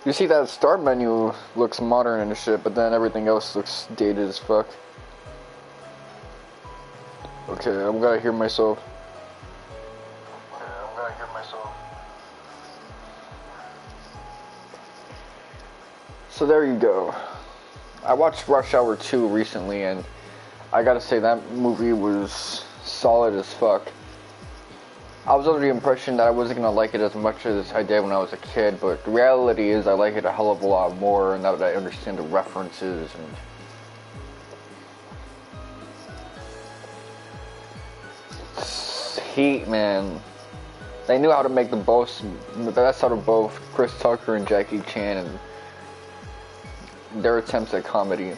You see that start menu looks modern and shit, but then everything else looks dated as fuck. Okay, I'm gonna hear myself. So there you go. I watched Rush Hour 2 recently, and I gotta say that movie was solid as fuck. I was under the impression that I wasn't gonna like it as much as I did when I was a kid, but the reality is I like it a hell of a lot more now that I understand the references and Heat, man. They knew how to make the best out of both Chris Tucker and Jackie Chan and their attempts at comedy.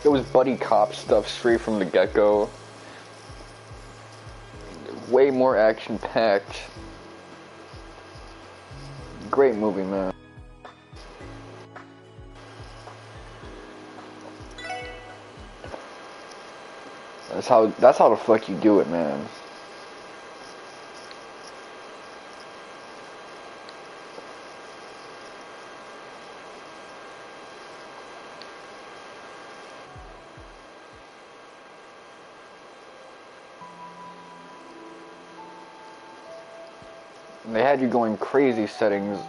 It was buddy cop stuff straight from the get-go. Way more action-packed. Great movie, man. That's how the fuck you do it, man. And they had you going crazy settings.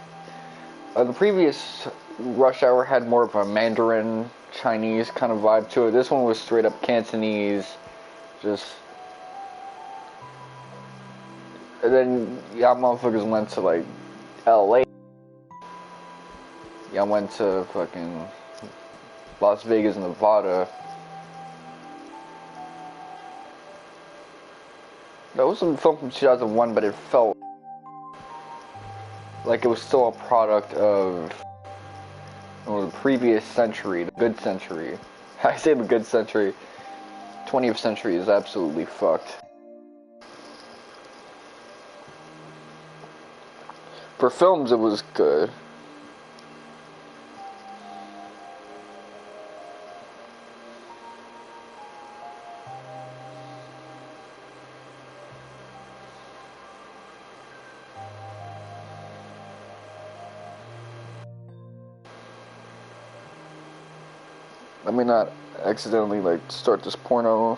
The previous Rush Hour had more of a Mandarin Chinese kind of vibe to it. This one was straight up Cantonese. Just, and then y'all motherfuckers went to like LA. Y'all went to fucking Las Vegas, Nevada. That was a film from 2001, but it felt like it was still a product of the previous century, the good century. I say the good century. 20th century is absolutely fucked. For films, it was good. Let me not accidentally like start this porno.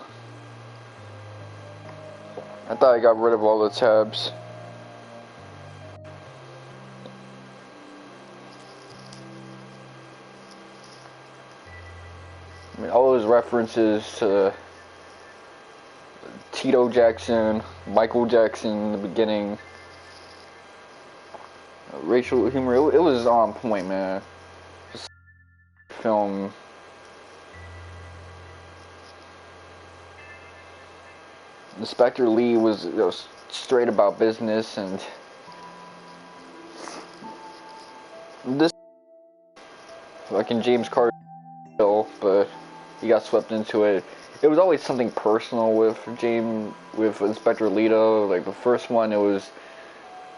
I thought I got rid of all the tabs. I mean, all those references to Tito Jackson, Michael Jackson in the beginning, racial humor, it was on point, man. Just film. Inspector Lee was straight about business, and this fucking James Carter, but he got swept into it. It was always something personal with Inspector Leto. Like the first one, it was,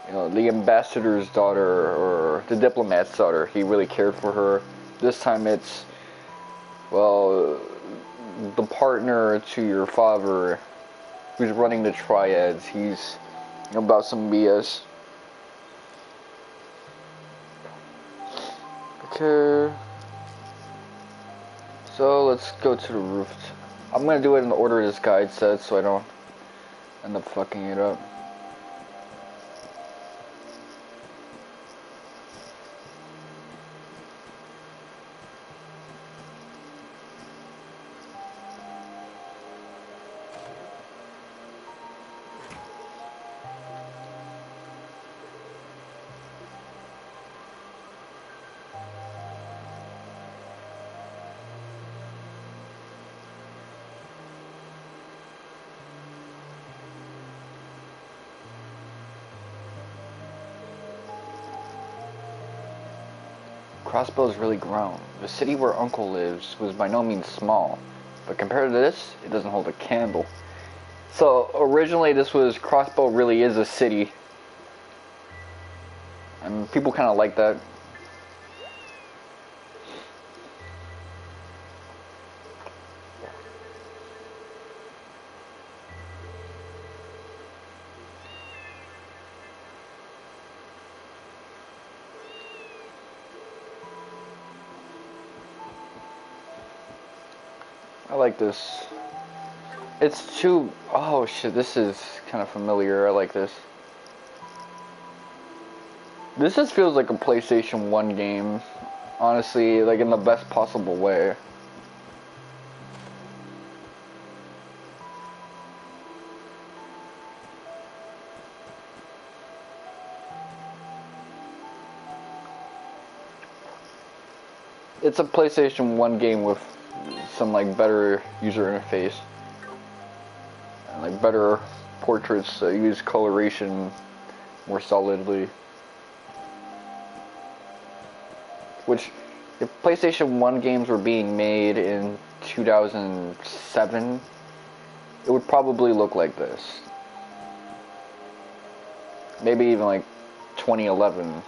you know, the ambassador's daughter or the diplomat's daughter. He really cared for her. This time it's, well, the partner to your father who's running the triads. He's about some BS. Okay. So let's go to the roof. I'm gonna do it in the order this guide said so I don't end up fucking it up. Crossbell is really grown. The city where Uncle lives was by no means small, but compared to this, it doesn't hold a candle. So originally this was, Crossbell really is a city, and people kind of like that. I like this. It's too... Oh shit, this is kind of familiar. I like this. This just feels like a PlayStation 1 game. Honestly, like in the best possible way. It's a PlayStation 1 game with some like better user interface. And like better portraits that use coloration more solidly. Which, if PlayStation 1 games were being made in 2007, it would probably look like this. Maybe even like 2011.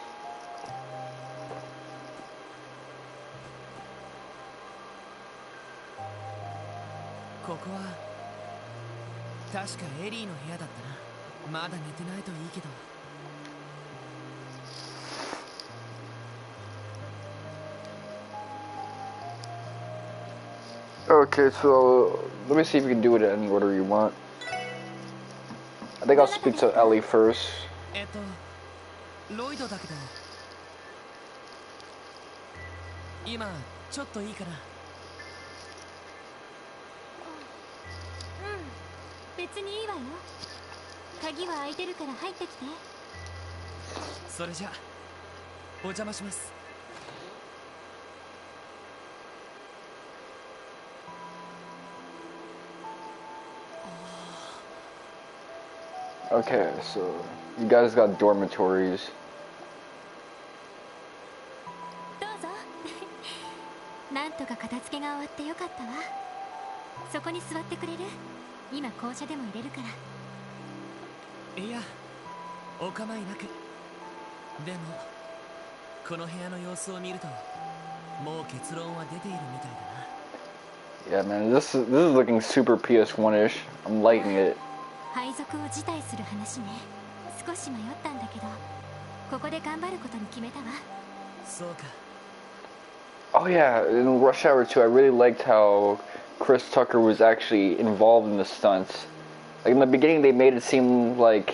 Okay, so let me see if you can do it in any order you want. I think I'll speak to Ellie first. Lloyd だけど。今ちょっといいかな。別にいいわよ。鍵は開いてるから入ってきて。それじゃお邪魔します。Okay, so you guys got dormitories. どうぞ。なんとか片付けが終わってよかったわ。そこに座ってくれる？今紅茶でも入れるから。いや、お構いなく。でもこの部屋の様子を見るともう結論は出ているみたいだな。 Yeah, man, this is looking super PS1-ish. I'm liking it. 配属を辞退する話ね。少し迷ったんだけど、ここで頑張ることに決めたわ。そうか。Oh yeah, in Rush Hour 2, I really liked how Chris Tucker was actually involved in the stunts. Like in the beginning, they made it seem like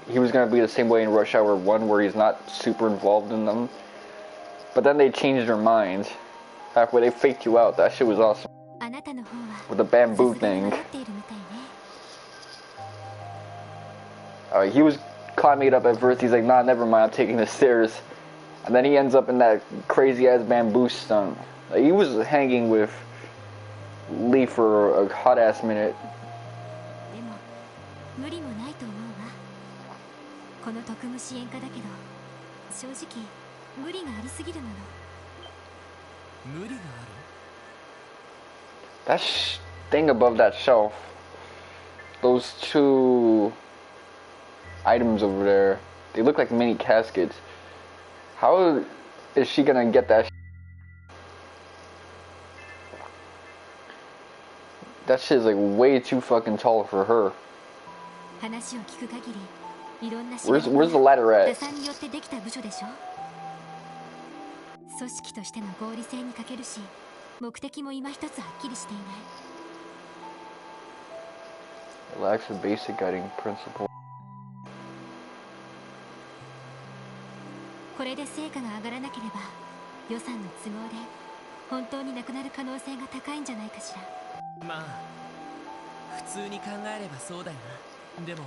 he was gonna be the same way in Rush Hour 1, where he's not super involved in them. But then they changed their minds. Halfway, they faked you out. That shit was awesome. With the bamboo thing. He was climbing it up at first. He's like, nah, never mind, I'm taking the stairs. And then he ends up in that crazy ass bamboo stunt. Like, he was hanging with Lee for a hot ass minute. That thing above that shelf, those two items over there, they look like mini caskets. How is she gonna get that? That shit's like way too fucking tall for her. Where's the ladder at? Relax the basic guiding principle. これで成果が上がらなければ予算の都合で本当になくなる可能性が高いんじゃないかしら。まあ普通に考えればそうだよな。でも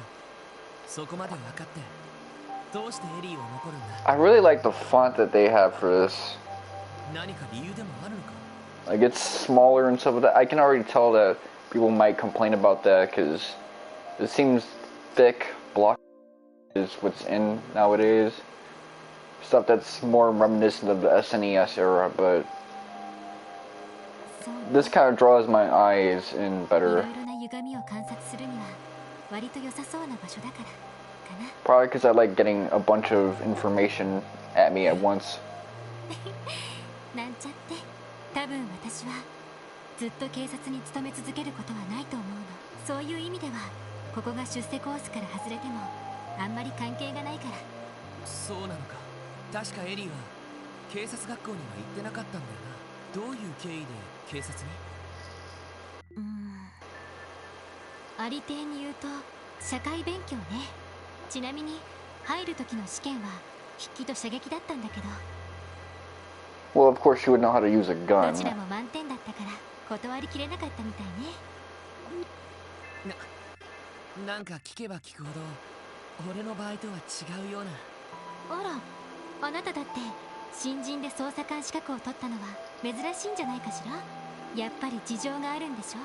そこまで分かってどうしてエリーは残るんだ。 I really like the font that they have for this. 何か理由でもあるのか。 Like it's smaller and stuff like that. I can already tell that people might complain about that because it seems thick. Block is what's in nowadays. Stuff that's more reminiscent of the SNES era, but this kind of draws my eyes in better. Probably because I like getting a bunch of information at me at once. なんちゃって。多分私はずっと警察に勤め続けることはないと思うの。そういう意味ではここが出世コースから外れてもあんまり関係がないから。そうなのか。確かエリーは警察学校には行ってなかったんだよな。どういう経緯で警察に？ありていに言うと社会勉強ね。ちなみに入る時の試験は筆記と射撃だったんだけど、 Well, of course she would know how to use a ど gun. ちらも満点だったから断りきれなかったみたいね。なんか聞けば聞くほど俺の場合とは違うような。あら、あなただって新人で捜査官資格を取ったのは珍しいんじゃないかしら。やっぱり事情があるんでしょ。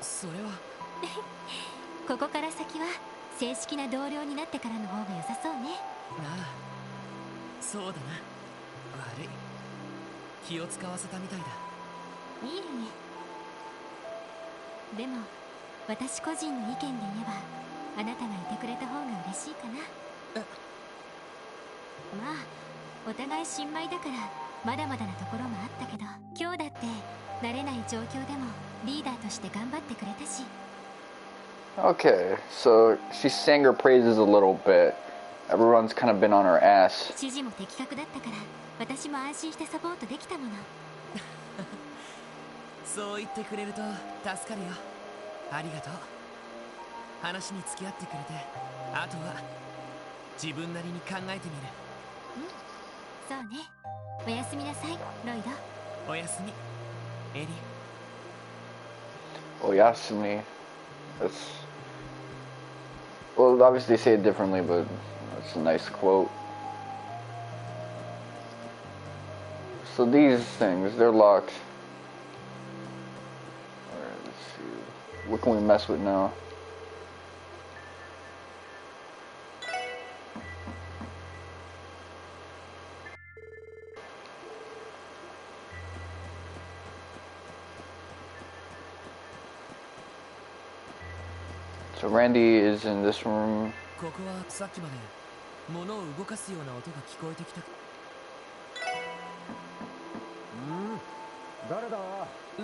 それはここから先は正式な同僚になってからの方が良さそうね。ああ、そうだな。悪い、気を使わせたみたいだ。いいね。でも私個人の意見で言えばあなたがいてくれた方が嬉しいかな。まあお互い新米だからまだまだなところもあったけど、今日だって慣れない状況でもリーダーとして頑張ってくれたし。 Okay, so she sang her praises a little bit. Everyone's kind of been on her ass. 指示も的確だったから私も安心してサポートできたもの。そう言ってくれると助かるよ。ありがとう。話に付き合ってくれて、あとは自分なりに考えてみる。そうね。おやすみなさい、ロイド。おやすみ、エリ。 Oyasumi. That's... Well, obviously they say it differently, but that's a nice quote. So these things, they're locked. Alright, let's see. What can we mess with now? So Randy is in this room. ここはさっきまで物を動かすような音が聞こえてきた。誰だ？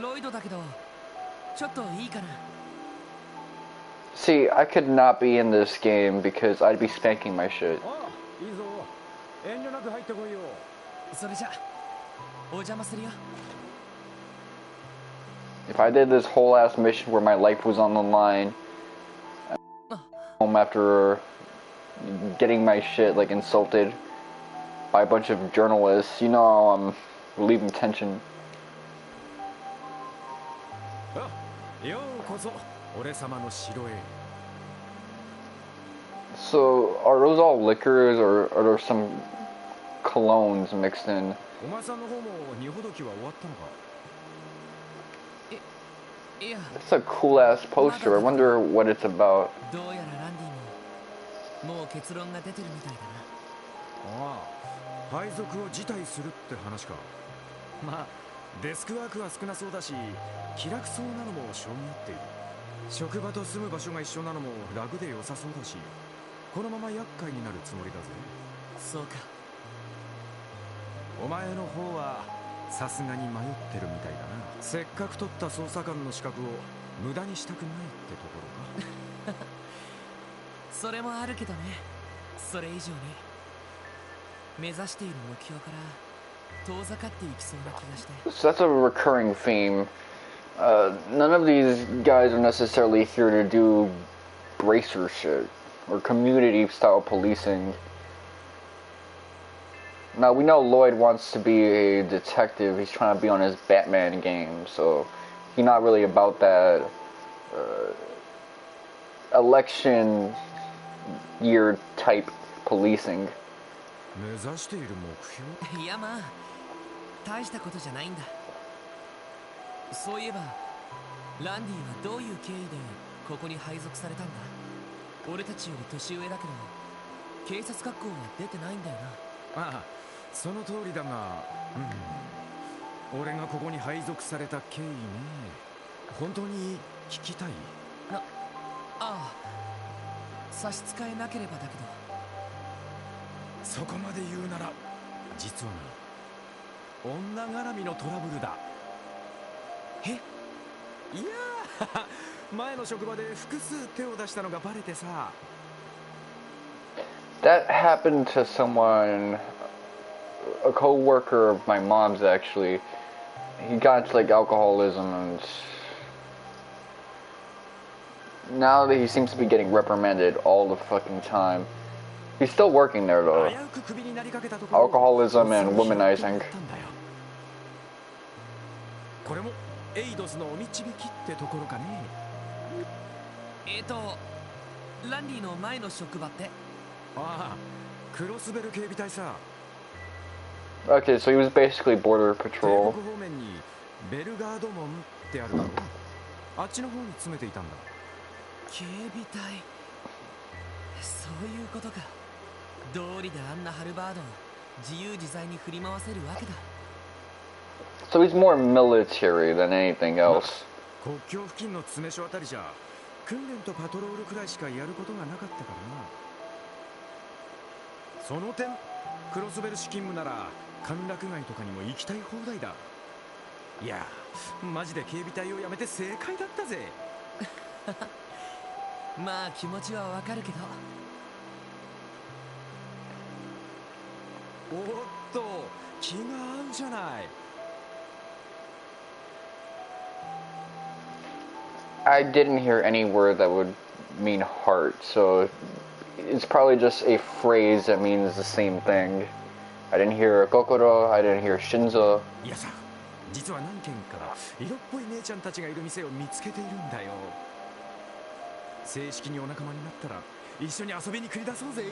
ロイドだけど、ちょっといいかな。 See, I could not be in this game because I'd be spanking my shit. あ、いいぞ。遠慮なく入ってこいよ。それじゃお邪魔するよ。 If I did this whole ass mission where my life was on the line, home after getting my shit like insulted by a bunch of journalists, you know I'm relieving tension. あ、ようこそ俺様の城へ。 So are those all liquors or are there some colognes mixed in? お前さんの方も荷ほどきは終わったのか？いや、 It's a cool ass poster. I wonder what it's about. どうやらランディももう結論が出てるみたいだな。ああ、配属を辞退するって話か。まあデスクワークは少なそうだし、気楽そうなのも性に合っている。職場と住む場所が一緒なのも楽で良さそうだし、このまま厄介になるつもりだぜ。そうか。お前の方はさすがに迷ってるみたいだな。せっかく取った捜査官の資格を無駄にしたくないってところか。それもあるけどね。それ以上に目指している目標から遠ざかっていきそうな気がして。 So that's a recurring theme. None of these guys are necessarily here to do bracer shit or community style policing. Now we know Lloyd wants to be a detective. He's trying to be on his Batman game, so he's not really about that election year type policing. 目指している目標？いやまあ大したことじゃないんだ。そういえばランディはどういう経緯でここに配属されたんだ？俺たちより年上だけど警察学校は出てないんだよな。ああ、その通りだが、俺がここに配属された経緯ね。本当に聞きたい？ああ、差し支えなければだけど。そこまで言うなら、実はな、女絡みのトラブルだ。え？いやー、前の職場で複数手を出したのがバレてさ。That happened to someone, a co-worker of my mom's actually. He got into like alcoholism and Now that he seems to be getting reprimanded all the fucking time. He's still working there though. Alcoholism and womanizing. これもエイドスのお導きってところかね。ランディの前の職場って？ああ、クロスベル警備隊さ。Okay, so he was basically border patrol. 帝国方面にベルガード門ってあるだろう。あっちの方に詰めていたんだ。警備隊。そういうことか。道理であんなハルバードを自由自在に振り回せるわけだ。So he's more military than anything else. 国境付近の詰め所あたりじゃ訓練とパトロールくらいしかやることがなかったからな。その点、クロスベル市勤務なら歓楽街とかにも行きたい放題だ。いや、マジで警備隊を辞めて正解だったぜ。まあ気持ちはわかるけど。おっと、気が合うじゃない。I didn't hear any word that would mean heart, so it's probably just a phrase that means the same thing. I didn't hear kokoro, I didn't hear shinzo. いやさ、実は何軒か色っぽい姉ちゃんたちがいる店を見つけているんだよ。正式にお仲間になったら一緒に遊びに繰り出そうぜ。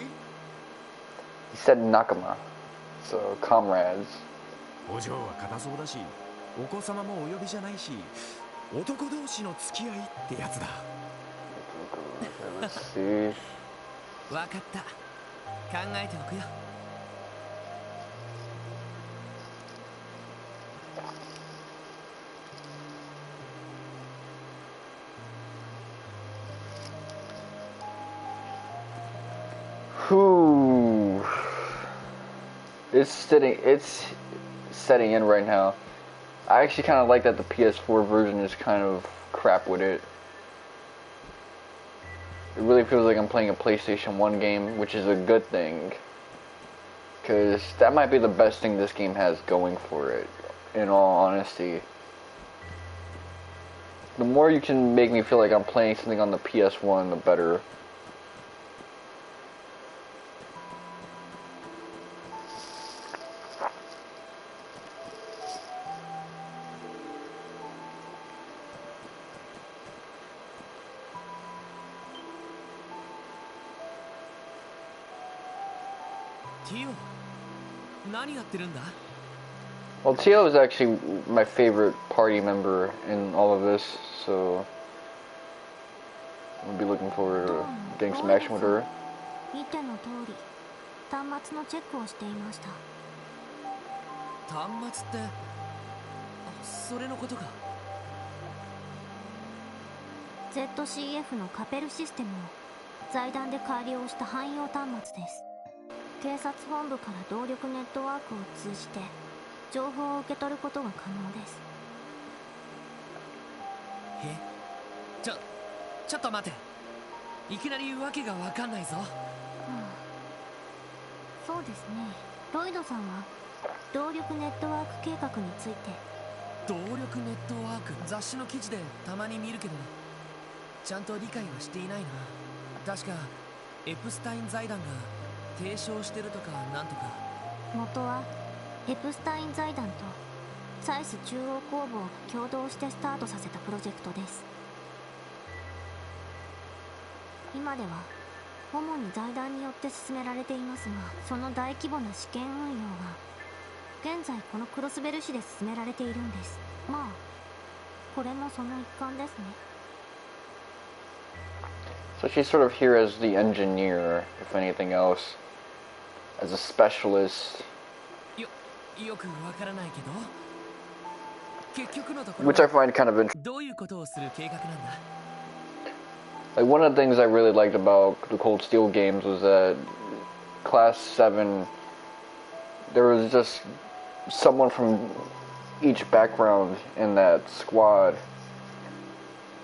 He said nakama, so comrades. お嬢は堅そうだし、お子様もお呼びじゃないし、男同士の付き合いってやつだ。Let's see. わかった。考えておくよ。Whew. It's setting in right now. I actually kind of like that the PS4 version is kind of crap with it. It really feels like I'm playing a PlayStation 1 game, which is a good thing. Because that might be the best thing this game has going for it, in all honesty. The more you can make me feel like I'm playing something on the PS1, the better. Well, Tio is actually my favorite party member in all of this, so I'll be looking forward to getting some action with her. 見ての通り、端末のチェックをしていました。端末って、それのことか。ZCF のカペルシステムを財団で改良した汎用端末です。警察本部から動力ネットワークを通じて情報を受け取ることが可能です。ちょっと待て。いきなりわけがわかんないぞ。そうですね。ロイドさんは動力ネットワーク計画について。動力ネットワーク、雑誌の記事でたまに見るけど、ちゃんと理解はしていないな。確かエプスタイン財団が提唱してるとかなんとか。元はエプスタイン財団とサイス中央工房が共同してスタートさせたプロジェクトです。今では主に財団によって進められていますが、その大規模な試験運用が現在このクロスベル市で進められているんです。まあこれもその一環ですね。So she's sort of here as the engineer, if anything else, as a specialist. よくわからないけど、結局のところ Which I find kind of interesting. どういうことをする計画なんだ。Like, one of the things I really liked about the Cold Steel games was that Class 7, there was just someone from each background in that squad.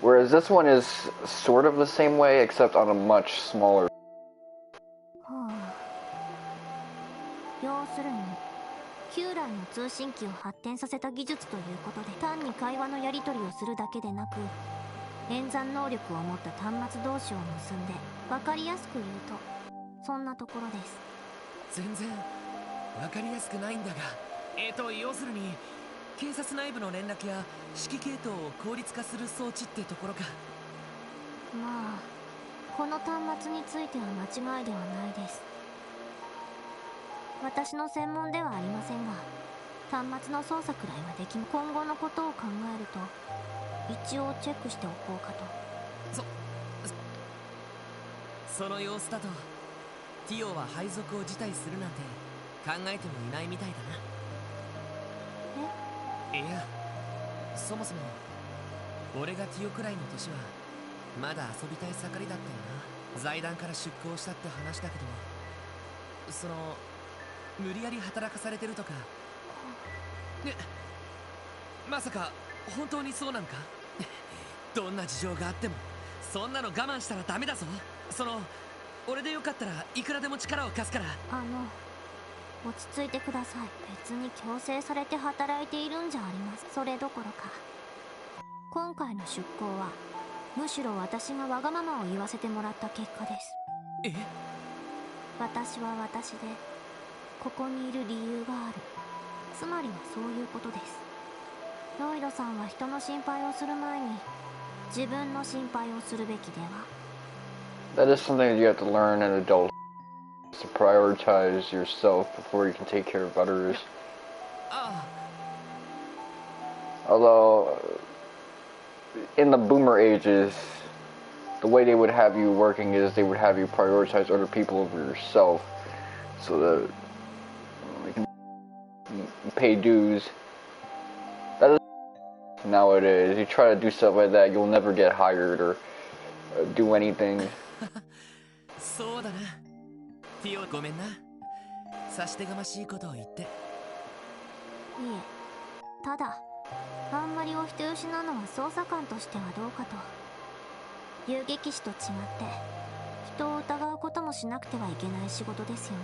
Whereas this one is sort of the same way, except on a much smaller. 要するに旧来の通信機を発展させた技術ということで、単に会話のやり取りをするだけでなく演算能力を持った端末同士を結んで分かりやすく言うとそんなところです。全然分かりやすくないんだが、要するに警察内部の連絡や指揮系統を効率化する装置ってところか。まあこの端末については間違いではないです。私の専門ではありませんが、端末の操作くらいはでき、今後のことを考えると一応チェックしておこうかと。その様子だとティオは配属を辞退するなんて考えてもいないみたいだな。いや、そもそも俺がティオくらいの年はまだ遊びたい盛りだったよな。財団から出向したって話だけど、その無理やり働かされてるとかね。まさか本当にそうなのか？どんな事情があってもそんなの我慢したらダメだぞ。俺でよかったらいくらでも力を貸すから。落ち着いてください。別に強制されて働いているんじゃありません。それどころか今回の出向はむしろ私がわがままを言わせてもらった結果です。私は私でここにいる理由がある。つまりはそういうことです。ロイドさんは人の心配をする前に自分の心配をするべきでは。 That is something that you have to learn in adult, to prioritize yourself before you can take care of others. Although, in the boomer ages, the way they would have you working is they would have you prioritize other people over yourself, so that you can pay dues. That is nowadays. You try to do stuff like that, you'll never get hired or do anything. そうだな。ティオ、ごめんな。差し出がましいことを言って。いえ、ただあんまりお人よしなのは捜査官としてはどうかと。遊撃士と違って人を疑うこともしなくてはいけない仕事ですよ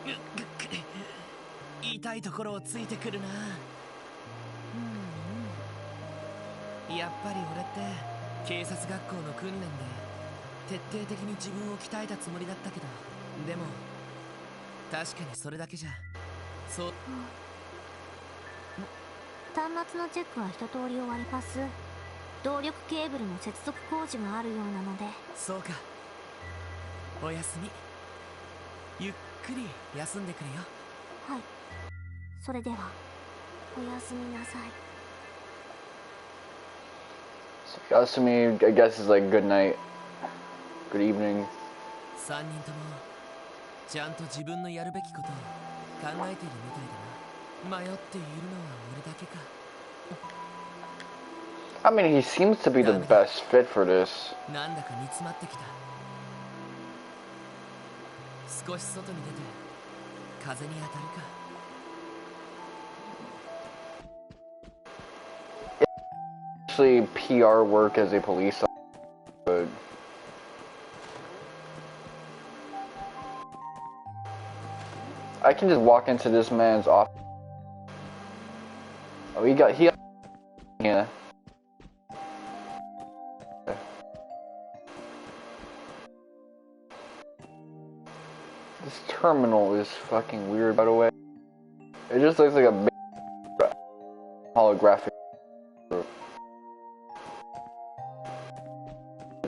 ね。痛いところをついてくるな。やっぱり俺って警察学校の訓練で徹底的に自分を鍛えたつもりだったけど、でも確かにそれだけじゃそう、端末のチェックは一通り終わります。動力ケーブルの接続工事があるようなので。そうか、おやすみ。ゆっくり休んでくれよ。はい、それではおやすみなさい。Yasumi, I guess, is like good night, good evening. 3人ともちゃんと自分のやるべきことを考えているみたいだな。迷っているのは俺だけか。I mean, he seems to be the best fit for this. なんだか煮詰まってきた。少し外に出て風に当たるか。Actually, PR work as a police officer, but I can just walk into this man's office. Oh, yeah. This terminal is fucking weird, by the way. It just looks like a big holographic.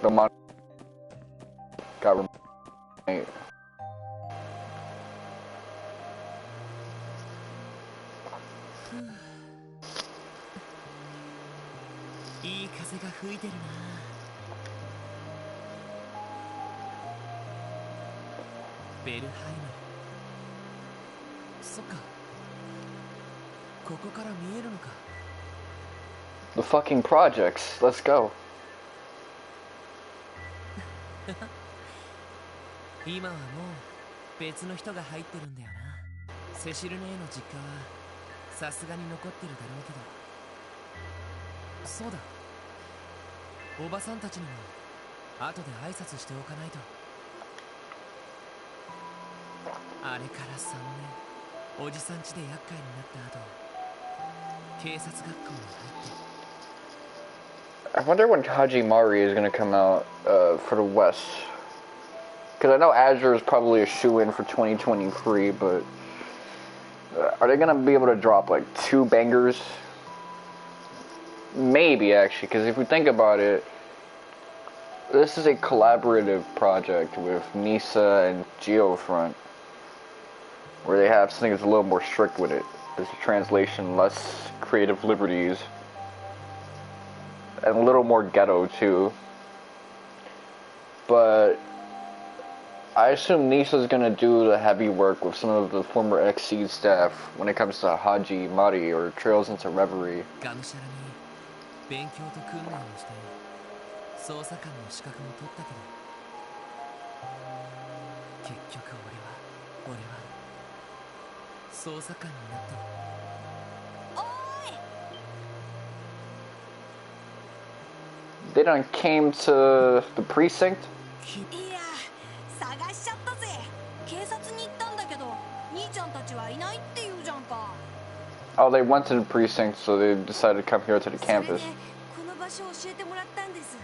The mon got removed. いい風が吹いてるな。ベルハイム。そっか、ここから見えるのか。 The fucking projects. Let's go. 今はもう別の人が入ってるんだよな。セシル姉の実家はさすがに残ってるだろうけど。そうだ、おばさんたちにも後で挨拶しておかないと。あれから3年、おじさん家で厄介になった後、警察学校に入って。I wonder when Hajimari is going to come out for the West. Because I know Azure is probably a shoe-in for 2023, but are they going to be able to drop like 2 bangers? Maybe, actually, because if we think about it, this is a collaborative project with NISA and GeoFront, where they have something that's a little more strict with it. There's a translation, less creative liberties, and a little more ghetto too. But I assume NISA is going to do the heavy work with some of the former XSEED staff when it comes to Haji Mari or Trails into Reverie. 勉強と訓練をして捜査官の資格も取ったけど結局俺は捜査官になったの。おーい They done came to the precinct? いや探しちゃったぜ。警察に行ったんだけど兄ちゃんたちはいないって言うじゃんか。 Oh, they went to the precinct, so they decided to come here to the campus. この場所を教えてもらったんです。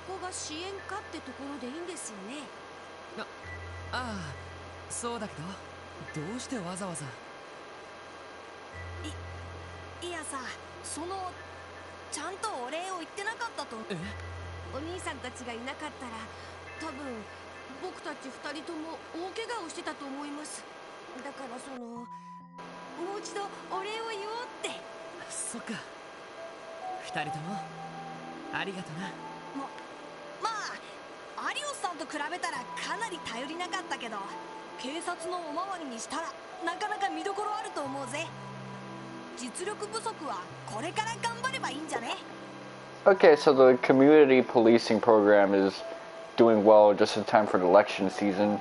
ここが支援課ってところでいいんですよね。ああ、そうだけどどうしてわざわざ。いやさ、ちゃんとお礼を言ってなかったと。お兄さんたちがいなかったら多分僕たち2人とも大怪我をしてたと思います。だからもう一度お礼を言おうって。そっか、2人ともありがとな。まあアリオスさんと比べたらかなり頼りなかったけど、警察のおまわりにしたらなかなか見どころあると思うぜ。実力不足はこれから頑張ればいいんじゃね。 Okay, so the community policing program is doing well just in time for the election season.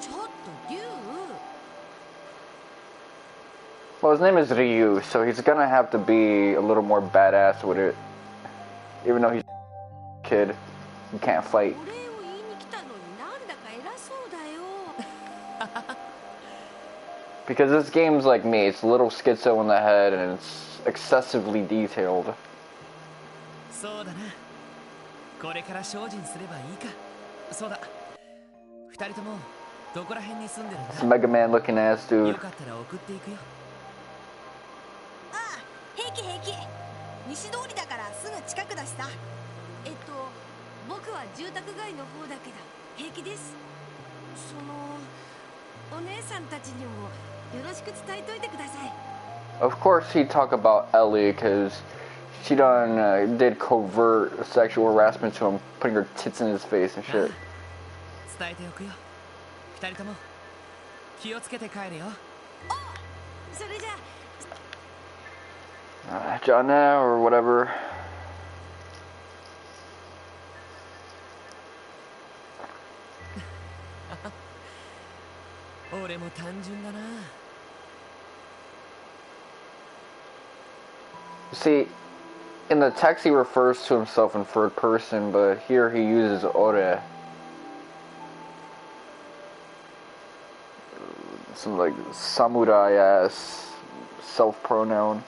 ちょっとリュウ。 Well, his name is Ryu, so he's gonna have to be a little more badass with it. Even though he's a kid, he can't fight. お礼を言いに来たのになんだか偉そうだよ。 Because this game's like me, it's a little schizo in the head and it's excessively detailed. そうだな、これから精進すればいいか。そうだ、2人ともどこら辺に住んでるんだ。 This Mega Man looking ass よ dude. かったら送っていくよ。ああ、平気平気。西通りだからすぐ近くだしさ。僕は住宅街の方だけど平気です。お姉さんたちにもよろしく伝えといてください。 Of course he'd talk about Ellie, because she did covert sexual harassment to him, putting her tits in his face and shit. 伝えておくよ。2人とも気をつけて帰れよ。それじゃあ。Jana or whatever. See, in the text he refers to himself in third person, but here he uses ore. Some like samurai ass self pronoun.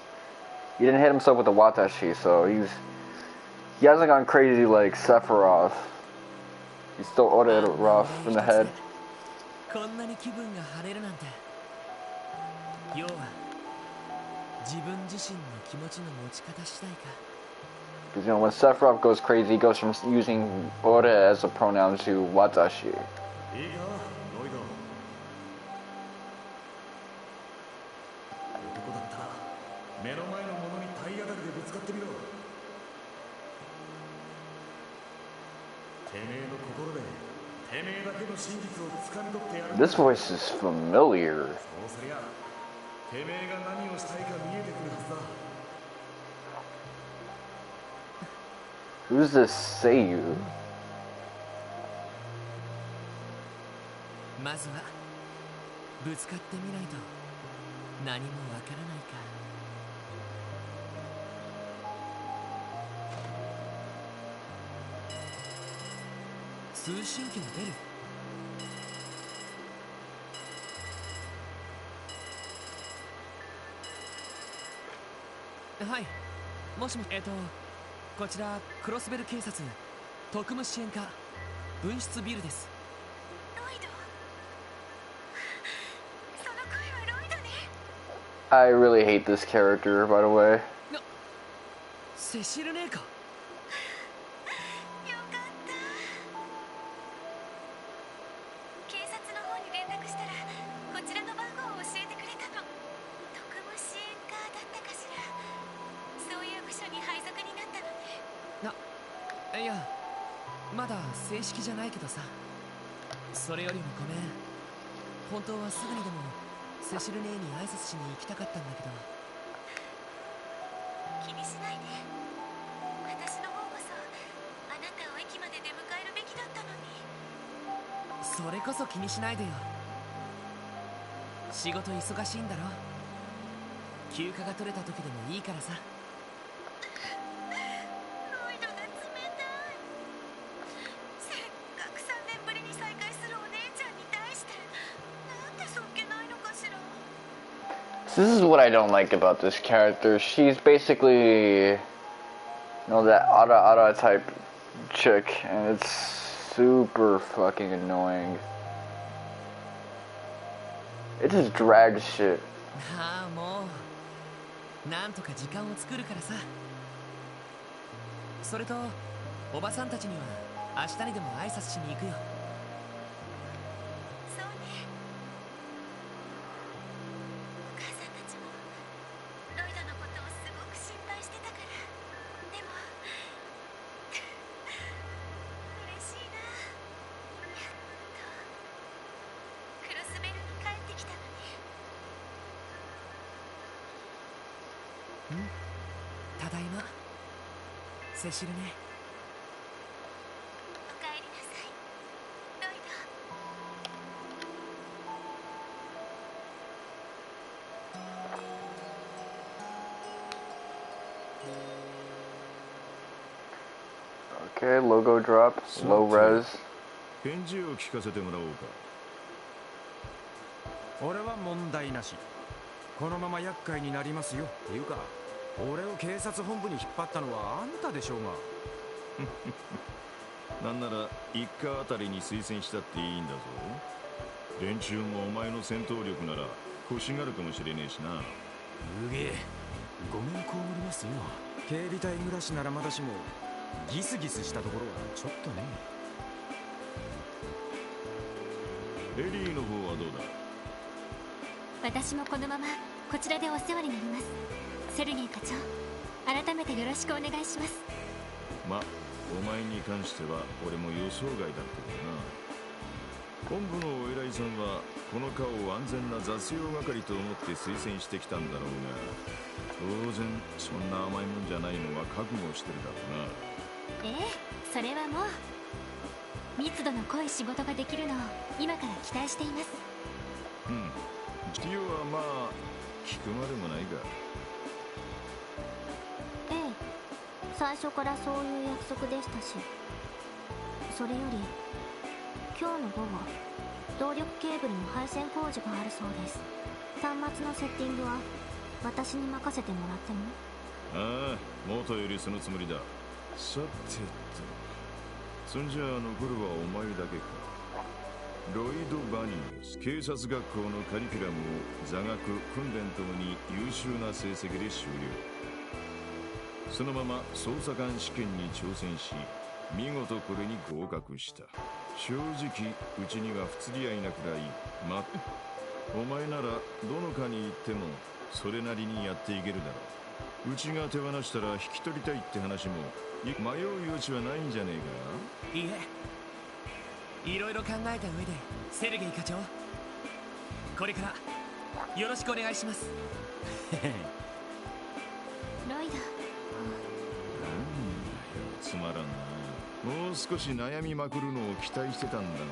He didn't hit himself with the watashi, so he hasn't gone crazy like Sephiroth. He's still ore rough in the head. こんなに気分が晴れるなんて。要は自分自身の気持ちの持ち方次第か。 Because you know when Sephiroth goes crazy, he goes from using ore as a pronoun to watashi. いいか、ロイド。男だったら目の前のものに体当たりでぶつかってみろ。てめえの心でてめえだけの真実を掴み取ってやる。 This voice is familiar. そうすりゃてめえが何をしたいか見えてくるはずだ。 Who's this Seiyu? まずはぶつかってみないと何もわからないか。通信機のベル。はい、もしもこちらクロスベル警察特務支援課分室ビルです。ロイド、その声はロイドね。 I really hate this character, by the way. セシル姉か。よかった。警察の方に連絡したらこちらの番号を教えてくれたの。特務支援課だったかしら。そういう部署に配属になったのね。いやまだ正式じゃないけどさ。それよりもごめん。本当はすぐにでもセシル姉に挨拶しに行きたかったんだけど。気にしないで。私の方こそあなたを駅まで出迎えるべきだったのに。それこそ気にしないでよ。仕事忙しいんだろ。休暇が取れた時でもいいからさ。ロイドが冷たい。せっかく3年ぶりに再会するお姉ちゃんに対してなんでそっけないのかしら。 So this is what I don't like about this character. She's basically, that Ara type chick, and it's super fucking annoying. It just drags shit. ああもうなんとか時間を作るからさ。それとおばさんたちには明日にでも挨拶しに行くよ。そうね。お母さんたちもロイドのことをすごく心配してたから。でも嬉しいな。やっとクロスベルに帰ってきたのね。ただいまセシルね。おかえりなさい、ロイド。 Okay, logo drop, low res. 返事を聞かせてもらおうか。俺は問題なし。このまま厄介になりますよっていうか、俺を警察本部に引っ張ったのはあんたでしょうが。なんなら一家あたりに推薦したっていいんだぞ。連中もお前の戦闘力なら欲しがるかもしれねえしな。うげえ、ごめん被りますよ。警備隊暮らしならまだしもギスギスしたところはちょっとね。エリーの方はどうだ。私もこのままこちらでお世話になります。セルゲイ課長、改めてよろしくお願いします。ま、お前に関しては俺も予想外だったけどな。本部のお偉いさんはこの課を安全な雑用係と思って推薦してきたんだろうが、当然そんな甘いもんじゃないのは覚悟してるだろうな。ええ、それはもう密度の濃い仕事ができるのを今から期待しています。うん、要はまあ聞くまでもないが。ええ、最初からそういう約束でしたし。それより今日の午後動力ケーブルの配線工事があるそうです。端末のセッティングは私に任せてもらっても。ああ、元よりそのつもりだ。さてと、そんじゃあ残るはお前だけか。ロイド・バニングス警察学校のカリキュラムを座学訓練ともに優秀な成績で終了。そのまま捜査官試験に挑戦し、見事これに合格した。正直うちには不釣り合いなくらいお前ならどの課に行ってもそれなりにやっていけるだろう。うちが手放したら引き取りたいって話も迷う余地はないんじゃねえか。いいえ、いろいろ考えた上でセルゲイ課長、これからよろしくお願いします。ロイド、つまらんな。もう少し悩みまくるのを期待してたんだがよ。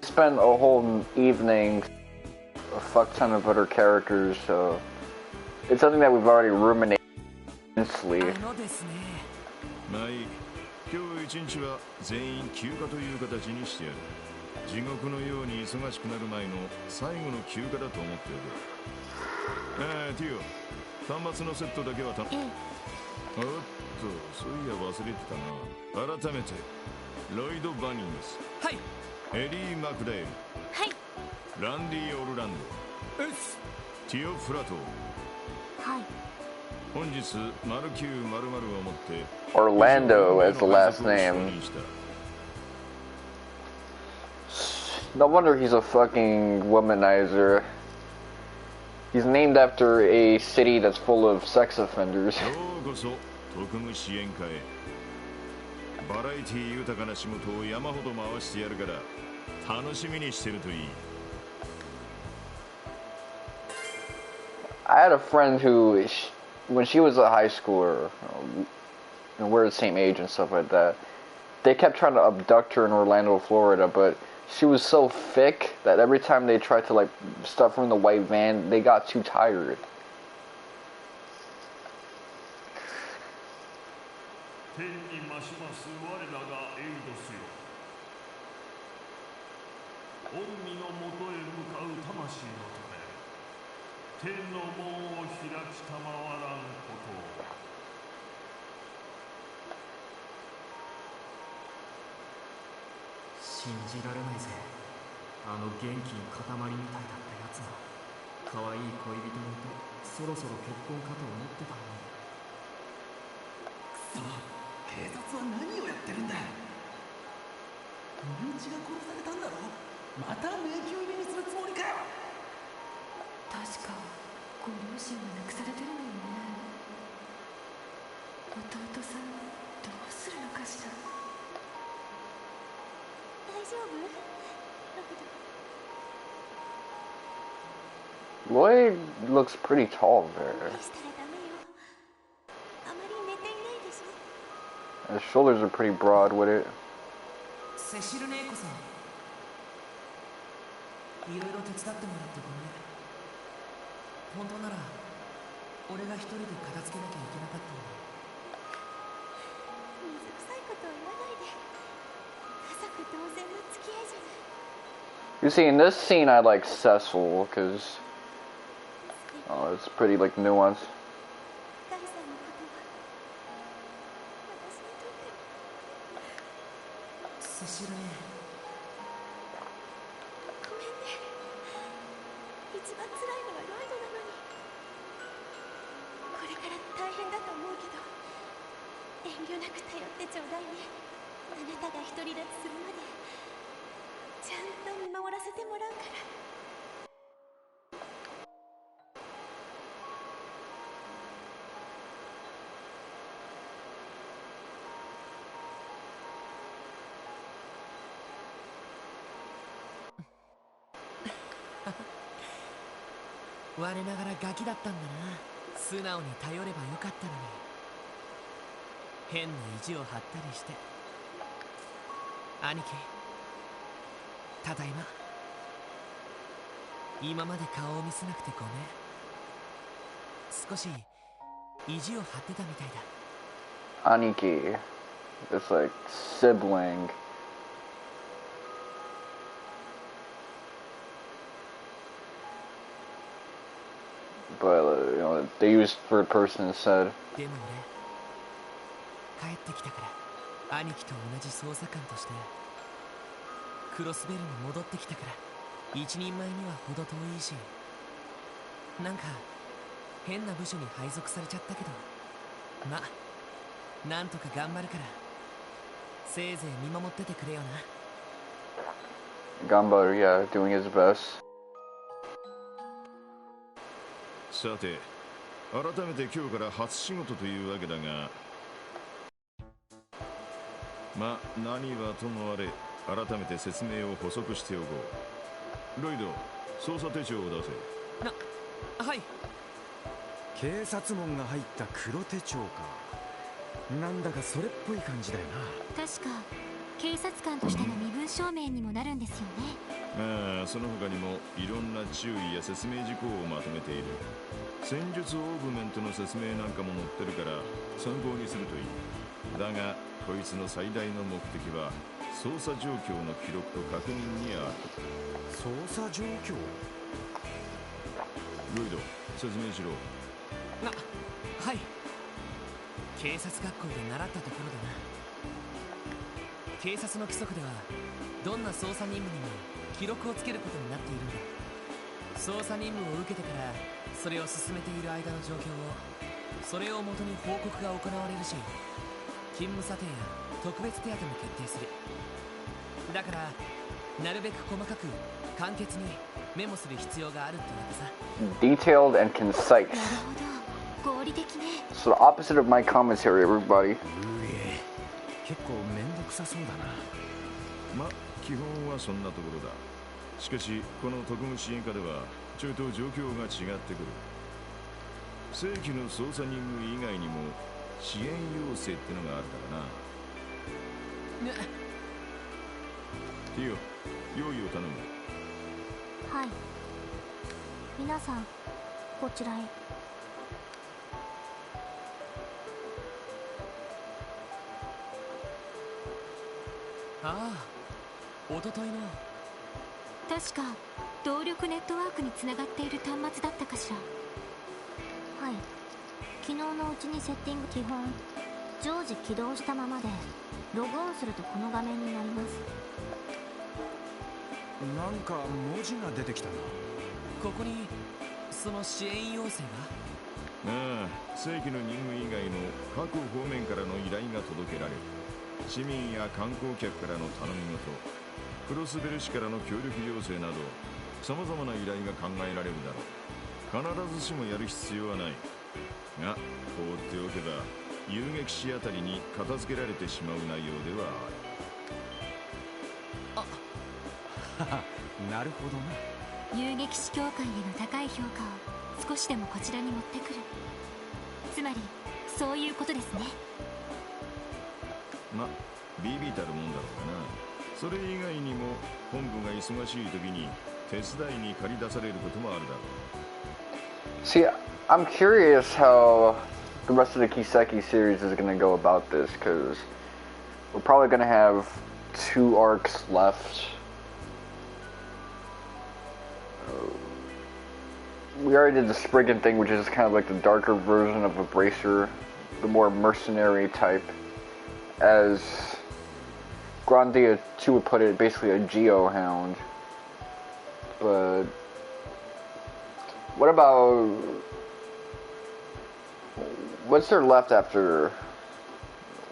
Spent a whole evening, a fuck ton of other characters, so it's something that we've already ruminated immensely. ですね。まあいい。今日一日は全員休暇という形にしてやる。地獄のように忙しくなる前の最後の休暇だと思っておけ。ああ、ティオ、端末のセットだけはええ。おっと、そういや忘れてたな。改めてロイド・バニングス、はい。エリー・マクダエル、はい。ランディ・オルランド、ティオ・フラトー。はい。本日、マルキュー〇〇をもって Orlando as the last name. No wonder he's a fucking womanizer. He's named after a city that's full of sex offenders. ようこそ特務支援課へ。バラエティ豊かな仕事を山ほど回してやるから楽しみにしてるといい。I had a friend who, when she was a high schooler, we're the same age and stuff like that, they kept trying to abduct her in Orlando, Florida, but she was so thick that every time they tried to like stuff her in the white van, they got too tired. 天にまします我らがエウドスよ。御身のもとへ向かう魂のため、天の門を開きたまわらんことを。信じられないぜ。あの元気の塊みたいだったやつが可愛い恋人のいてそろそろ結婚かと思ってたのに。くそ、警察は何をやってるんだ。身内が殺されたんだろ。また迷宮入りにするつもりかよ。確かご両親が亡くされてるのよね。弟さんどうするのかしら。大丈夫？ Lloyd looks pretty tall there. したらダメよ。あまり寝ていないでしょ。 His shoulders are pretty broad with it. セシル姉子さん、いろいろ手伝ってもらってごめん。本当なら俺が一人で片付けなきゃいけなかったのに。水臭いことを言わないで。家族同然の付き合いじゃない。 You see, in this scene, I like Cecil because it's pretty like nuanced. ガイさんのことは私にとっても。セシル姉、ごめんね。一番辛いのはロイドなのに。これから大変だと思うけど、遠慮なく頼ってちょうだいね。あなたが独り立ちするまでちゃんと見守らせてもらうから。我ながらガキだったんだな。素直に頼ればよかったのに。変な意地を張ったりして。兄貴、ただいま。今まで顔を見せなくてごめん。少し意地を張ってたみたいだ。Aniki. It's like sibling. But, they use third person instead. でも俺、帰ってきたから、兄貴と同じ捜査官として、クロスベルに戻ってきたから、一人前には程遠いし、なんか、変な部署に配属されちゃったけど、ま、なんとか頑張るから、せいぜい見守っててくれよな。Gamba, yeah, doing his best. さて、改めて今日から初仕事というわけだが、ま、何はともあれ、改めて説明を補足しておこう。ロイド、捜査手帳を出せ。はい。警察門が入った黒手帳か。なんだかそれっぽい感じだよな。確か警察官としての身分証明にもなるんですよね。ああ、その他にもいろんな注意や説明事項をまとめている。戦術オーブメントの説明なんかも載ってるから参考にするといい。だがこいつの最大の目的は捜査状況の記録と確認にある。捜査状況？ロイド、説明しろ。はい。警察学校で習ったところだな。警察の規則ではどんな捜査任務にも記録をつけることになっているんだ。捜査任務を受けてからそれを進めている間の状況を、それをもとに報告が行われるし、勤務査定や特別手当も決定する。だからなるべく細かく簡潔にメモする必要があるってわけさ。 Detailed and concise. なるほど、合理的ね。 So the opposite of my commentary, everybody. 結構めんどくさそうだな。ま、基本はそんなところだ。しかしこの特務支援課ではちょいと状況が違ってくる。正規の捜査任務以外にも支援要請ってのがあるからな。ティオ、用意を頼む。はい。皆さんこちらへ。ああ、おとといの。確か動力ネットワークにつながっている端末だったかしら。はい。昨日のうちにセッティング。基本常時起動したままでログオンするとこの画面になります。なんか文字が出てきたな。ここにその支援要請が。ああ、正規の任務以外の各方面からの依頼が届けられる。市民や観光客からの頼み事、クロスベル市からの協力要請など様々な依頼が考えられるだろう。必ずしもやる必要はないが、放っておけば遊撃士あたりに片付けられてしまう内容ではあはは、なるほどな。遊撃士協会への高い評価を少しでもこちらに持ってくる。つまりそういうことですね。ま、ビビたるもんだろうかな。それ以外にも本部が忙しい時に手伝いに借り出されることもあるだろう。 See, I'm curious how the rest of the Kiseki series is going to go about this, because we're probably going to have 2 arcs left. We already did the Spriggan thing, which is kind of like the darker version of a bracer, the more mercenary type. As Grandia 2 would put it, basically a geohound. But what about, what's there left after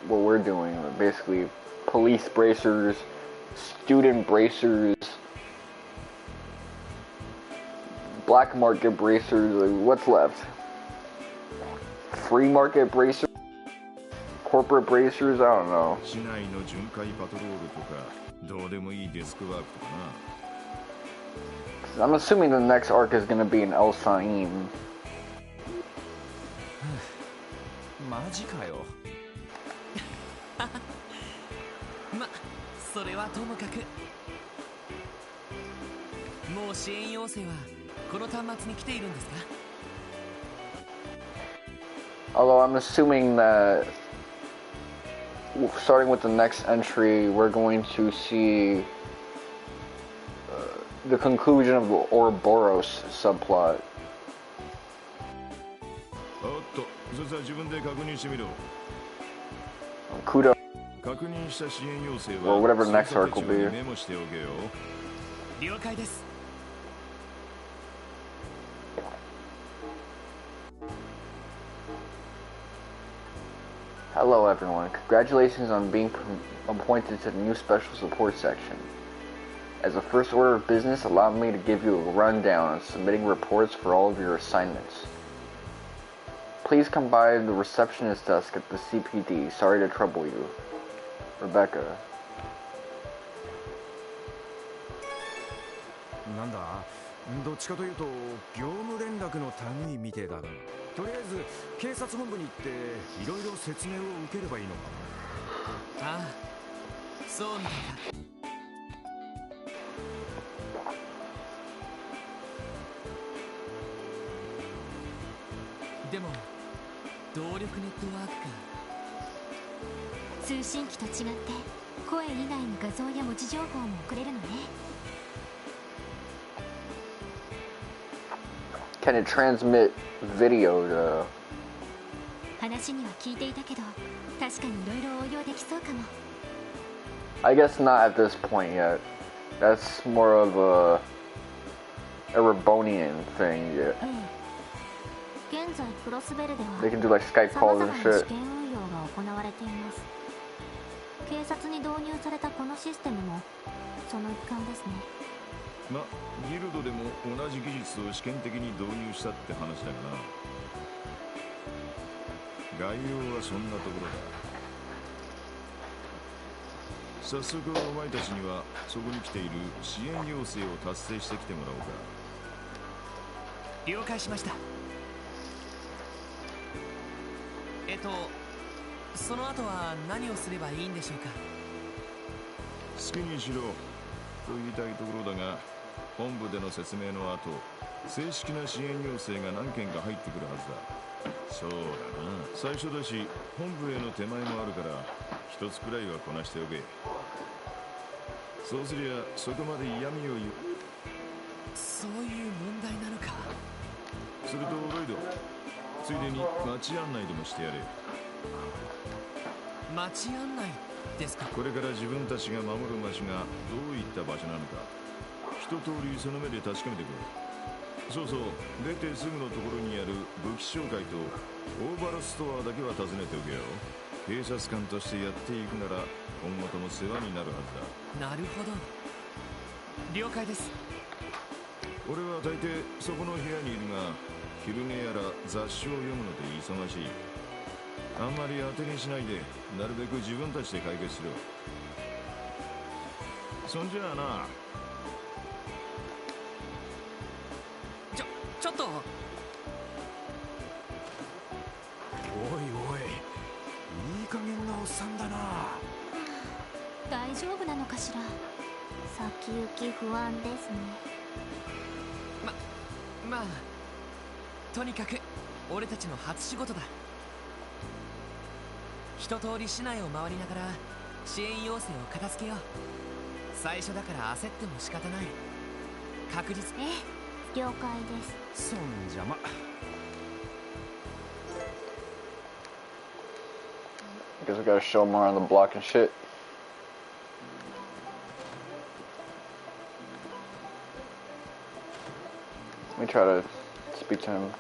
what we're doing? Basically police bracers, student bracers, black market bracers. Like, what's left? Free market bracers? Corporate bracers? I don't know. 市内の巡回パトロールとかどうでもいいデスクワークとかな。 I'm assuming the next arc is going to be in El Saim. マジかよ。ま、それはともかく。もう支援要請はこの端末に来ているんですか？ Although I'm assuming that starting with the next entry, we're going to see the conclusion of the Ouroboros subplot. おっと、それじゃ自分で確認してみろ。 Kudo, 確認した支援要請 or は whatever the next 捜査 arc 手 will 帳に be. メモしておけよ。了解です。 Hello everyone, congratulations on being appointed to the new special support section. As a first order of business, allow me to give you a rundown on submitting reports for all of your assignments. Please come by the receptionist desk at the CPD. Sorry to trouble you. Rebecca. なんだ、どっちかというと業務連絡の類みてえだな。とりあえず警察本部に行っていろいろ説明を受ければいいのかな。ああ、そうみたいだ。でも動力ネットワークか。通信機と違って声以外の画像や文字情報も送れるのね。Can it transmit video to 話には聞いていたけど、確かにいろいろ応用できそうかも。 I guess not at this point yet. That's more of a Erebonian thing. Yeah. 現在クロスベルでは They can do like Skype 様 calls 々 and な試 shit. 験運用が行われています。警察に導入されたこのシステムもその一環ですね。ま、ギルドでも同じ技術を試験的に導入したって話だがな。概要はそんなところだ。早速お前たちにはそこに来ている支援要請を達成してきてもらおうか。了解しました。その後は何をすればいいんでしょうか。好きにしろと言いたいところだが、本部での説明の後、正式な支援要請が何件か入ってくるはずだ。そうだな、最初だし本部への手前もあるから一つくらいはこなしておけ。そうすりゃそこまで嫌味を言う。そういう問題なのか。するとロイド、ついでに街案内でもしてやれ。街案内ですか。これから自分たちが守る街がどういった場所なのか一通りその目で確かめてくれ。そうそう、出てすぐのところにある武器紹介とオーバルストアだけは訪ねておけよ。警察官としてやっていくなら今後とも世話になるはずだ。なるほど、了解です。俺は大抵そこの部屋にいるが、昼寝やら雑誌を読むので忙しい。あんまり当てにしないで、なるべく自分たちで解決しろ。そんじゃあな。ちょっと。おいおい、いい加減なおっさんだな。大丈夫なのかしら。先行き不安ですね。まあとにかく俺たちの初仕事だ。一通り市内を回りながら支援要請を片付けよう。最初だから焦っても仕方ない。確実。ええ、了解です。そんじゃま。I guess we gotta show more on the block and shit. Let me try to speak to him.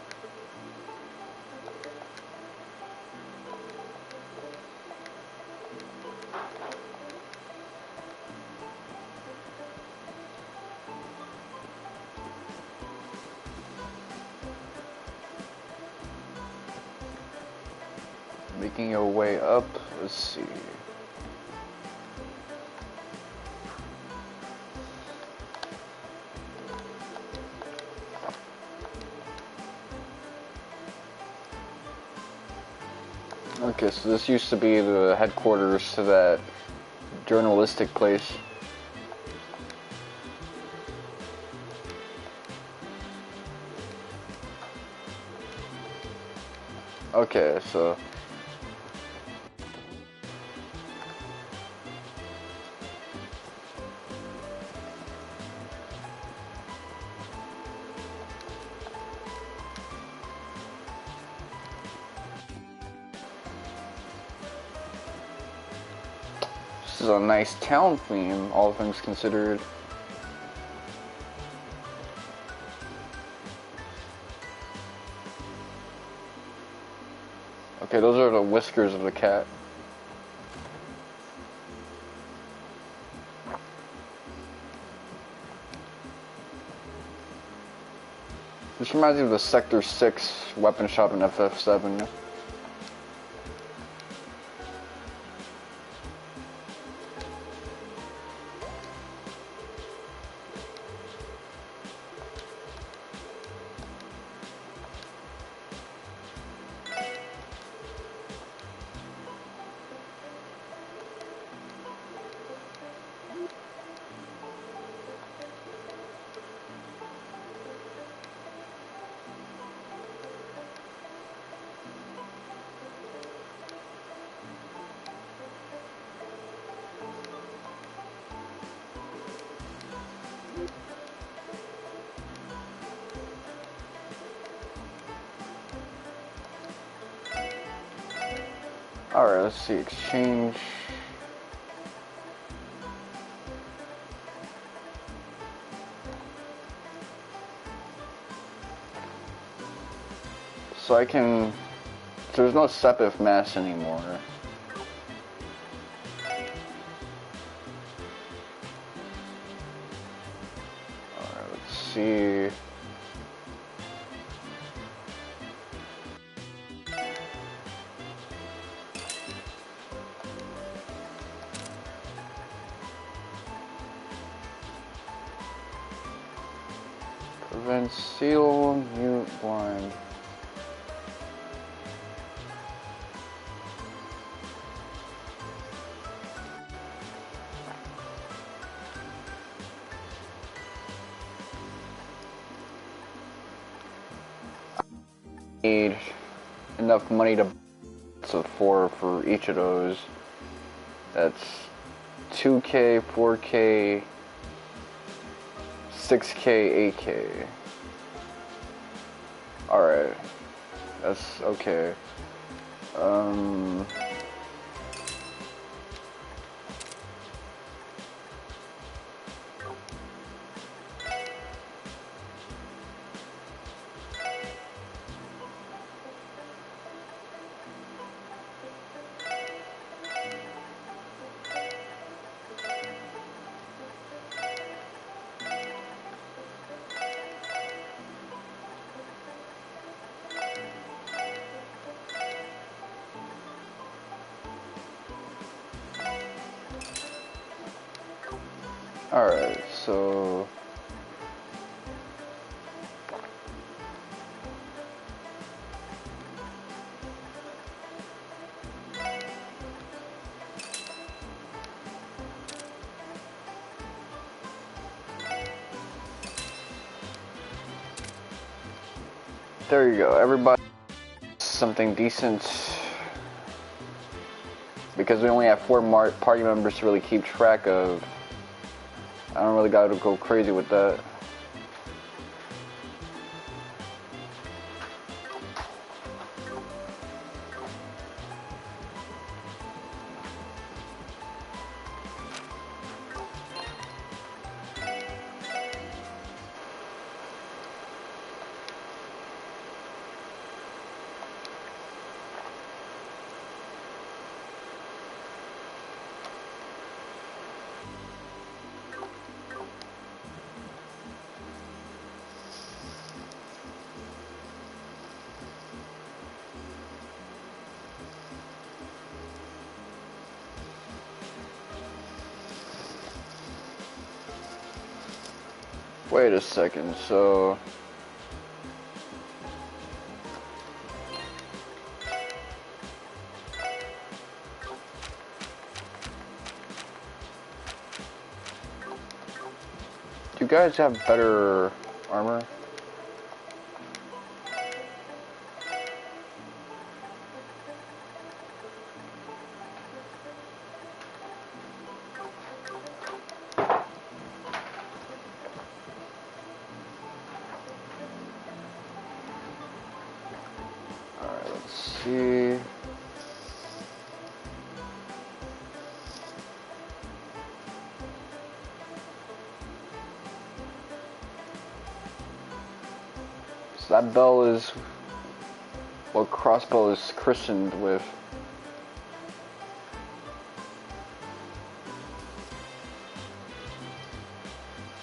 Making your way up, let's see. Okay, so this used to be the headquarters to that journalistic place. Okay, so this is a nice town theme, all things considered. Okay, those are the whiskers of the cat. This reminds me of the Sector 6 weapon shop in FF7. Alright, let's see. Exchange. So I can. So there's no Sepith mass anymore. Alright, let's see. Prevent seal, mute, blind. Need enough money to so four for each of those. That's 2K, 4K, 6K, 8K. Alright. That's okay. Alright, so there you go. Everybody something decent because we only have 4 party members to really keep track of. I don't really gotta go crazy with that. Wait a second, so do you guys have better armor? See. So that bell is what Crossbell is christened with.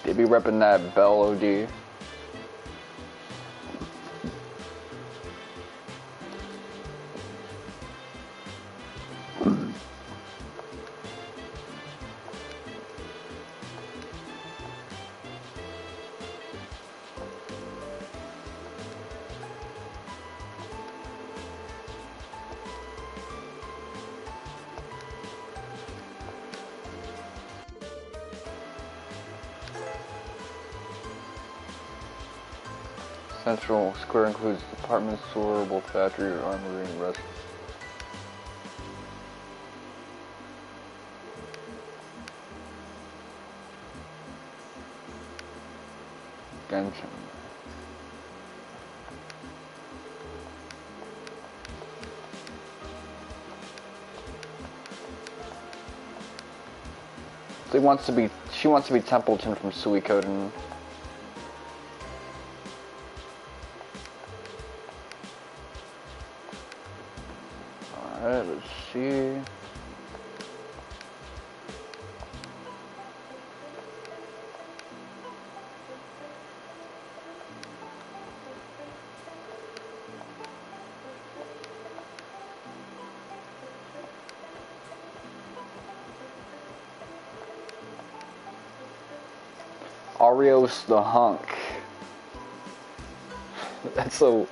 They be repping that bell OD. Central Square includes apartments, storable factory, armory, and rest. Genshin. She wants to be Templeton from Suikoden. Alright, let's see. Arios the hunk. That's a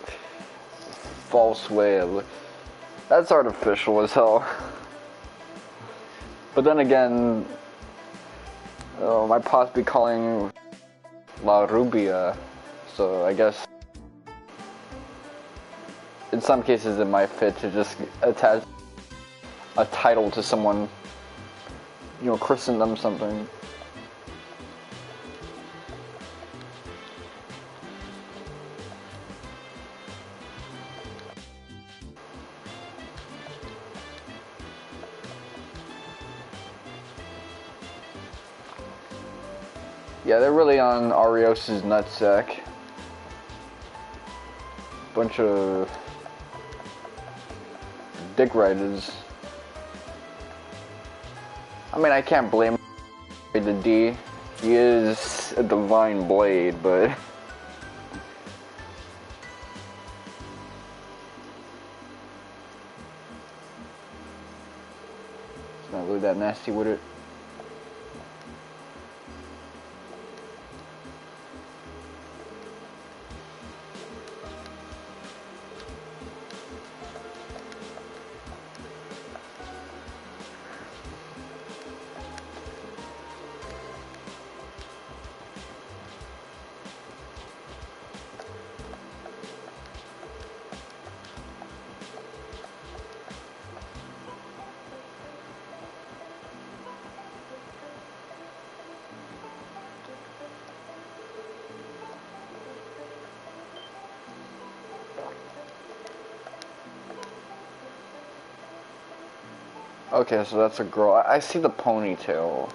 false way of... That's artificial as hell. But then again, my pops be calling La Rubia, so I guess in some cases it might fit to just attach a title to someone, you know, christen them something. Yeah, they're really on Arios' nutsack. Bunch of dick riders. I mean, I can't blame the D. He is a divine blade, but it's not really that nasty with it. Okay, so that's a girl. I see the ponytail.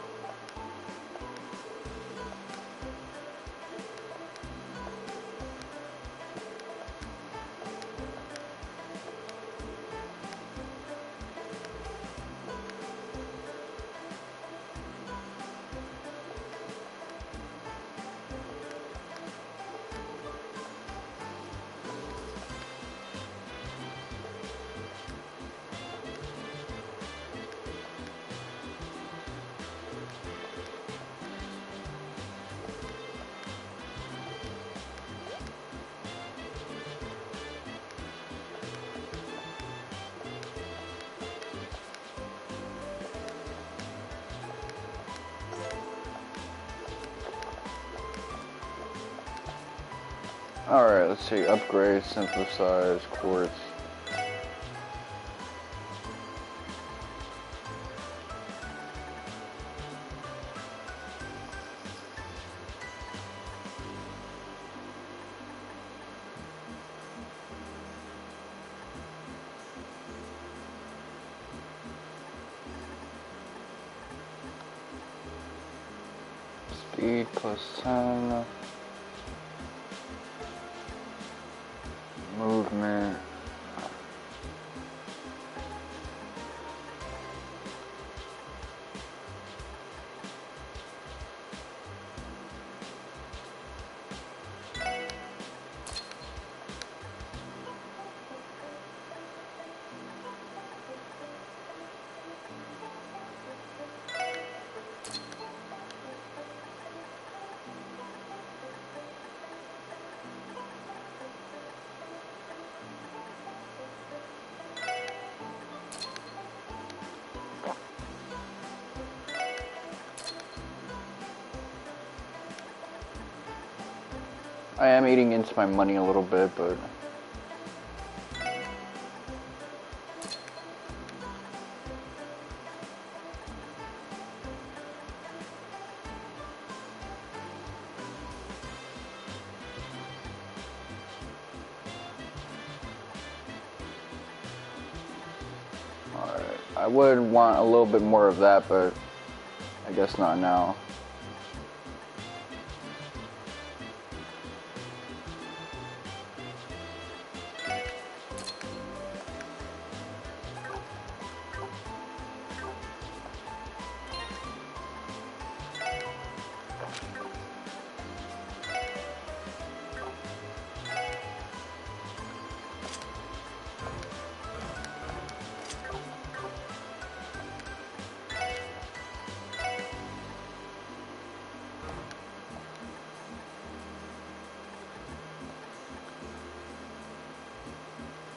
Alright, let's see. Upgrade, synthesize, quartz. Speed plus 10. Movement. I am eating into my money a little bit, but alright. I would want a little bit more of that, but I guess not now.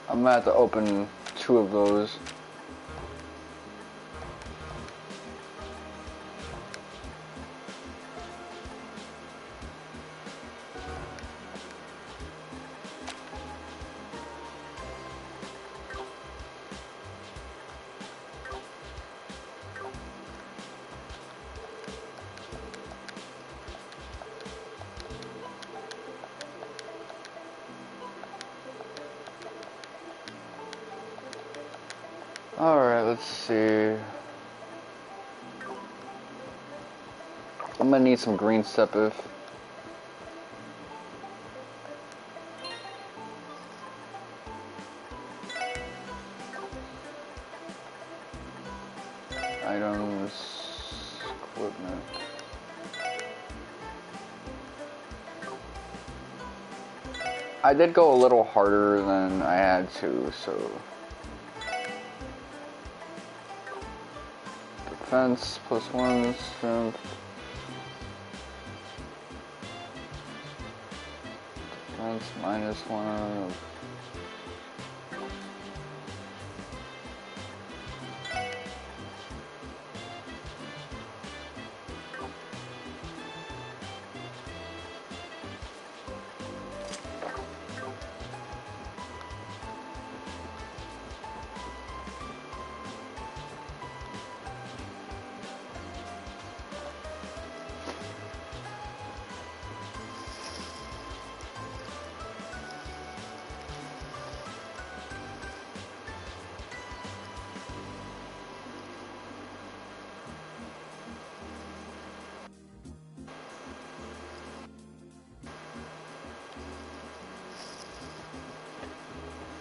I'm gonna have to open 2 of those. Alright, let's see. I'm gonna need some green sepith. Items, equipment. I did go a little harder than I had to, so. Defense +1, strength. Defense -1.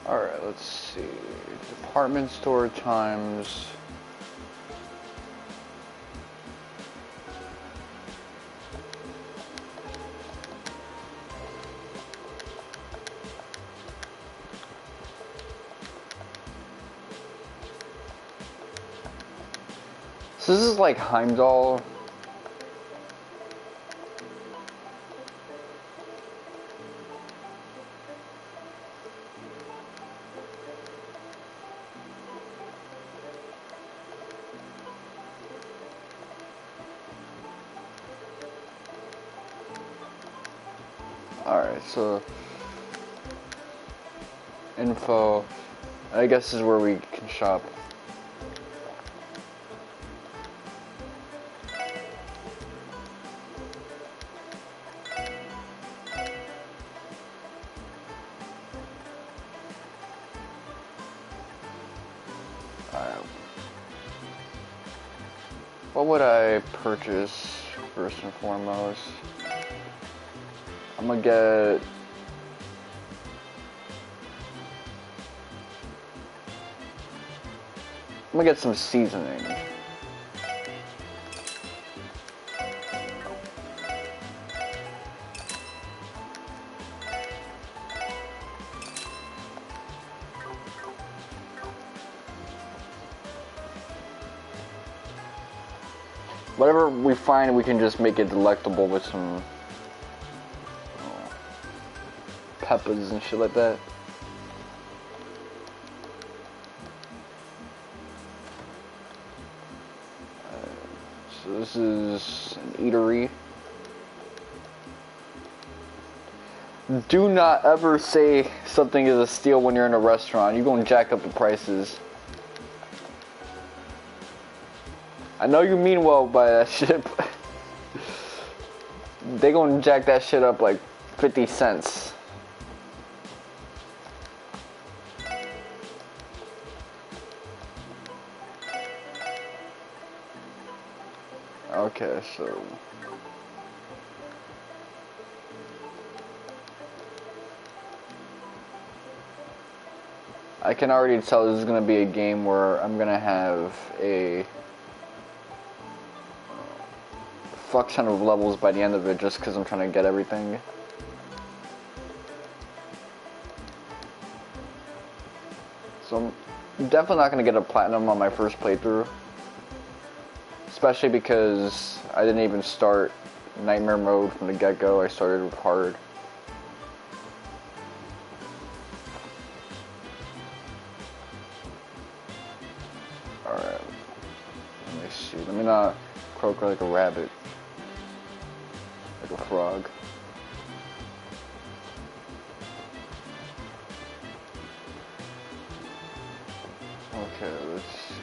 Alright, let's see. Department store times. So this is like Heimdall. Alright, so info, I guess is where we can shop. What would I purchase first and foremost? I'm gonna get some seasoning. Whatever we find, we can just make it delectable with some peppers and shit like that. So this is an eatery. Do not ever say something is a steal when you're in a restaurant. You're gonna jack up the prices. I know you mean well by that shit, but they gonna jack that shit up like 50 cents. Okay, so I can already tell this is gonna be a game where I'm gonna have a fuck ton of levels by the end of it just because I'm trying to get everything. So I'm definitely not gonna get a platinum on my first playthrough. Especially because I didn't even start nightmare mode from the get-go. I started with hard. Alright. Let me see. Let me not croak like a rabbit. Like a frog. Okay, let's see.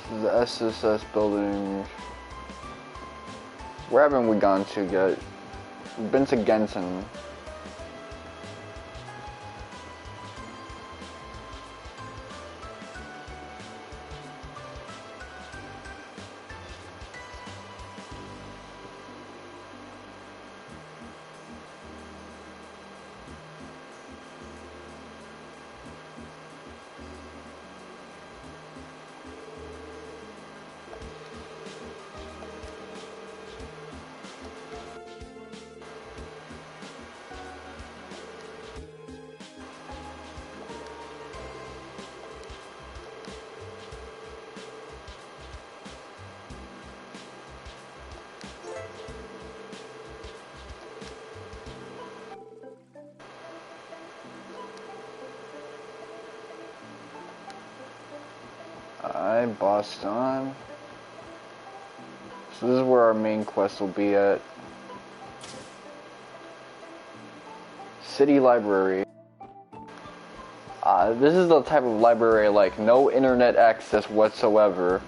This is the SSS building. Where haven't we gone to yet? We've been to Genton. Alright, Boston. So this is where our main quest will be at. City Library. This is the type of library like no internet access whatsoever.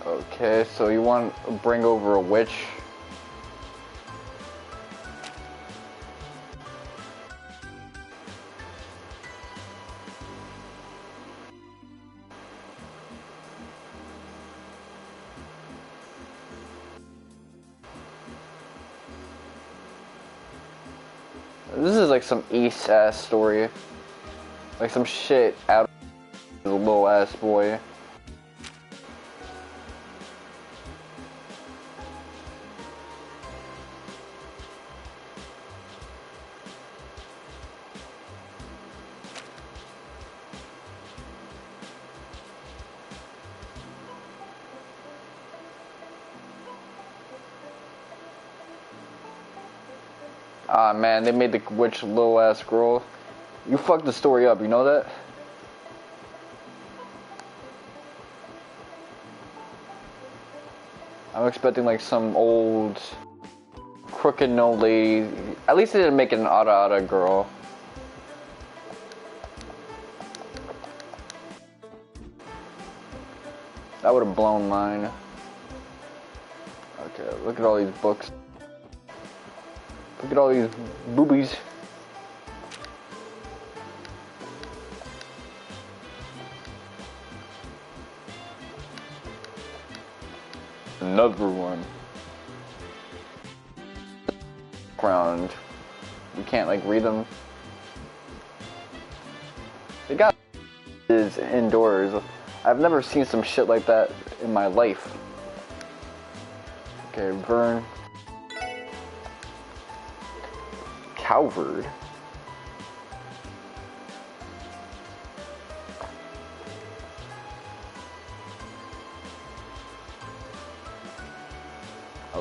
Okay, so you want to bring over a witch? This is like some East ass story. Like some shit out of the little ass boy. Ah man, they made the witch little ass girl. You fucked the story up, you know that? I'm expecting like some old crooked no lady. At least they didn't make it an Ada girl. That would have blown mine. Okay, look at all these books. Look at all these boobies. Another one. Ground. We can't like read them. They got is indoors. I've never seen some shit like that in my life. Okay, Vern. Calvard.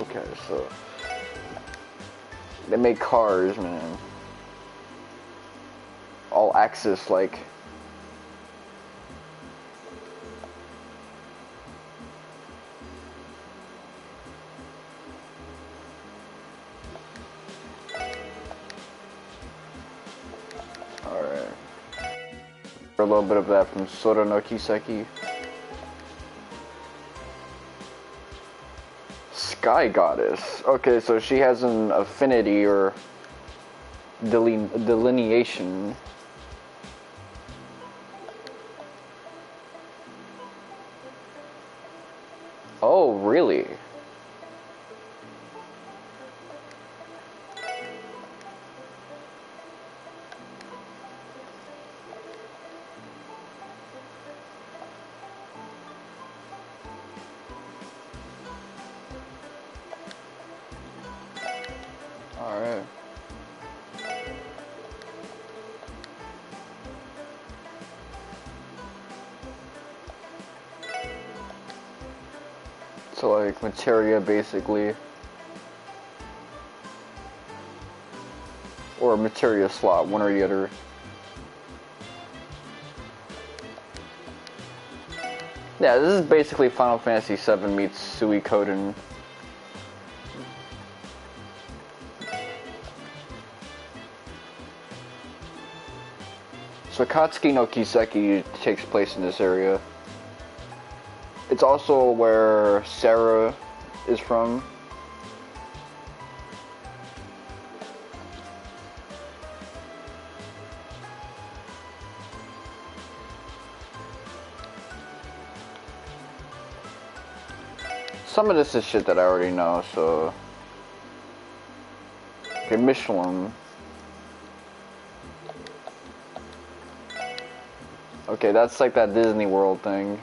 Okay, so they make cars, man. All Axis like. Alright. A little bit of that from Sora no Kiseki. Sky Goddess. Okay, so she has an affinity or delineation. Oh, really? Alright. So like materia basically. Or materia slot, one or the other. Yeah, this is basically Final Fantasy VII meets Suikoden. So Katsuki no Kiseki takes place in this area. It's also where Sarah is from. Some of this is shit that I already know, so... Okay, Michelin. Okay, that's like that Disney World thing.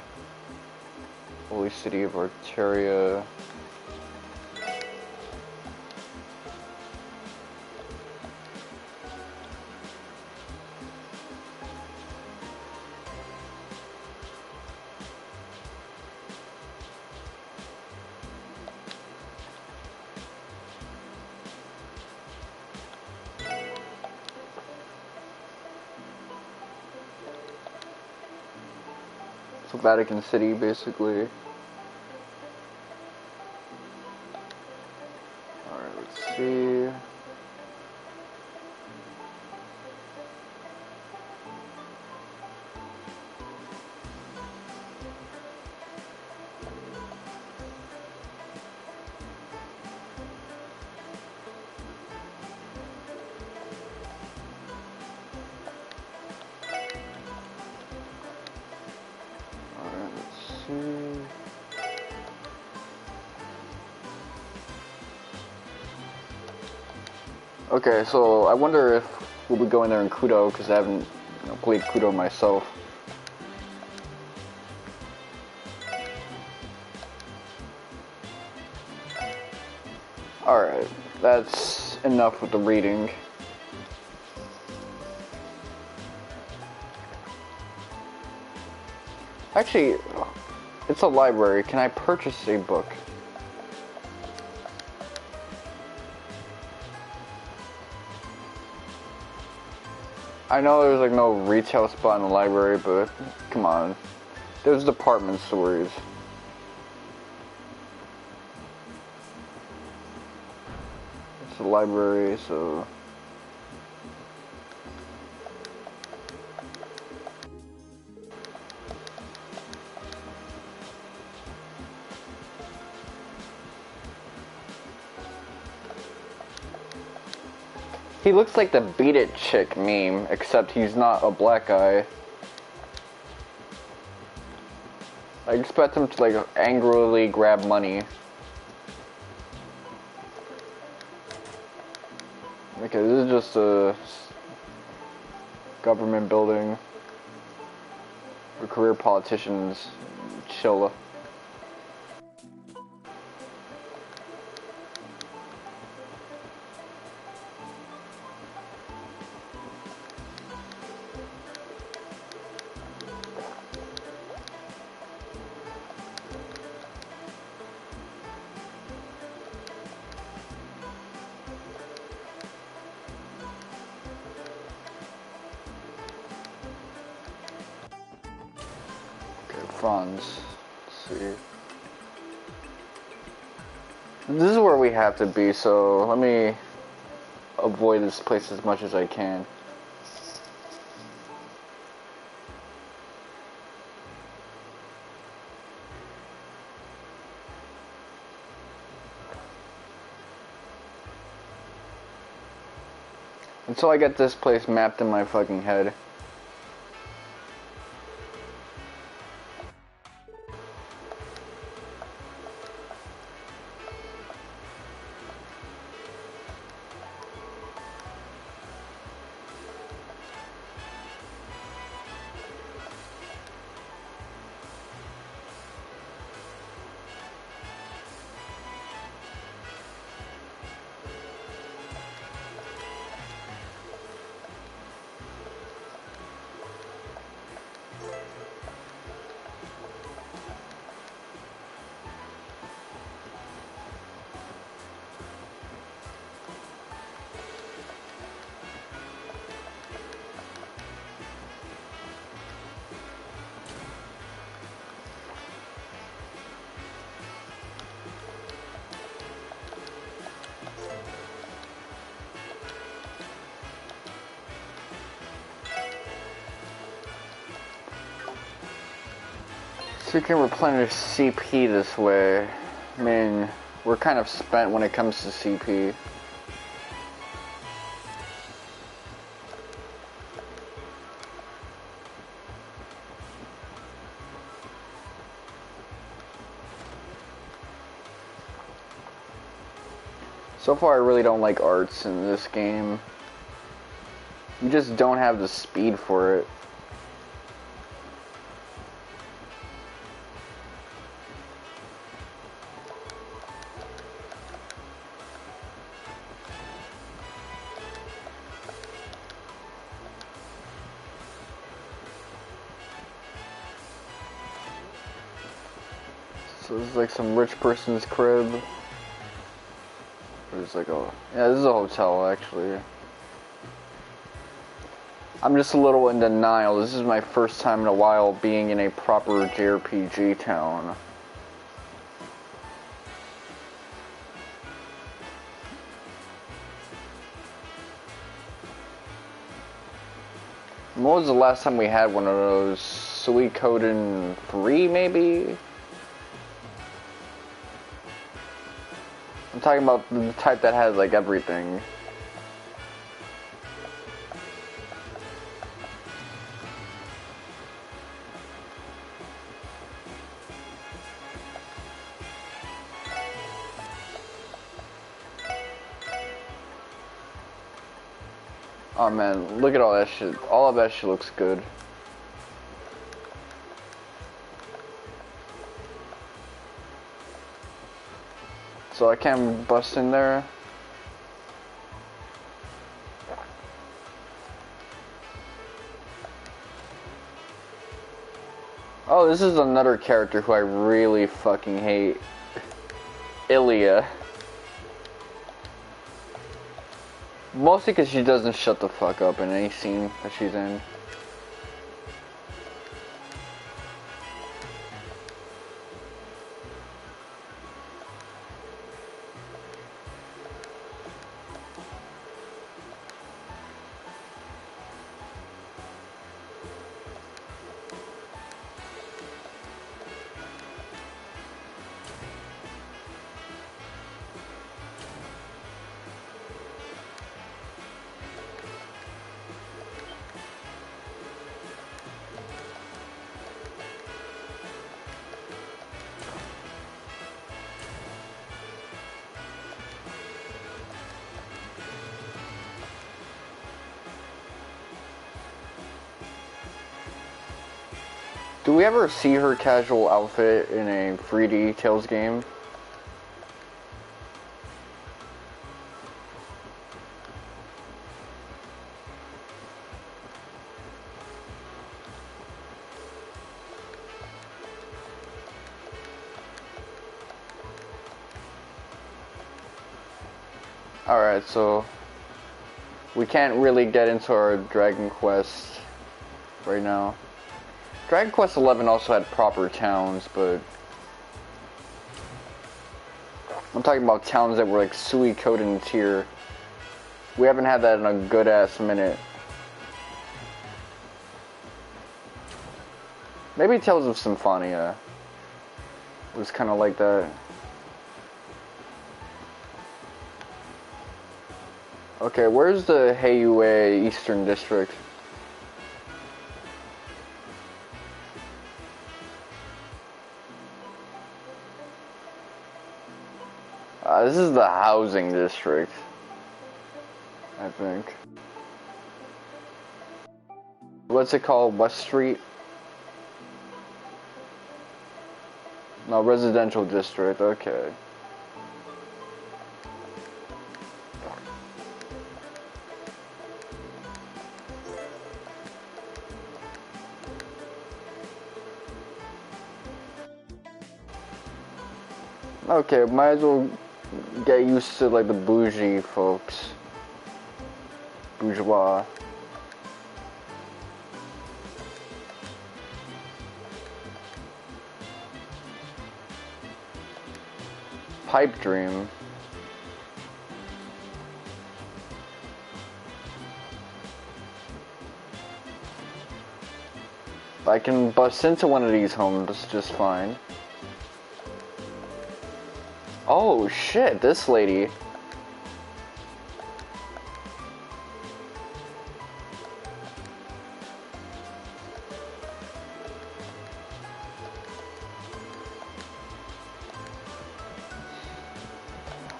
Holy City of Arteria. So Vatican City, basically. Alright, let's see. Alright, let's see. Okay, so I wonder if we'll be going there in Kudo, because I haven't played Kudo myself. Alright, that's enough with the reading. Actually, it's a library. Can I purchase a book? I know there's like no retail spot in the library, but come on. There's department stores. It's a library, so... He looks like the Beat It chick meme, except he's not a black guy. I expect him to like angrily grab money. Okay, this is just a government building where career politicians chill. Franz. Let's see. This is where we have to be, so let me avoid this place as much as I can. Until I get this place mapped in my fucking head. So you can replenish CP this way. I mean, we're kind of spent when it comes to CP. So far, I really don't like arts in this game. You just don't have the speed for it. So this is like some rich person's crib. It's like, oh, yeah, this is a hotel actually. I'm just a little in denial. This is my first time in a while being in a proper JRPG town. When was the last time we had one of those? Suikoden 3 maybe? I'm talking about the type that has like everything. Oh man, look at all that shit. All of that shit looks good. So I can't bust in there. Oh, this is another character who I really fucking hate. Ilya. Mostly because she doesn't shut the fuck up in any scene that she's in. Do we ever see her casual outfit in a 3D Tales game? Alright, so we can't really get into our Dragon Quest right now. Dragon Quest XI also had proper towns, but I'm talking about towns that were like Sui code and tier. We haven't had that in a good ass minute. Maybe Tales of Symphonia was kind of like that. Okay, where's the Heiyue Eastern District? This is the housing district, I think. What's it called? West Street? No, residential district, okay. Okay, might as well get used to like the bougie folks. Bourgeois. Pipe dream. I can bust into one of these homes just fine. Oh shit, this lady.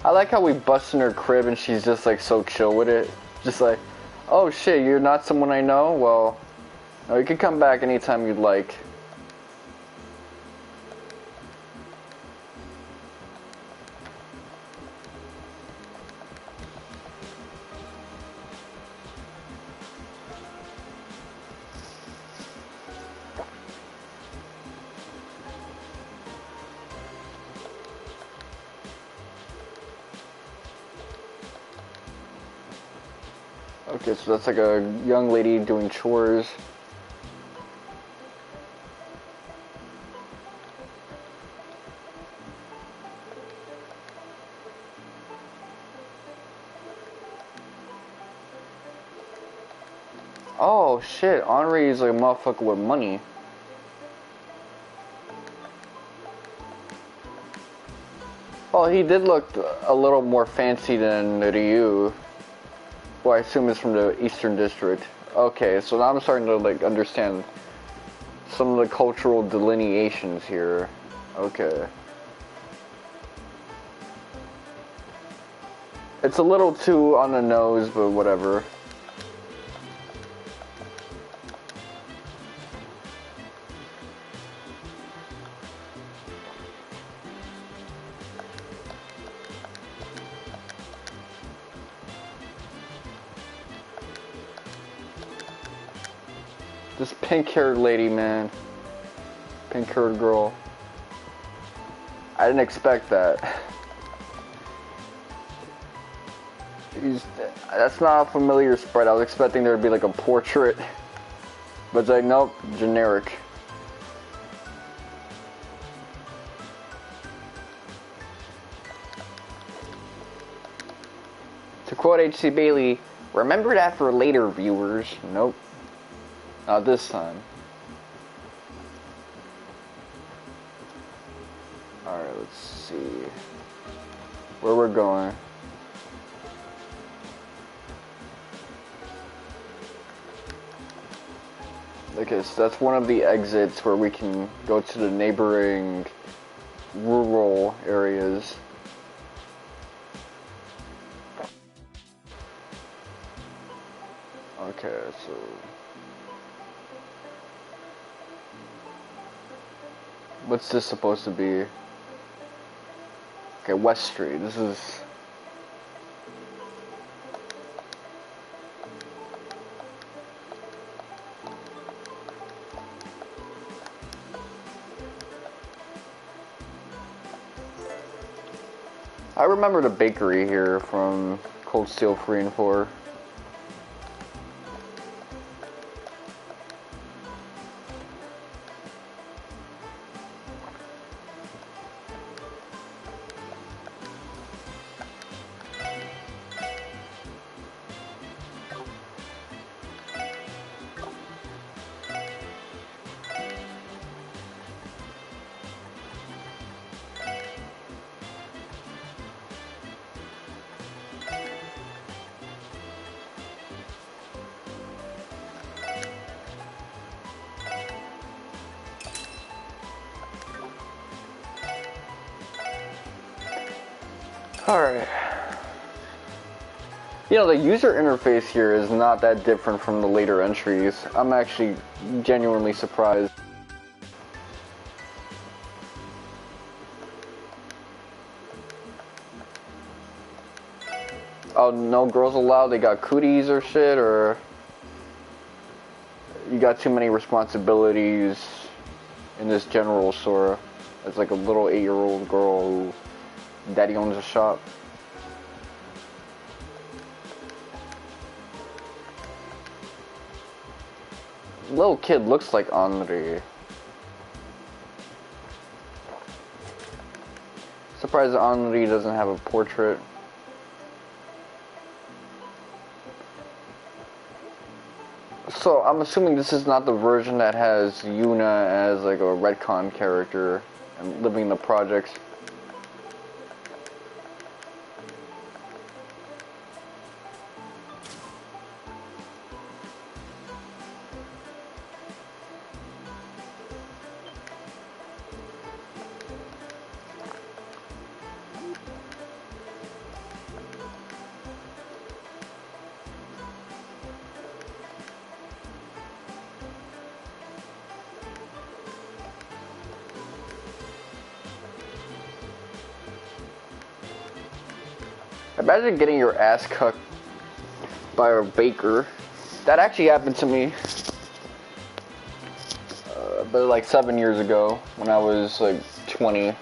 I like how we bust in her crib and she's just like so chill with it. Just like, oh shit, you're not someone I know? Well, no, you can come back anytime you'd like. Okay, so that's like a young lady doing chores. Oh shit, Henri is like a motherfucker with money. Well, he did look a little more fancy than Ryu, who I assume is from the Eastern District. Okay, so now I'm starting to like understand some of the cultural delineations here. Okay. It's a little too on the nose, but whatever. This pink-haired lady, man. Pink-haired girl. I didn't expect that. That's not a familiar sprite. I was expecting there to be like a portrait. But it's like, nope, generic. To quote H.C. Bailey, remember that for later viewers. Nope. Not this time. Alright, let's see where we're going. Okay, so that's one of the exits where we can go to the neighboring rural areas. Okay, so what's this supposed to be? Okay, West Street. This is... I remember the bakery here from Cold Steel 3 and 4. Alright. You know, the user interface here is not that different from the later entries. I'm actually genuinely surprised. Oh, no girls allowed? They got cooties or shit? Or you got too many responsibilities in this general store? It's like a little 8-year-old girl who daddy owns a shop. Little kid looks like Henri. Surprised Henri doesn't have a portrait. So I'm assuming this is not the version that has Yuna as like a retcon character and living in the projects. Imagine getting your ass cut by a baker. That actually happened to me, but like 7 years ago when I was like 20.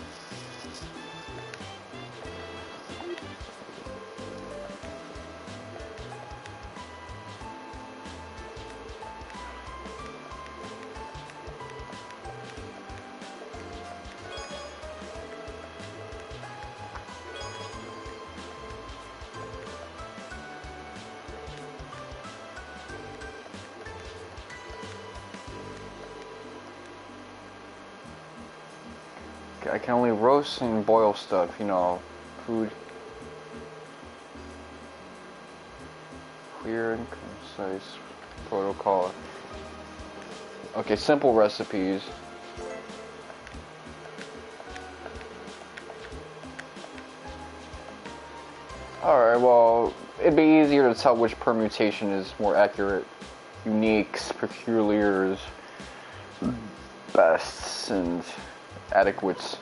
I can only roast and boil stuff, you know, food. Clear and concise protocol. Okay, simple recipes. Alright, well, it'd be easier to tell which permutation is more accurate. Uniques, peculiars, bests, and adequates.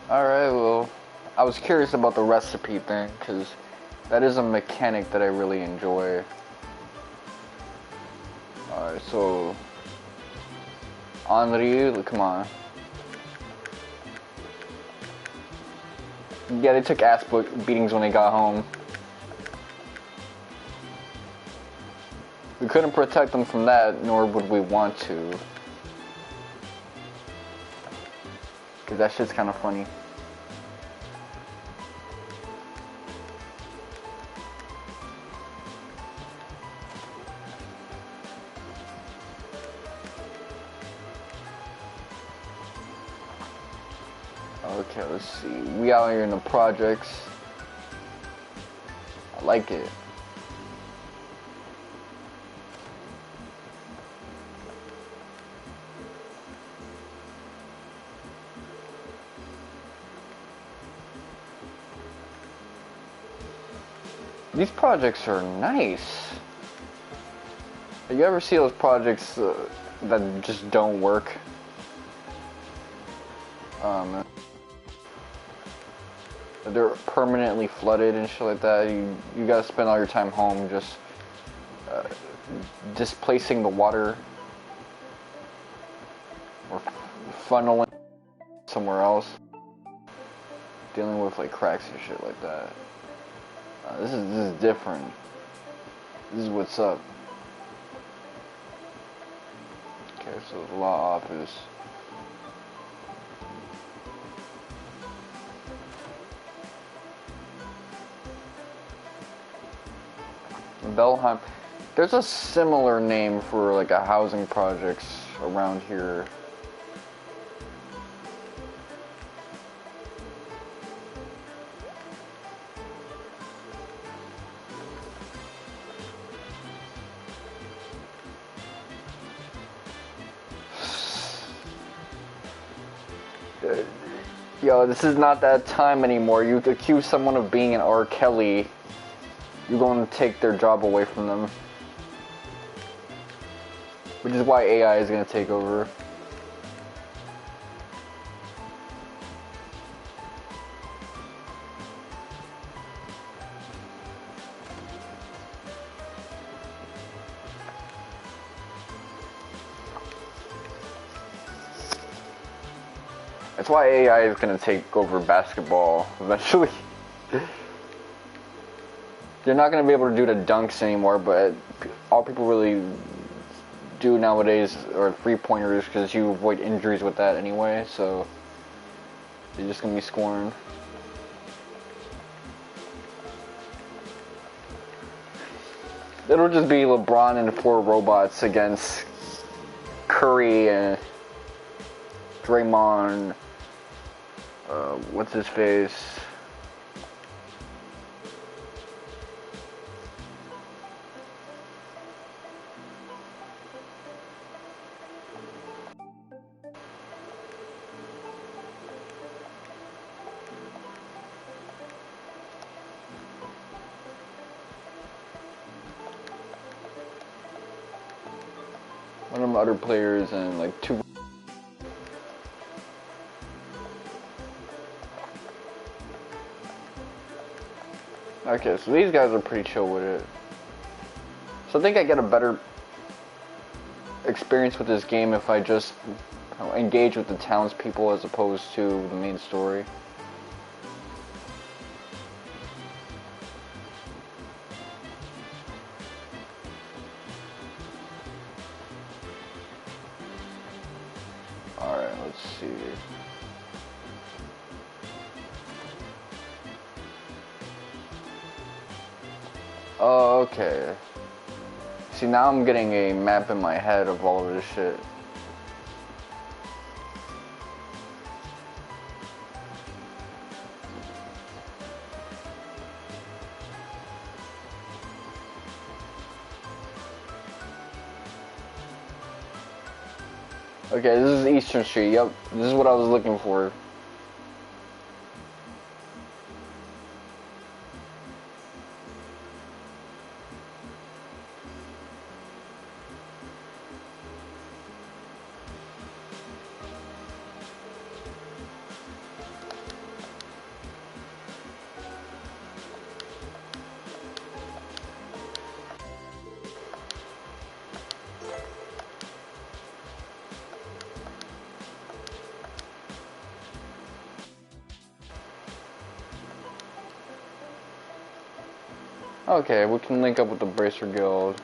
Alright, well, I was curious about the recipe thing, because that is a mechanic that I really enjoy. Alright, so Henri, come on. Yeah, they took ass beatings when they got home. We couldn't protect them from that, nor would we want to. Because that shit's kind of funny. Okay, let's see. We out here in the projects. I like it. These projects are nice. You ever see those projects that just don't work? They're permanently flooded and shit like that. You gotta spend all your time home just displacing the water or funneling somewhere else, dealing with like cracks and shit like that. This is different. This is what's up. Okay, so the law office. Belheim. There's a similar name for like a housing projects around here. Yo, this is not that time anymore. You accuse someone of being an R. Kelly, you're going to take their job away from them. Which is why AI is going to take over. That's why AI is going to take over basketball eventually. They're not going to be able to do the dunks anymore, but all people really do nowadays are three-pointers because you avoid injuries with that anyway, so they're just going to be scoring. It'll just be LeBron and 4 robots against Curry and Draymond. What's his face? One of them other players and like 2. Okay, so these guys are pretty chill with it. So I think I get a better experience with this game if I just engage with the townspeople as opposed to the main story. Alright, let's see. Oh, okay. See, now I'm getting a map in my head of all of this shit. Okay, this is Eastern Street. Yep, this is what I was looking for. Okay, we can link up with the Bracer Guild.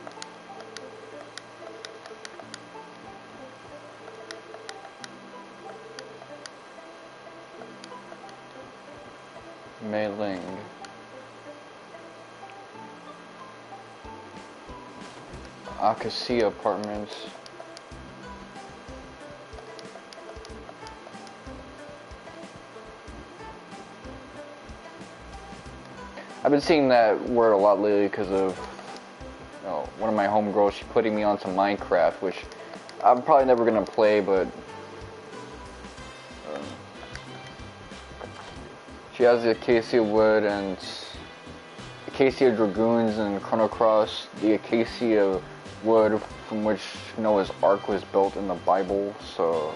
Mei Ling. Acacia Apartments. I've been seeing that word a lot lately because of one of my homegirls. She's putting me onto Minecraft, which I'm probably never gonna play, but she has the Acacia Wood and Acacia Dragoons and Chrono Cross, the Acacia Wood from which Noah's Ark was built in the Bible, so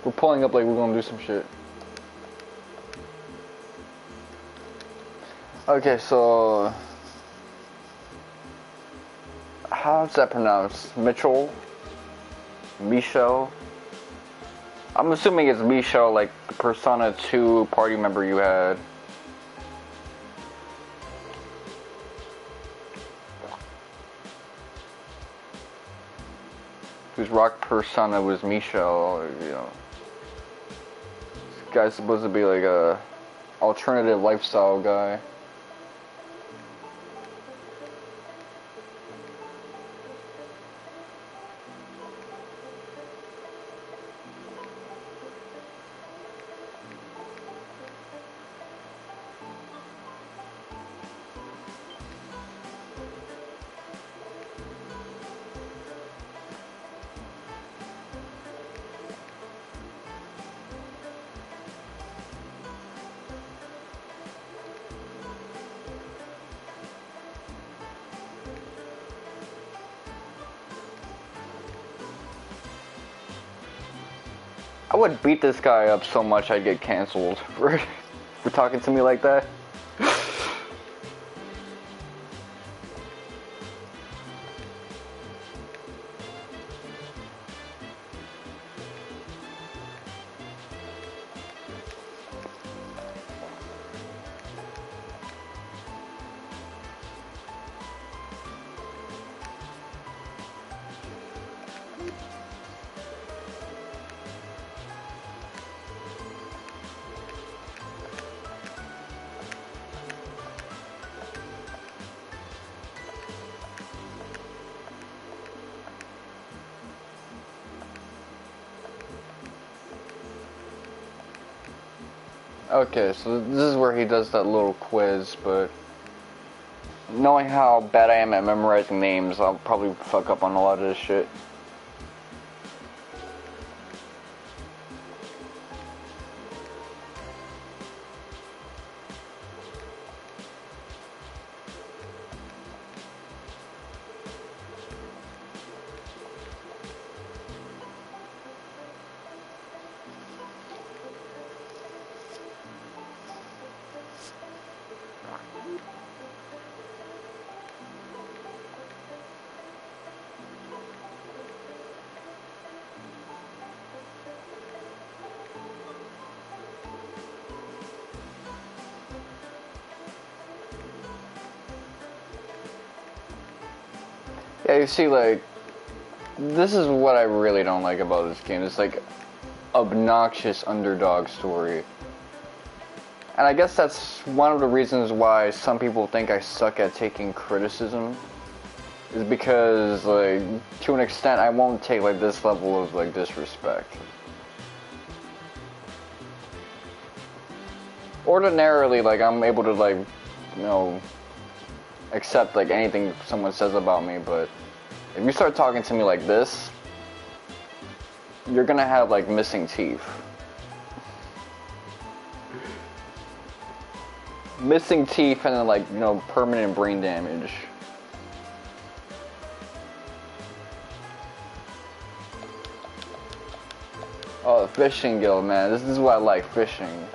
we're pulling up like we're gonna do some shit. Okay, so how's that pronounced? Mitchell? Michelle? I'm assuming it's Michelle, like the Persona 2 party member you had. Whose rock persona was Michelle, you know. This guy's supposed to be like a alternative lifestyle guy. I would beat this guy up so much I'd get canceled for talking to me like that. Okay, so this is where he does that little quiz, but knowing how bad I am at memorizing names, I'll probably fuck up on a lot of this shit. Yeah, you see, like, this is what I really don't like about this game. It's like obnoxious underdog story. And I guess that's one of the reasons why some people think I suck at taking criticism. Is because, like, to an extent, I won't take, like, this level of, like, disrespect. Ordinarily, like, I'm able to, like, you know, accept, like, anything someone says about me, but if you start talking to me like this, you're gonna have, like, missing teeth. Missing teeth and then, like, you know, permanent brain damage. Oh, the fishing guild, man. This is what I like, fishing.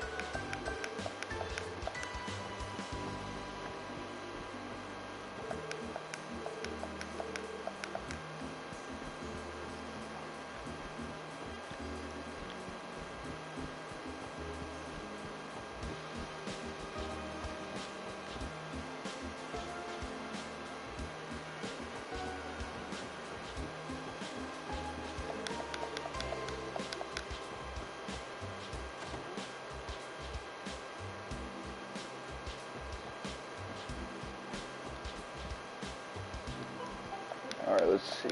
Alright, let's see.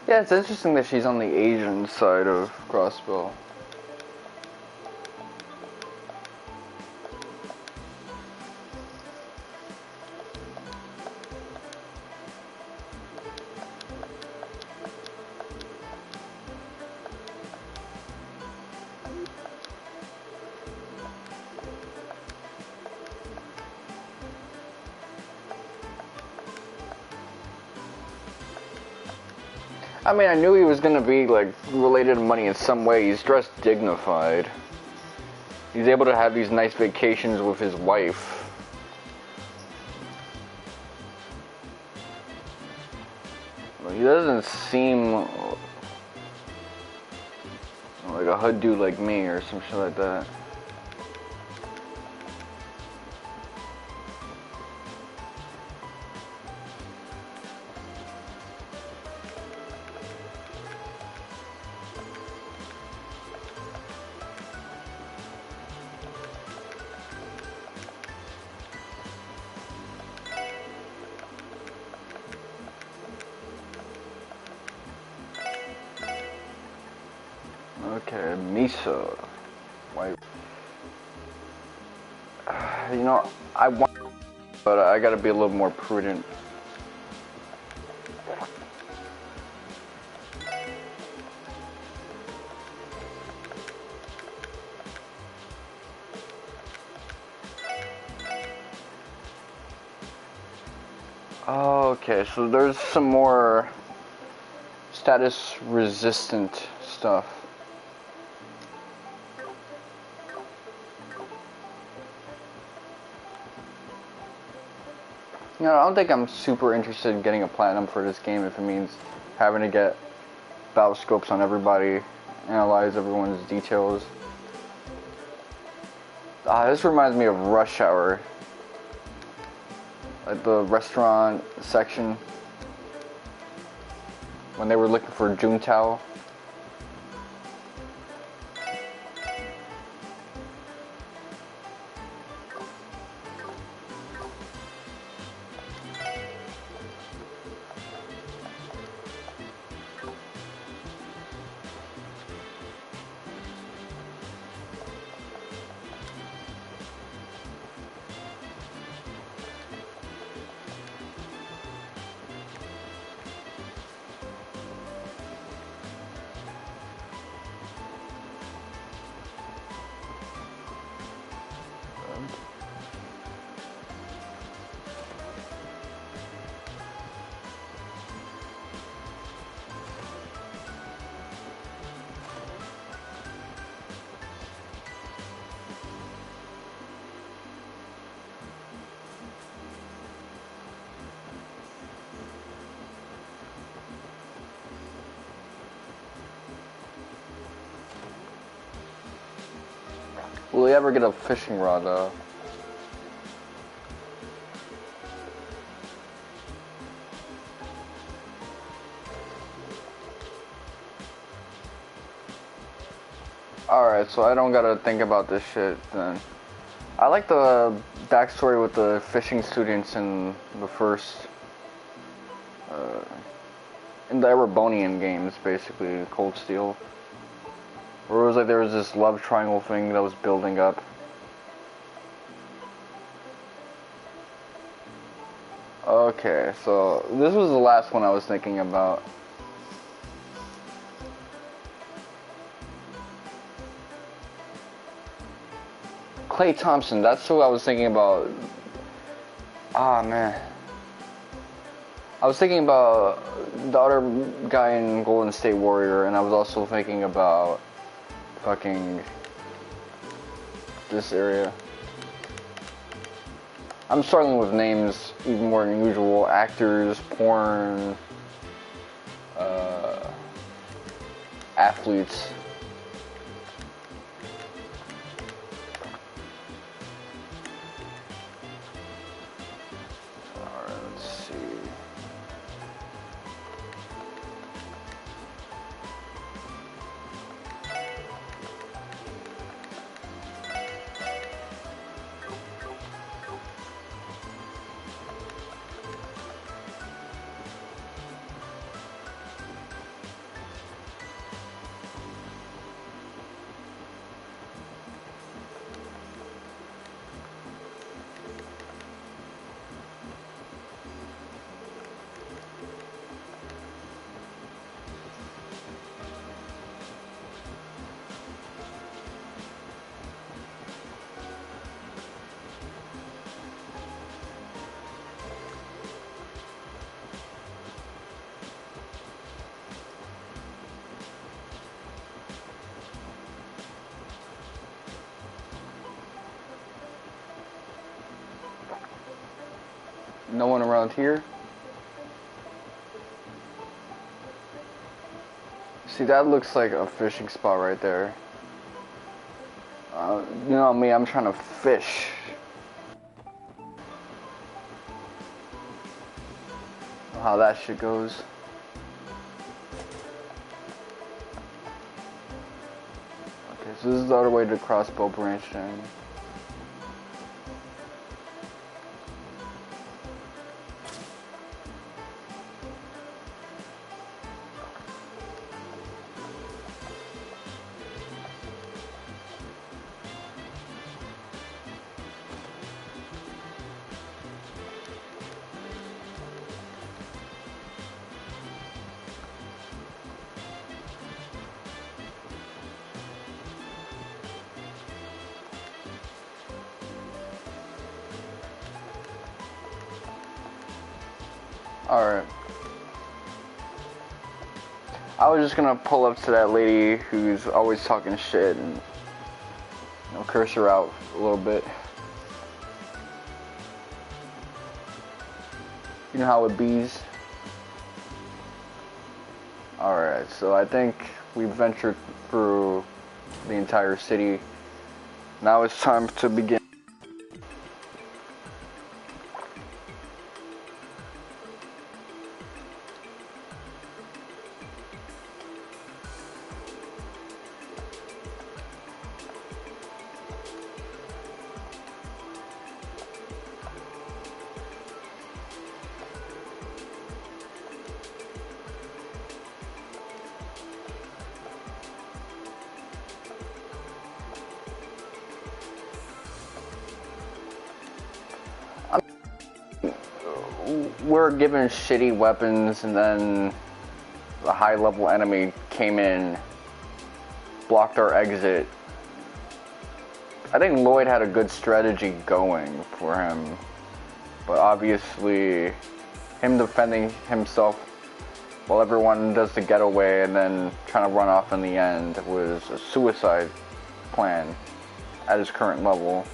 Yeah, it's interesting that she's on the Asian side of Crossbell. I mean, I knew he was gonna be, like, related to money in some way. He's dressed dignified. He's able to have these nice vacations with his wife. He doesn't seem like a hood dude like me or some shit like that. Okay, Misa. White. You know, I want, but I gotta be a little more prudent. Okay, so there's some more status resistant stuff. You know, I don't think I'm super interested in getting a platinum for this game if it means having to get battle scopes on everybody, analyze everyone's details. This reminds me of Rush Hour. Like the restaurant section. When they were looking for Juntao. Will he ever get a fishing rod though? Alright, so I don't gotta think about this shit then. I like the backstory with the fishing students in the first, in the Erebonian games, basically, Cold Steel. Where it was like there was this love triangle thing that was building up. Okay, so this was the last one I was thinking about. Clay Thompson, that's who I was thinking about. Ah, man. I was thinking about the other guy in Golden State Warrior, and I was also thinking about fucking this area. I'm struggling with names even more than usual. Actors, porn, athletes. Alright, let's see. No one around here? See, that looks like a fishing spot right there. You know me, I'm trying to fish. How that shit goes. Okay, so this is the other way to Crossbell branch then. Alright. I was just gonna pull up to that lady who's always talking shit and, you know, curse her out a little bit. You know how it bees. Alright, so I think we've ventured through the entire city. Now it's time to begin. We're given shitty weapons, and then the high-level enemy came in, blocked our exit. I think Lloyd had a good strategy going for him, but obviously him defending himself while everyone does the getaway and then trying to run off in the end was a suicide plan at his current level.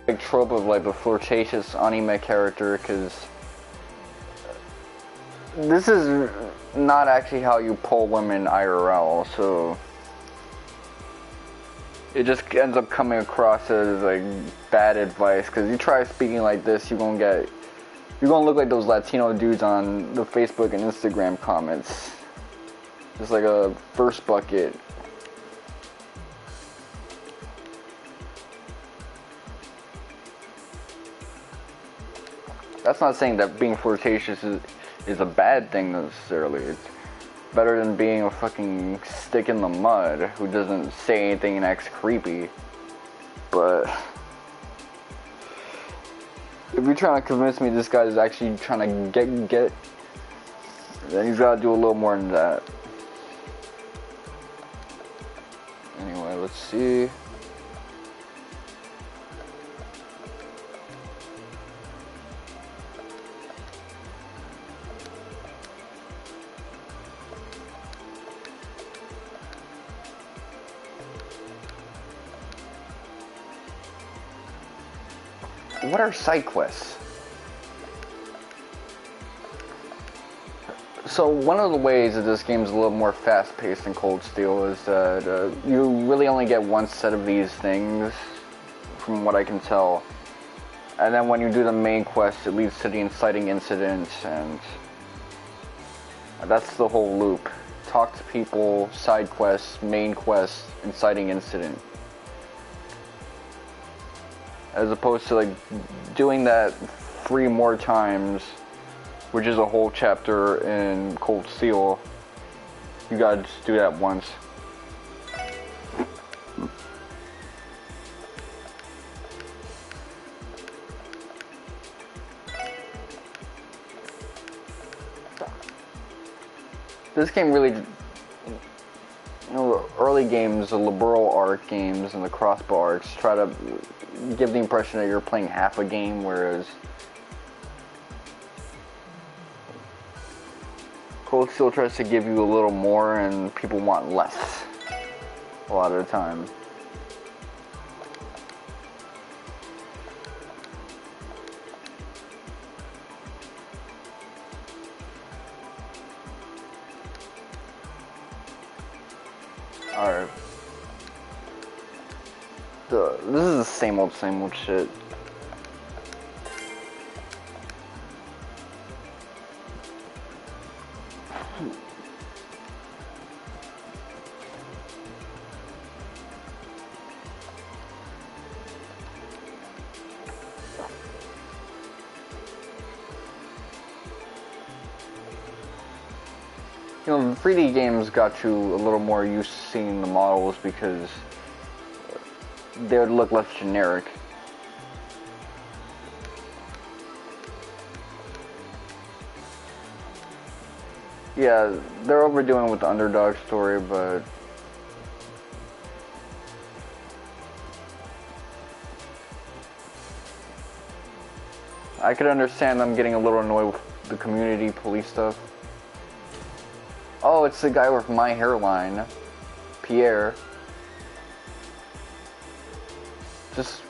Big trope of like the flirtatious anime character, because this is not actually how you pull women IRL, so it just ends up coming across as like bad advice. Because you try speaking like this, you're gonna look like those Latino dudes on the Facebook and Instagram comments, just like a first bucket. That's not saying that being flirtatious is a bad thing necessarily. It's better than being a fucking stick in the mud who doesn't say anything and acts creepy. But if you're trying to convince me this guy is actually trying to get, then he's got to do a little more than that. Anyway, let's see. What are sidequests? So one of the ways that this game is a little more fast-paced than Cold Steel is that you really only get one set of these things, from what I can tell. And then when you do the main quest, it leads to the inciting incident, and that's the whole loop. Talk to people, side quests, main quest, inciting incident. As opposed to like doing that 3 more times, which is a whole chapter in Cold Steel. You gotta just do that once. This game really, you know, early games, the liberal arc games and the Crossbell arcs try to give the impression that you're playing half a game, whereas Cold Steel tries to give you a little more and people want less a lot of the time. Alright. This is the same old shit. You know, 3D games got you a little more used to seeing the models because they would look less generic. Yeah, they're overdoing it with the underdog story, but I could understand them getting a little annoyed with the community police stuff. Oh, it's the guy with my hairline, Pierre. Just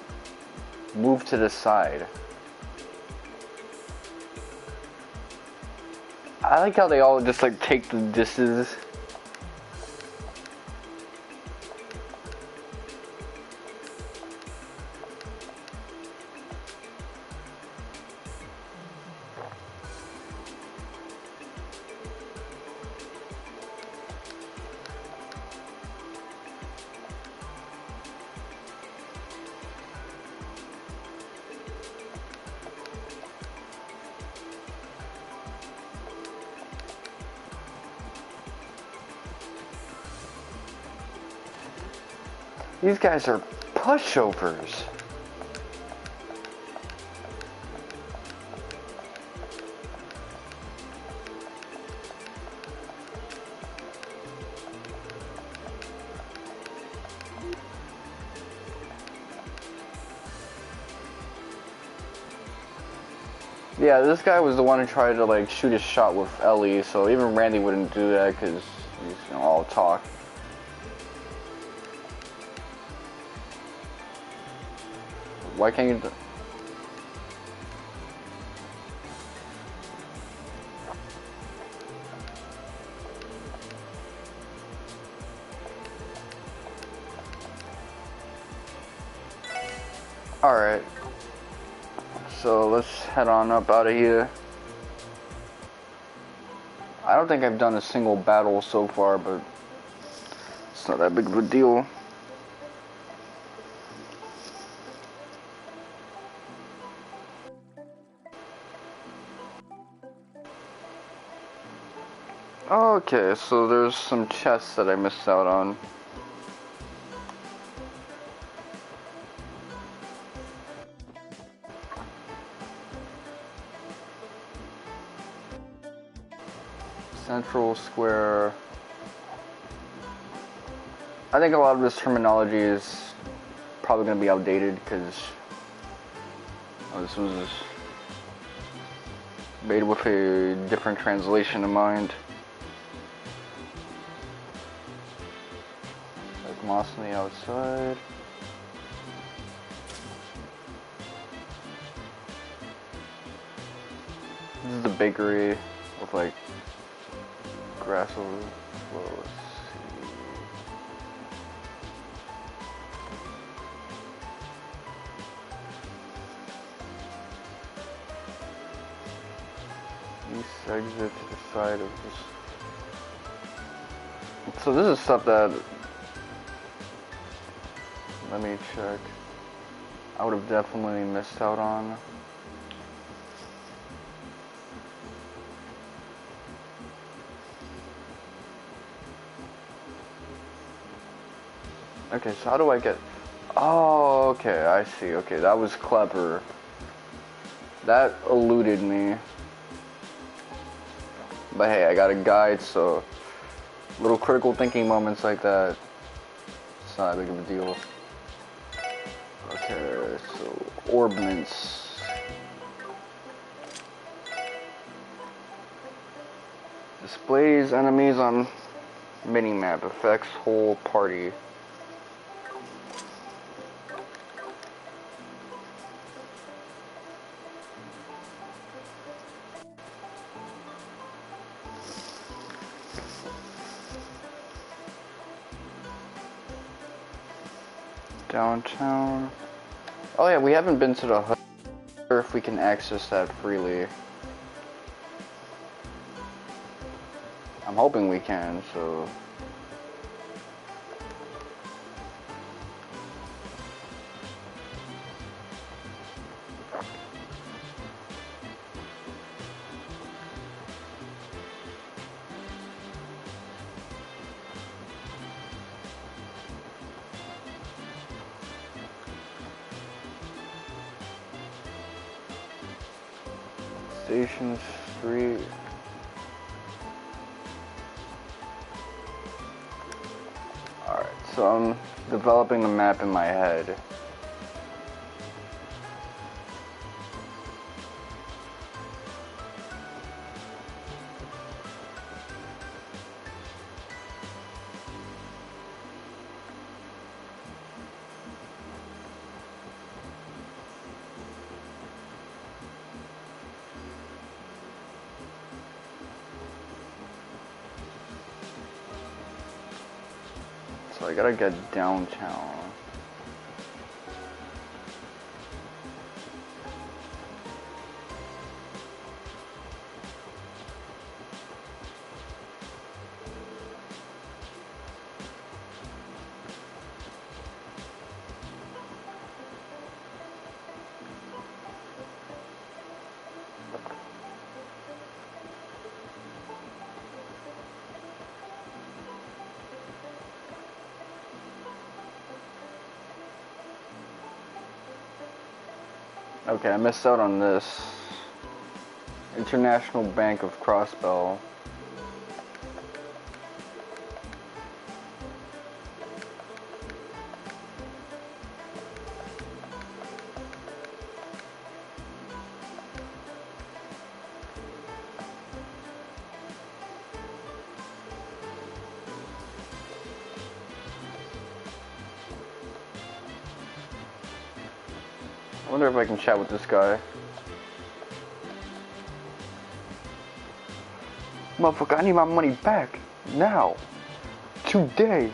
move to the side. I like how they all just like take the disses. These guys are pushovers. Yeah, this guy was the one who tried to like shoot his shot with Ellie, so even Randy wouldn't do that because he's, you know, all talk. Why can't you do... Alright. So let's head on up out of here. I don't think I've done a single battle so far, but it's not that big of a deal. Okay, so there's some chests that I missed out on. Central Square. I think a lot of this terminology is probably going to be outdated because this was made with a different translation in mind. Like moss on the outside. This is the bakery with like grass overflow. Let's see. East exit to the side of this. So this is stuff that, let me check, I would have definitely missed out on. Okay, so how do I get... Oh, okay, I see. Okay, that was clever. That eluded me. But hey, I got a guide, so little critical thinking moments like that, it's not that big of a deal. Okay, so ordnance. This Displays enemies on minimap. Affects whole party. Downtown. Oh yeah, we haven't been to the hood. Or if we can access that freely. I'm hoping we can, so. Station Street. Alright, so I'm developing the map in my head. So I gotta get downtown. Okay, I missed out on this. International Bank of Crossbell. I wonder if I can chat with this guy. Motherfucker, I need my money back. Now. Today.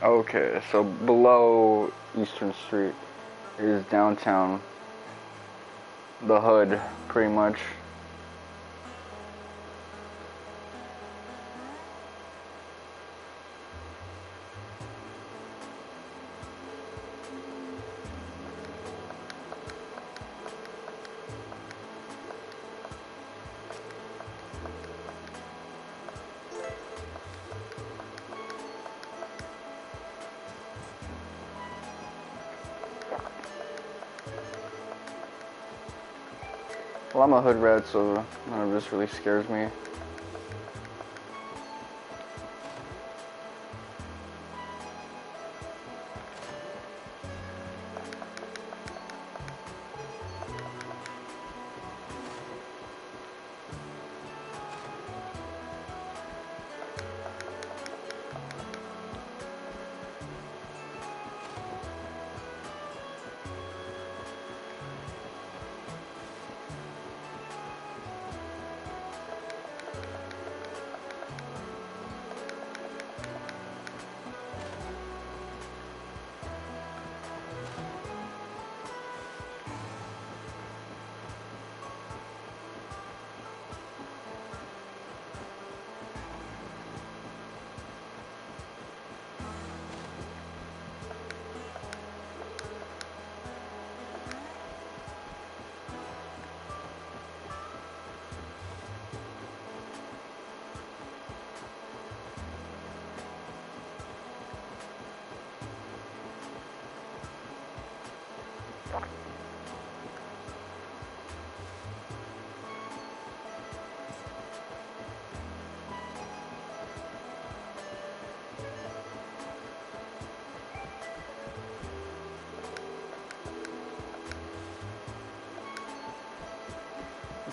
Okay, so below Eastern Street is downtown. The hood, pretty much. Well, I'm a hood rat, so none of this really scares me.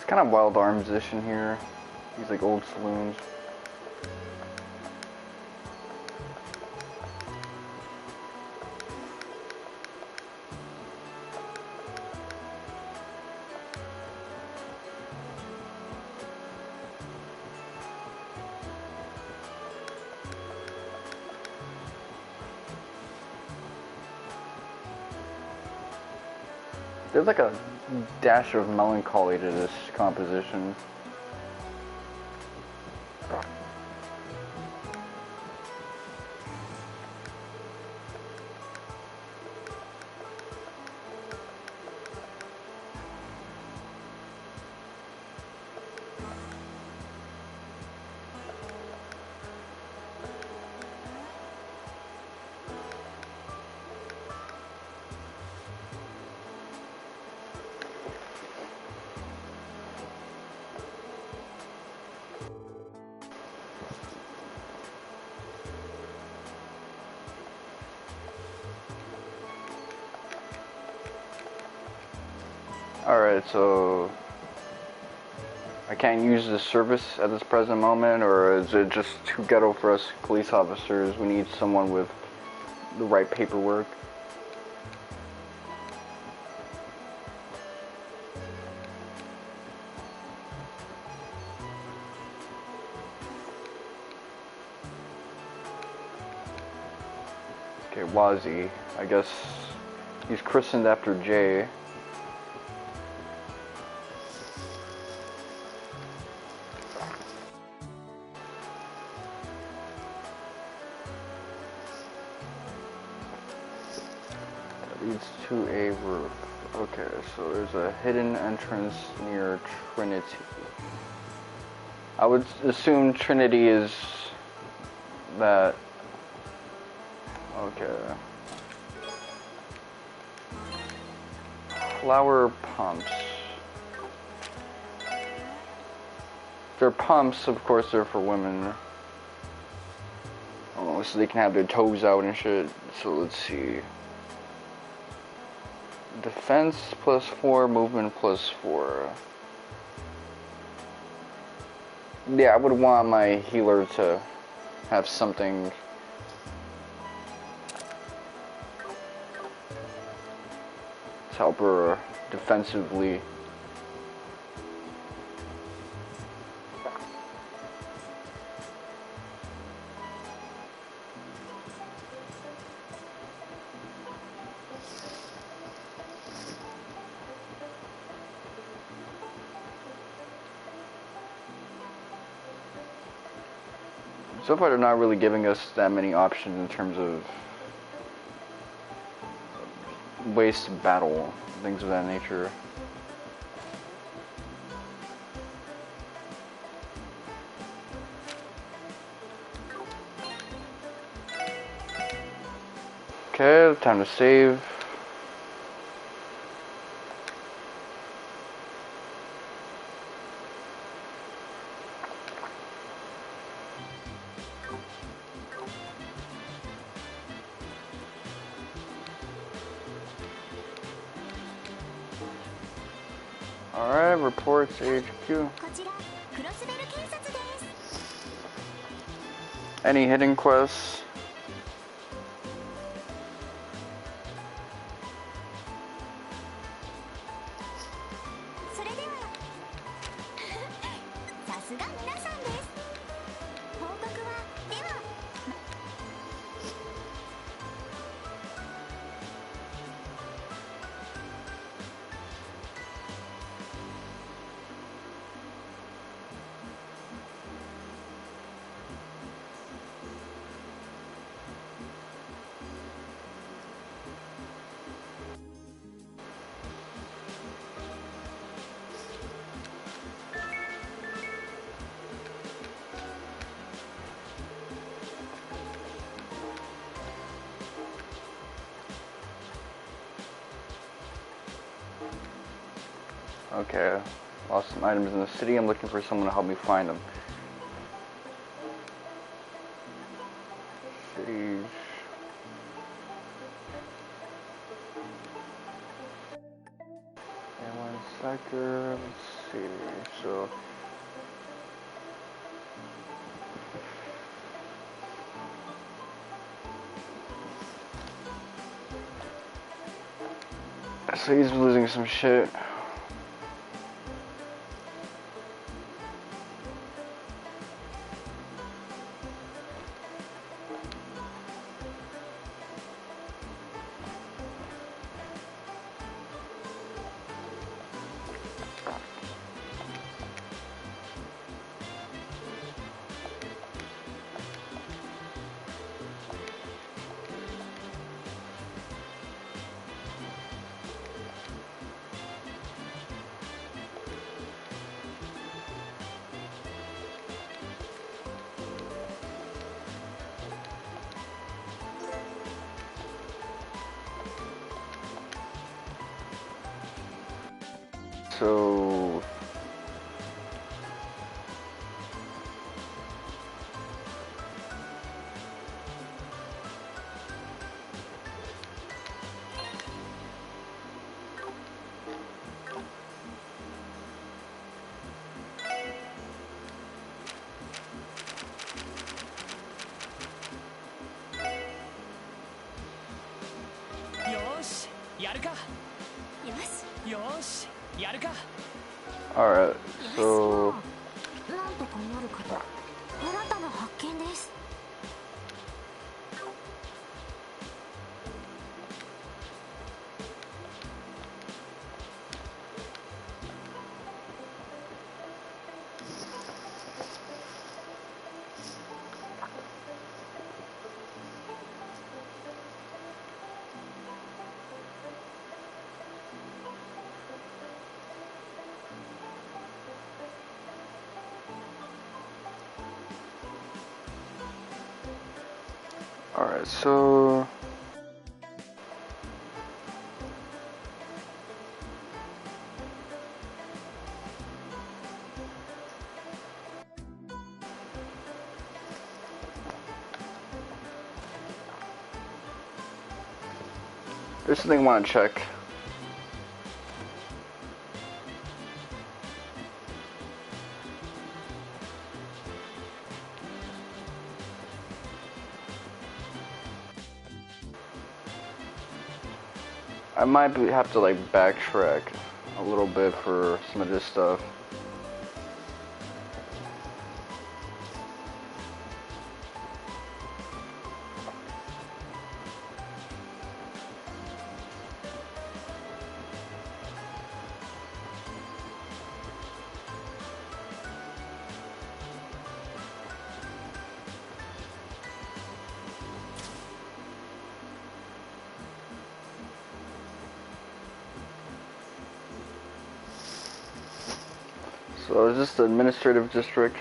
It's kind of wild arms-ish in here. These like old saloons. There's like a dash of melancholy to this composition. Alright, so I can't use this service at this present moment, or is it just too ghetto for us police officers? We need someone with the right paperwork. Okay, Wazzy. I guess he's christened after Jay. Leads to a roof. Okay, so there's a hidden entrance near Trinity. I would assume Trinity is that. Okay. Flower pumps. They're pumps, of course, they're for women. Oh, so they can have their toes out and shit. So let's see. Defense +4, movement +4. Yeah, I would want my healer to have something to help her defensively. So far, they're not really giving us that many options in terms of ways to battle, things of that nature. Okay, time to save. Alright, reports HQ. Any hidden quests? Okay, lost some items in the city. I'm looking for someone to help me find them. Cities. And one sector. Let's see. So. So he's losing some shit. So alright, so なんとかなるかと。新たな発見です。 alright, so there's something I want to check. I might have to like backtrack a little bit for some of this stuff. So is this the administrative district?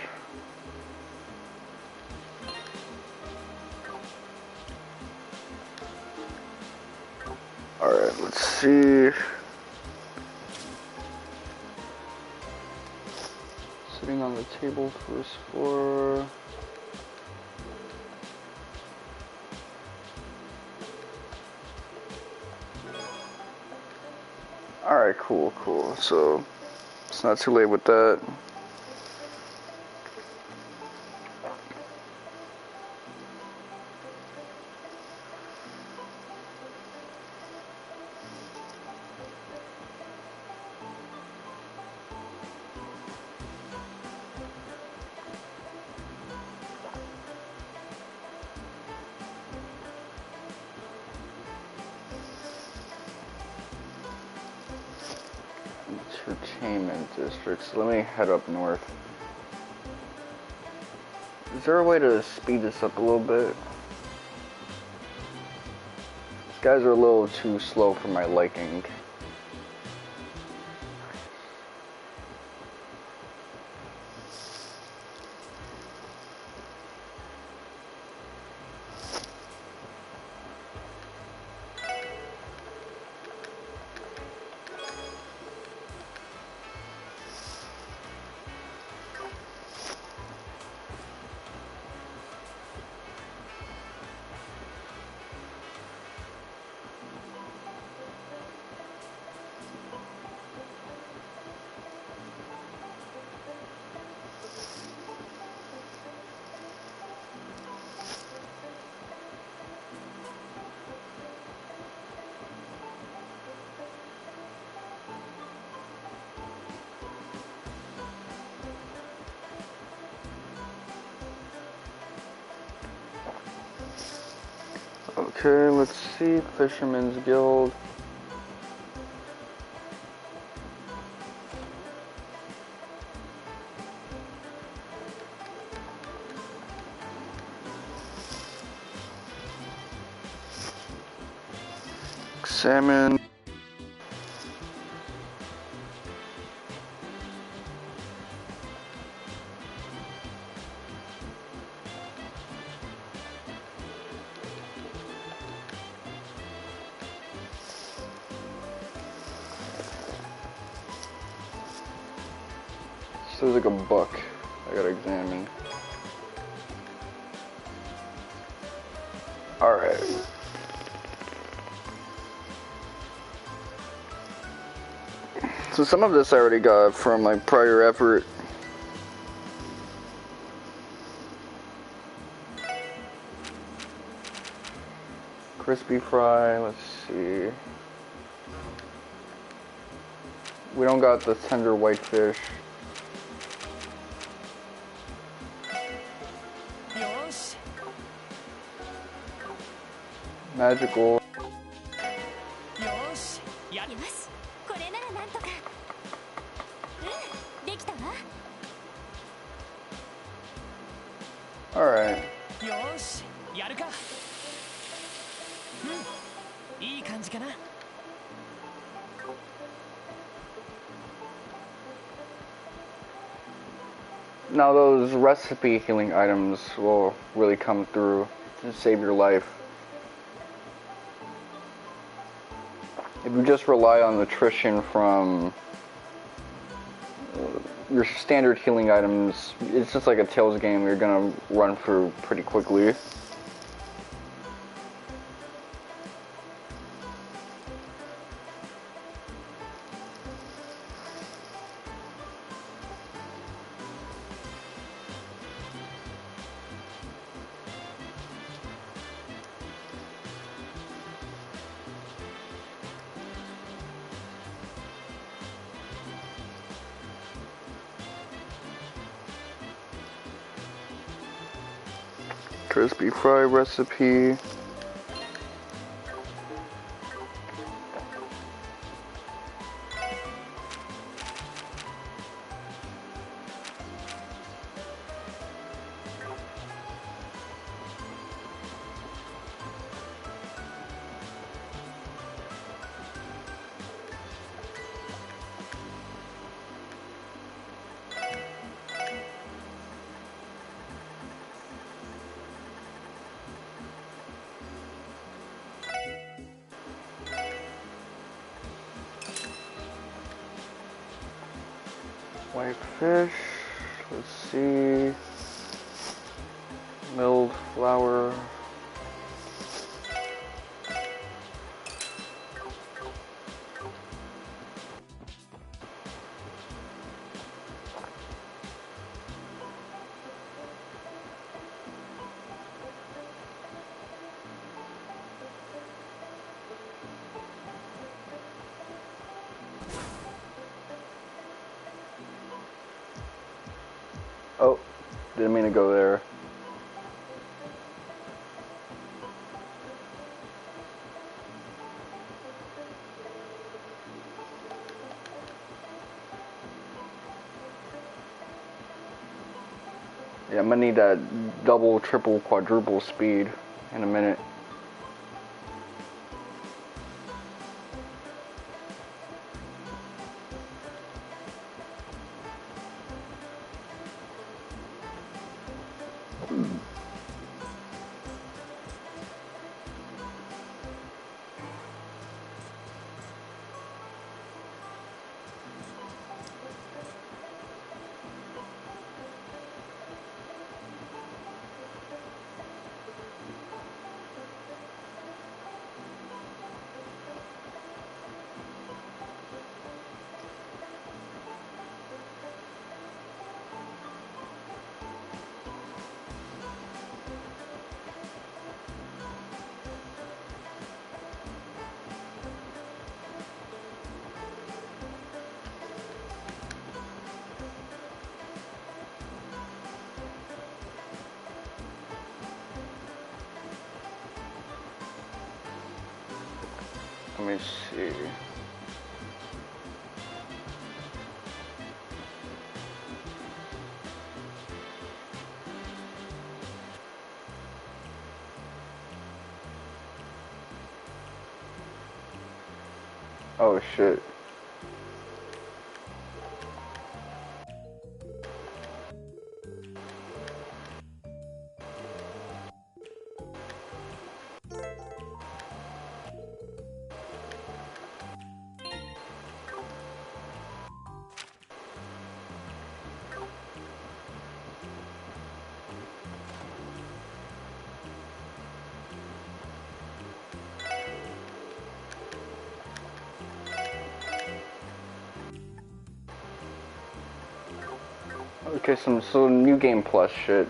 Alright, let's see. Sitting on the table, first floor. Alright, cool. So it's not too late with that. Entertainment district. So let me head up north. Is there a way to speed this up a little bit? These guys are a little too slow for my liking. Okay, let's see. Fisherman's Guild. Salmon. So there's like a buck I gotta examine. Alright. So some of this I already got from my prior effort. Crispy fry, let's see. We don't got the tender whitefish. Magical. よしこれならなんとかできたわ Alright. よしやるかいい感じかな Now those recipe healing items will really come through to save your life. If you just rely on nutrition from your standard healing items, it's just like a Tales game you're gonna run through pretty quickly. Crispy fry recipe. White fish, let's see, milled flour. Oh, didn't mean to go there. Yeah, I'm gonna need that double, triple, quadruple speed in a minute. Let me see. Oh shit. Okay, some new game plus shit.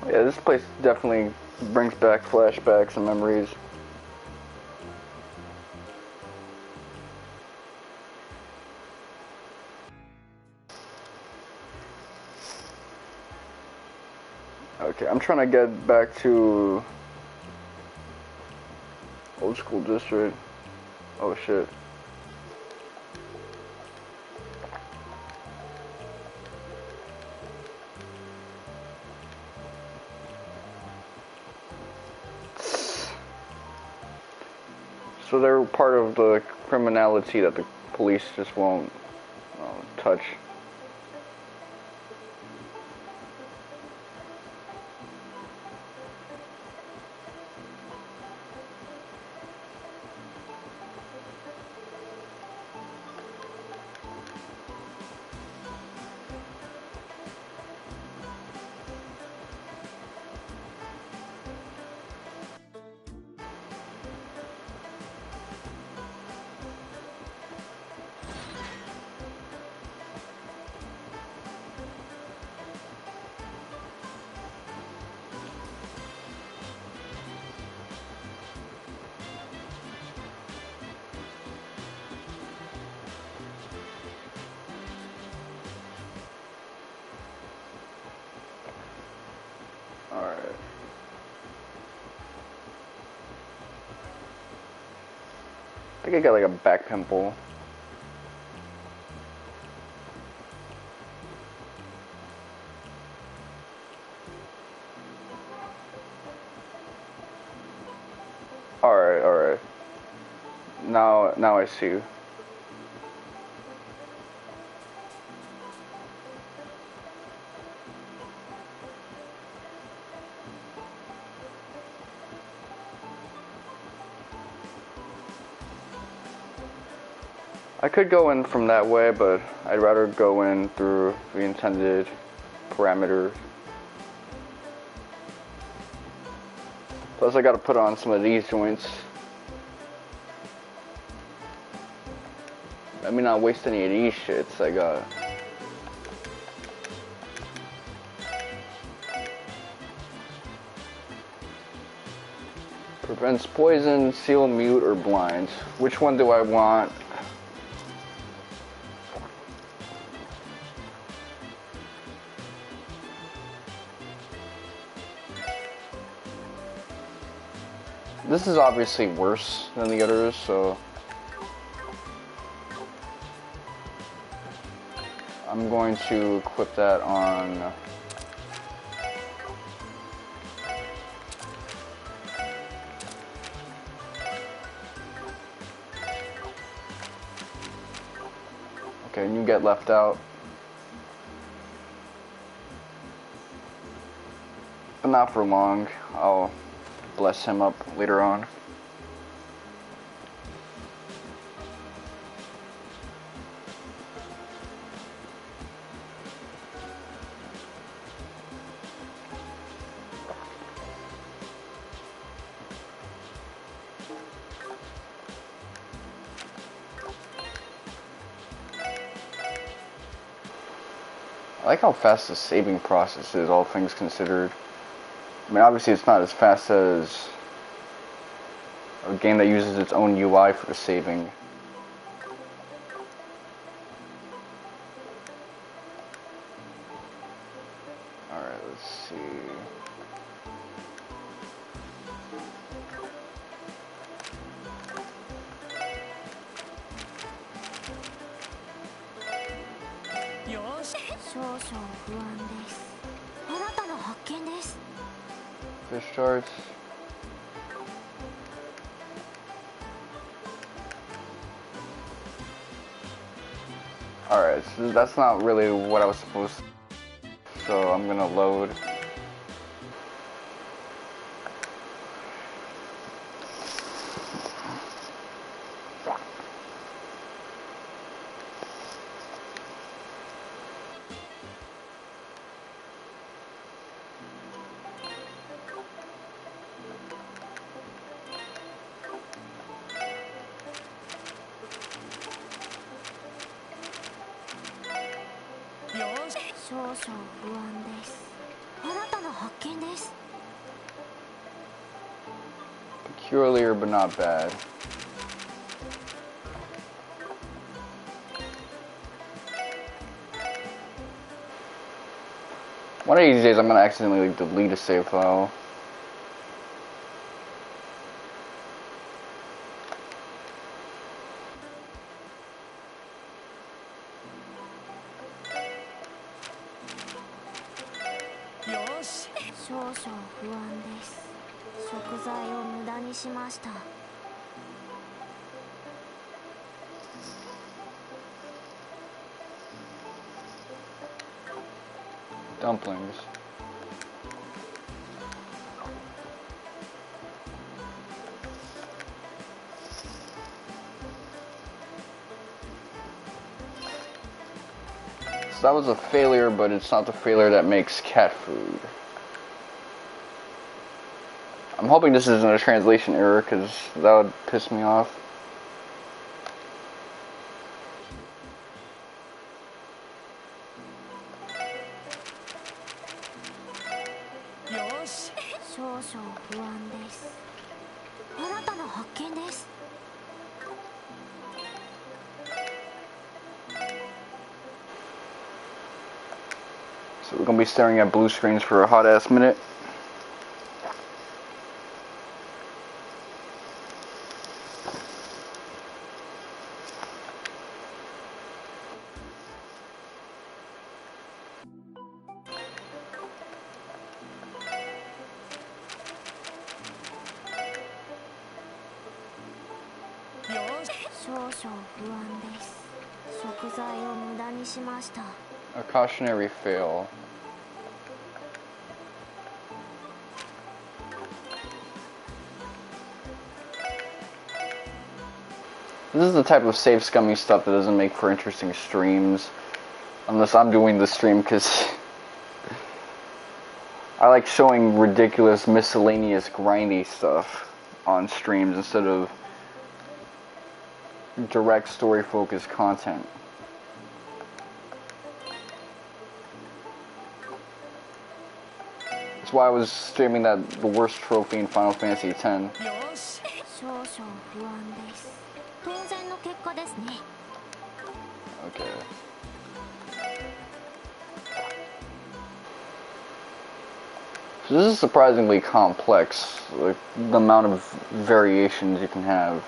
Yeah, this place definitely brings back flashbacks and memories. Okay, I'm trying to get back to old school district. Oh shit. So they're part of the criminality that the police just won't touch. Alright. I think I got like a back pimple. Alright. Now I see. I could go in from that way, but I'd rather go in through the intended parameters. Plus I gotta put on some of these joints. Let me not waste any of these shits. I got. Prevents poison, seal, mute, or blind. Which one do I want? This is obviously worse than the others, so I'm going to equip that on. Okay, and you get left out. but not for long. I'll bless him up later on. I like how fast the saving process is, all things considered. I mean, obviously it's not as fast as a game that uses its own UI for saving. Alright, let's see. Fish charts. Alright, so that's not really what I was supposed to. So I'm gonna load. Peculiar but not bad. One of these days I'm gonna accidentally delete a save file. Dumplings. So that was a failure, but it's not the failure that makes cat food. I'm hoping this isn't a translation error, because that would piss me off. So we're gonna be staring at blue screens for a hot ass minute. A cautionary fail. This is the type of safe scummy stuff that doesn't make for interesting streams. Unless I'm doing the stream, because I like showing ridiculous, miscellaneous, grindy stuff on streams instead of direct story-focused content. That's why I was streaming the worst trophy in Final Fantasy X. Okay. So this is surprisingly complex, like the amount of variations you can have.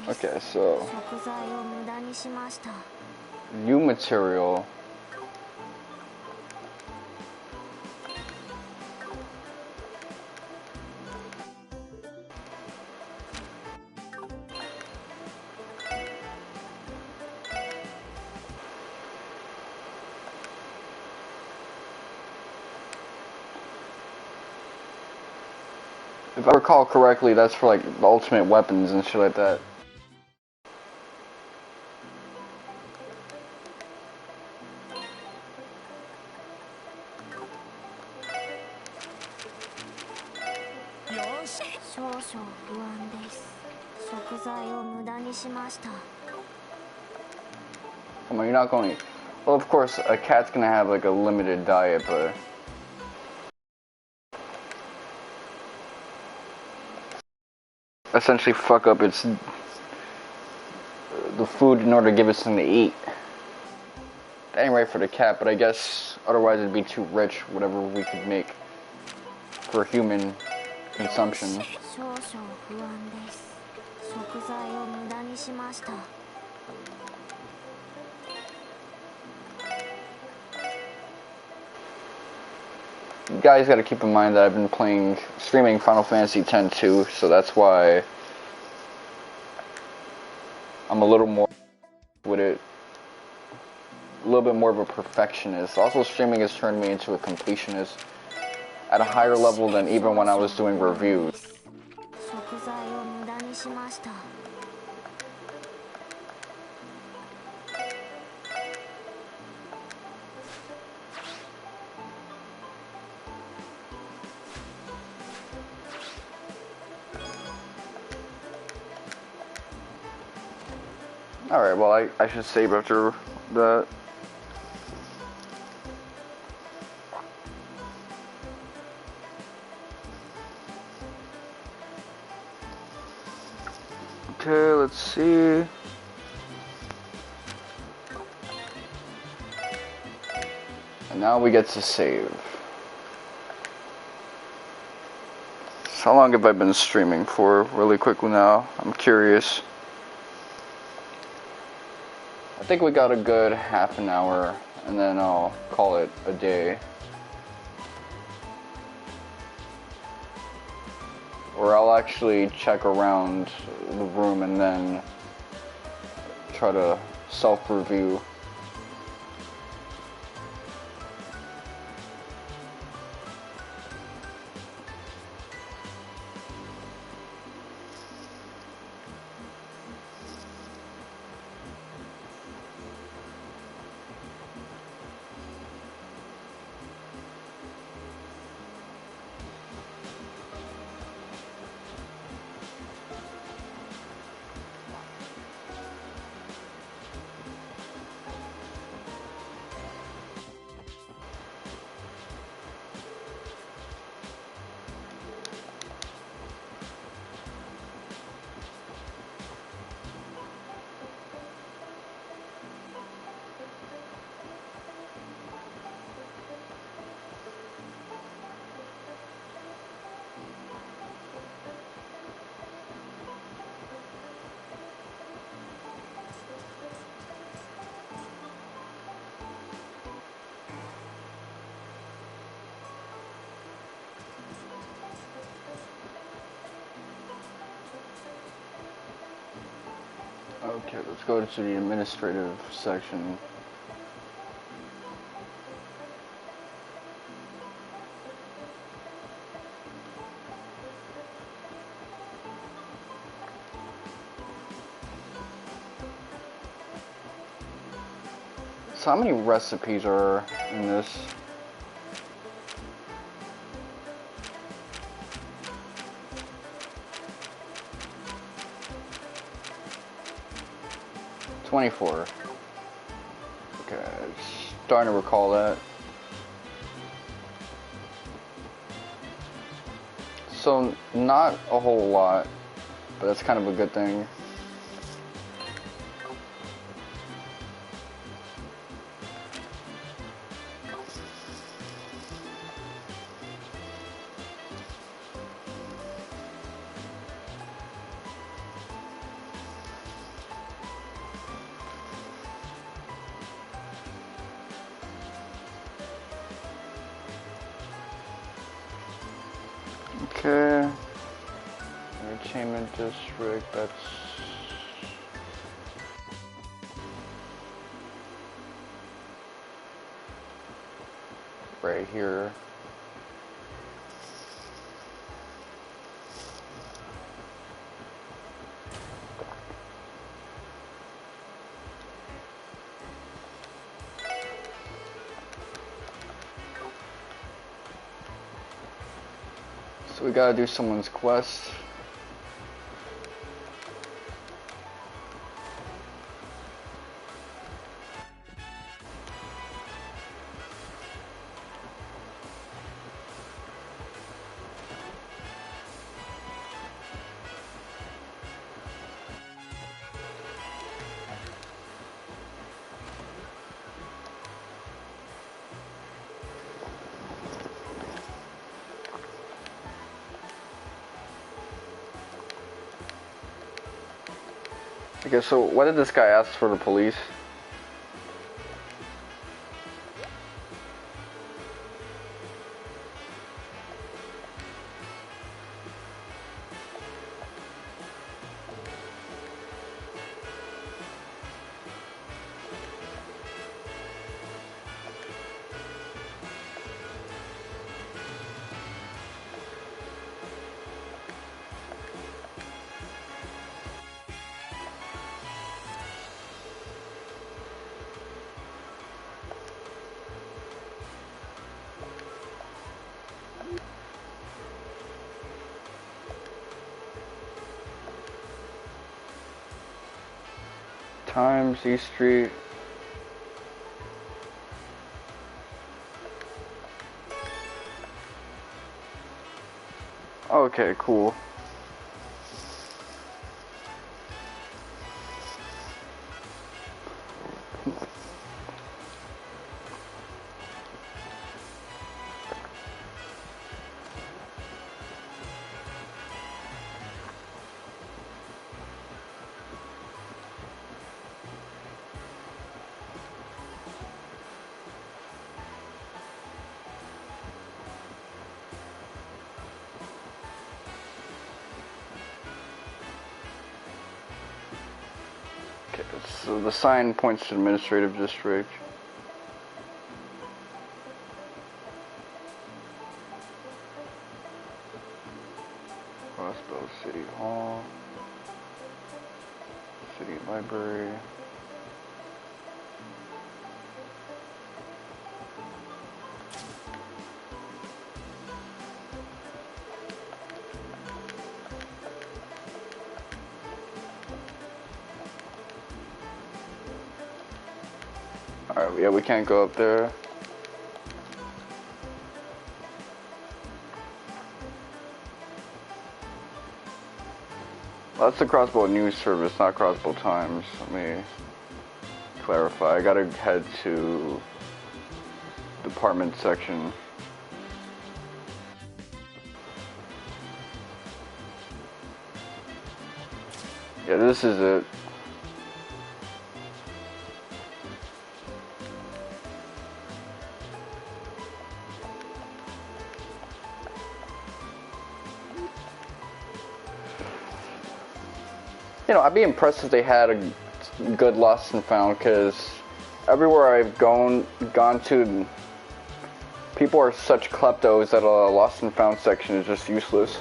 Okay, so new material. If I recall correctly, that's for like the ultimate weapons and shit like that. Come on, you're not going. Well, of course, a cat's gonna have like a limited diet, but essentially fuck up its the food in order to give it something to eat. That ain't right for the cat, but I guess otherwise it'd be too rich, whatever we could make for human consumption. You guys gotta keep in mind that I've been streaming Final Fantasy X too, so that's why I'm a little more with it. A little bit more of a perfectionist. Also, streaming has turned me into a completionist at a higher level than even when I was doing reviews. Alright, well, I should save after that. Okay, let's see. And now we get to save. So how long have I been streaming for? Really quickly now. I'm curious. I think we got a good half an hour, and then I'll call it a day. Or I'll actually check around the room and then try to self-review. Okay, let's go to the administrative section. So how many recipes are in this? $24. Okay, starting to recall that. So not a whole lot, but that's kind of a good thing. Okay. Entertainment district, that's right here. So we gotta do someone's quest. Okay, so why did this guy ask for the police? Times, East Street. Okay, cool. Okay, so the sign points to administrative district. Crossbell City Hall. City Library. Alright, yeah, we can't go up there. Well, that's the Crossbell News Service, not Crossbell Times. Let me clarify. I gotta head to department section. Yeah, this is it. You know, I'd be impressed if they had a good lost and found, because everywhere I've gone to, people are such kleptos that a lost and found section is just useless.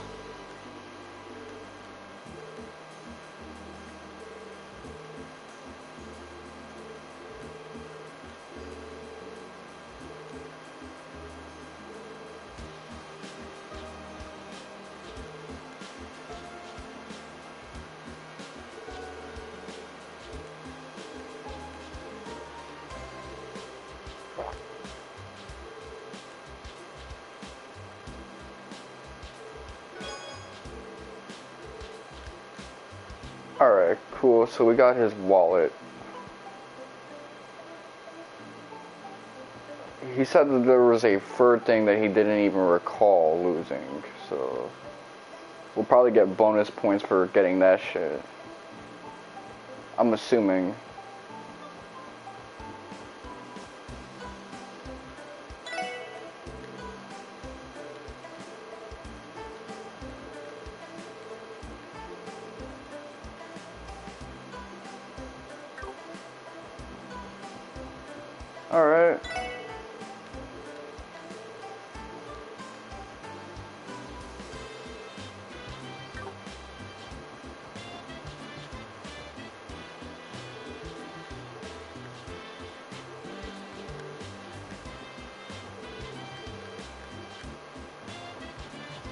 Alright, cool. So we got his wallet. He said that there was a third thing that he didn't even recall losing, so we'll probably get bonus points for getting that shit. I'm assuming. Alright.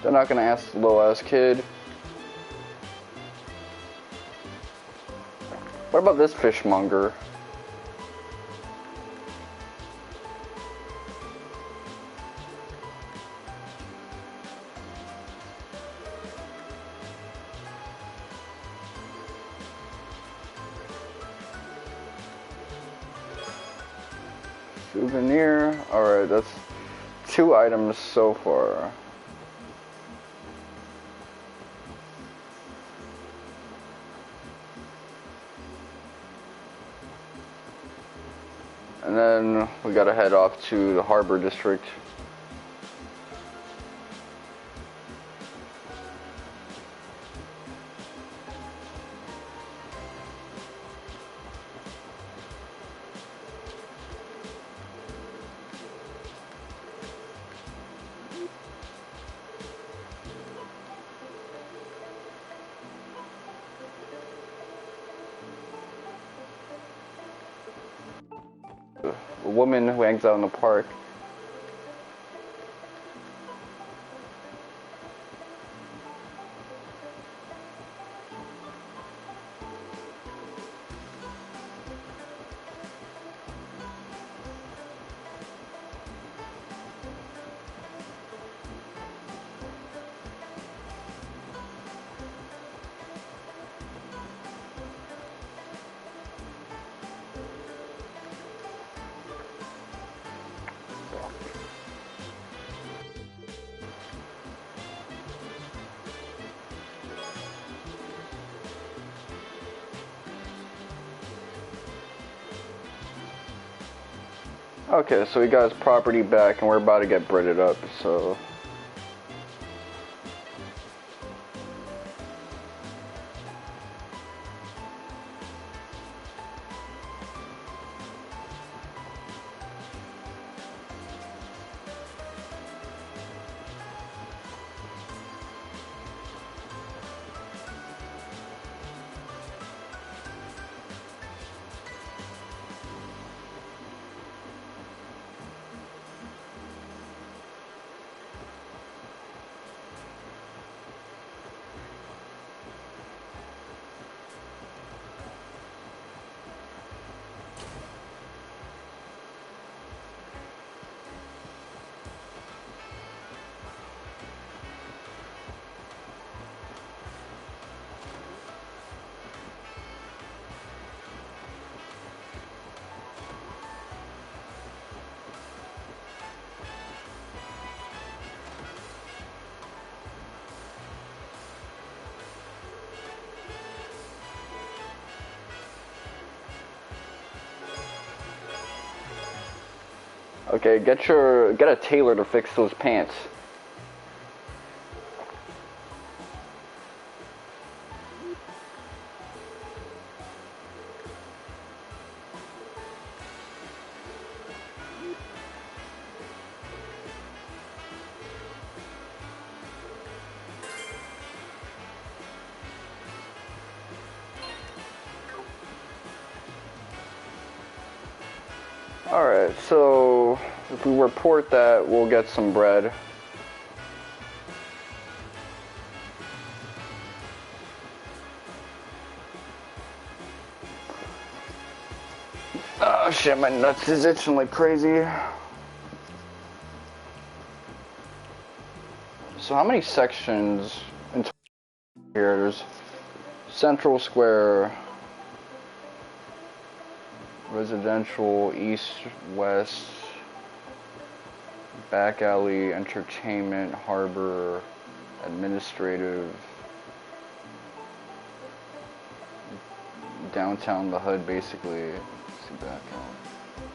They're not gonna ask the little ass kid. What about this fishmonger? Souvenir. Alright, that's 2 items so far. And then we gotta head off to the harbor district. A woman who hangs out in the park. Okay, so we got his property back and we're about to get breaded up, so... Okay, get a tailor to fix those pants. Alright, so if we report that, we'll get some bread. Oh shit, my nuts is itching like crazy. So how many sections in total here? There's Central Square, Residential, East, West, Back Alley, Entertainment, Harbor, Administrative, Downtown, the HUD basically. Let's see back alley.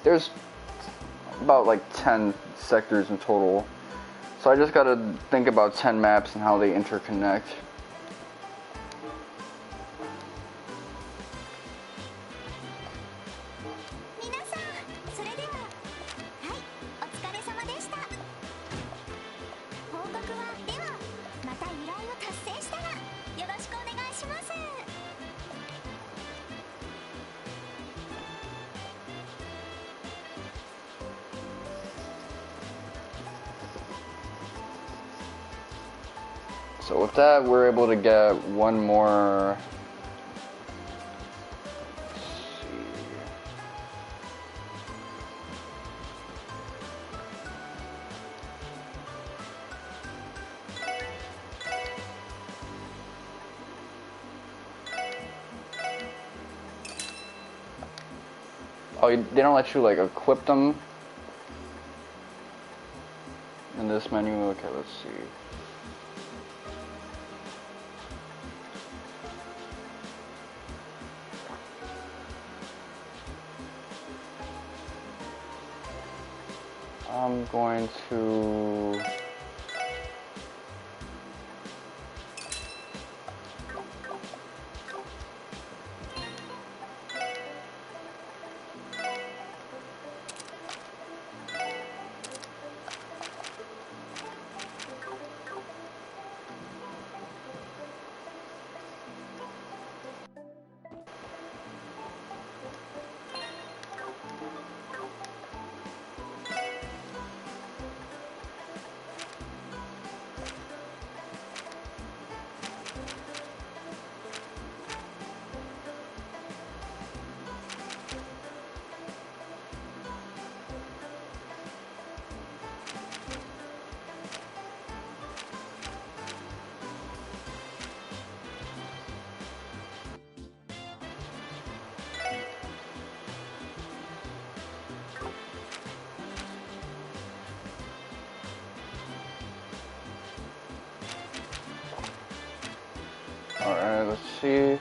There's about like 10 sectors in total. So I just gotta think about 10 maps and how they interconnect. So with that, we're able to get one more. Oh, they don't let you like equip them in this menu. Okay, let's see. I'm going to. Alright, let's see.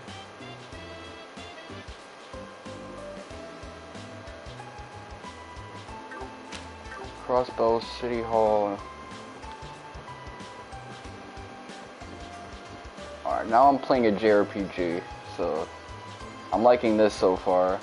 Crossbell City Hall. Alright, now I'm playing a JRPG, so I'm liking this so far.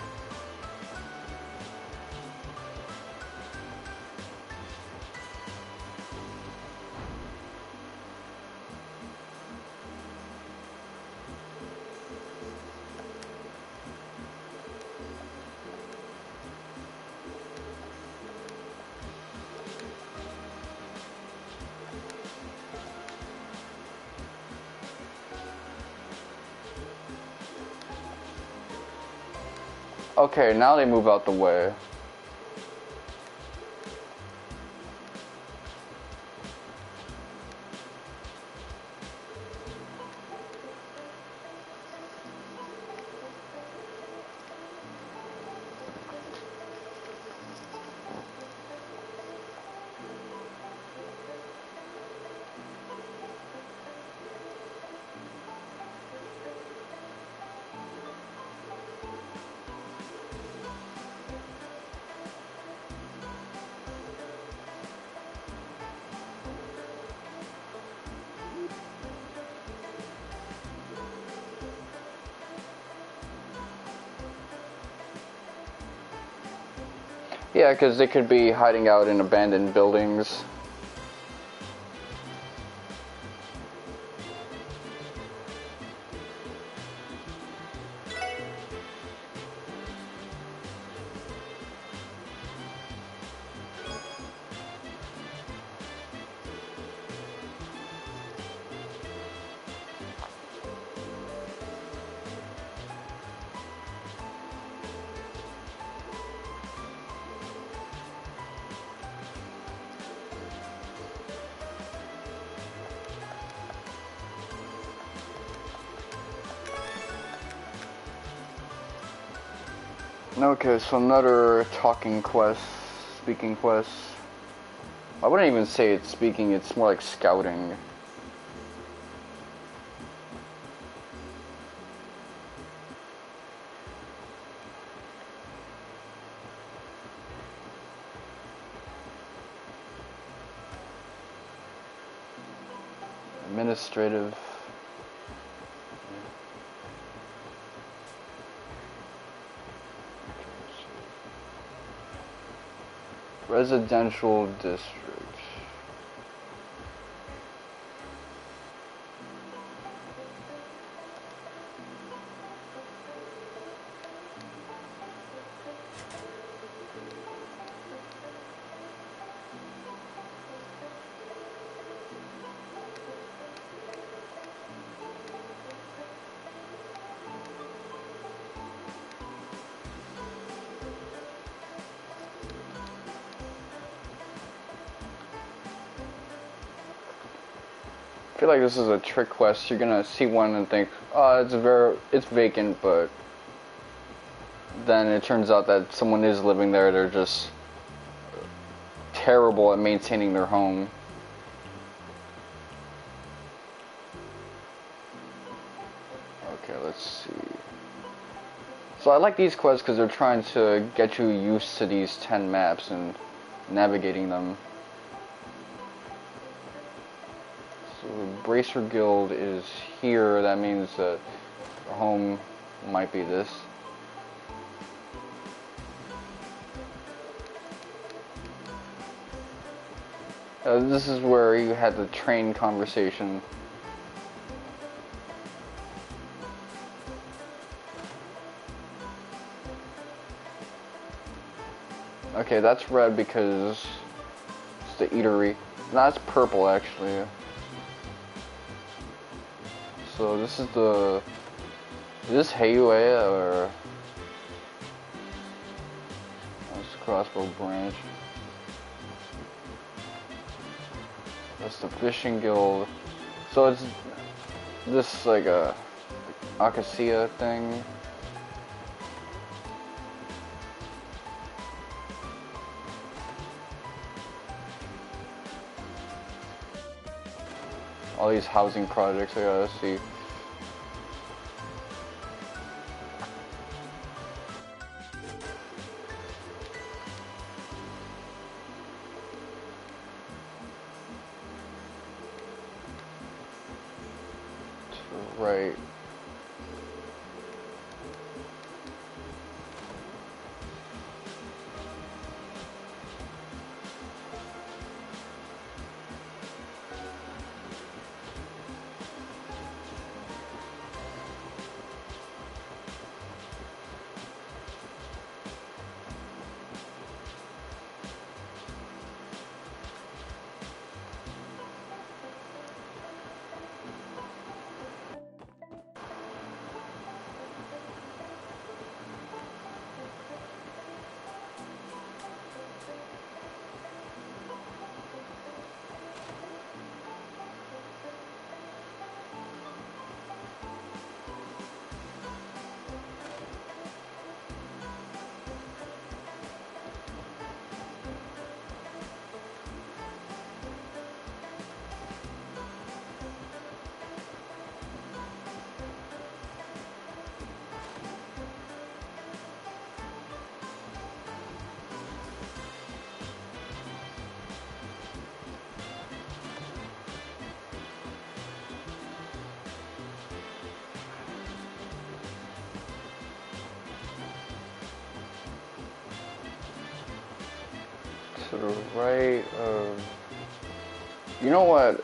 Okay, now they move out the way. Yeah, because they could be hiding out in abandoned buildings. Okay, so another talking quest, speaking quest. I wouldn't even say it's speaking, it's more like scouting. Administrative. Residential district. I feel like this is a trick quest. You're gonna see one and think, oh, it's vacant, but then it turns out that someone is living there. They're just terrible at maintaining their home. Okay, let's see. So I like these quests because they're trying to get you used to these 10 maps and navigating them. Bracer Guild is here. That means that home might be this. This is where you had the train conversation. Okay, that's red because it's the eatery. No, it's purple actually. So this is the... Is this Heiue or... That's Crossbell branch. That's the fishing guild. So it's this like a Acacia thing. All these housing projects I gotta see. Right. To the right of... You know what?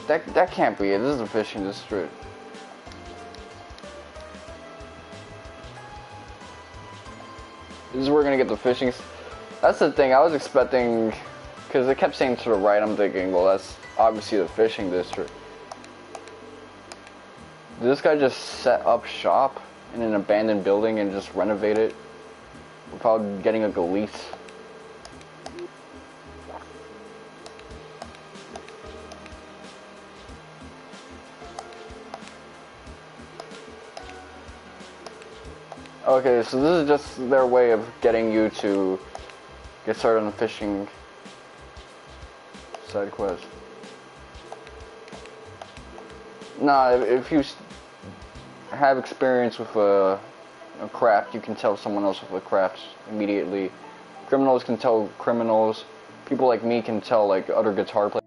That can't be it. This is a fishing district. This is where we're gonna get the fishing. That's the thing. I was expecting, because it kept saying to the right. I'm thinking, well, that's obviously the fishing district. Did this guy just set up shop in an abandoned building and just renovate it without getting a lease? Okay, so this is just their way of getting you to get started on the fishing side quest. Nah, if you have experience with a craft, you can tell someone else with a craft immediately. Criminals can tell criminals. People like me can tell like other guitar players.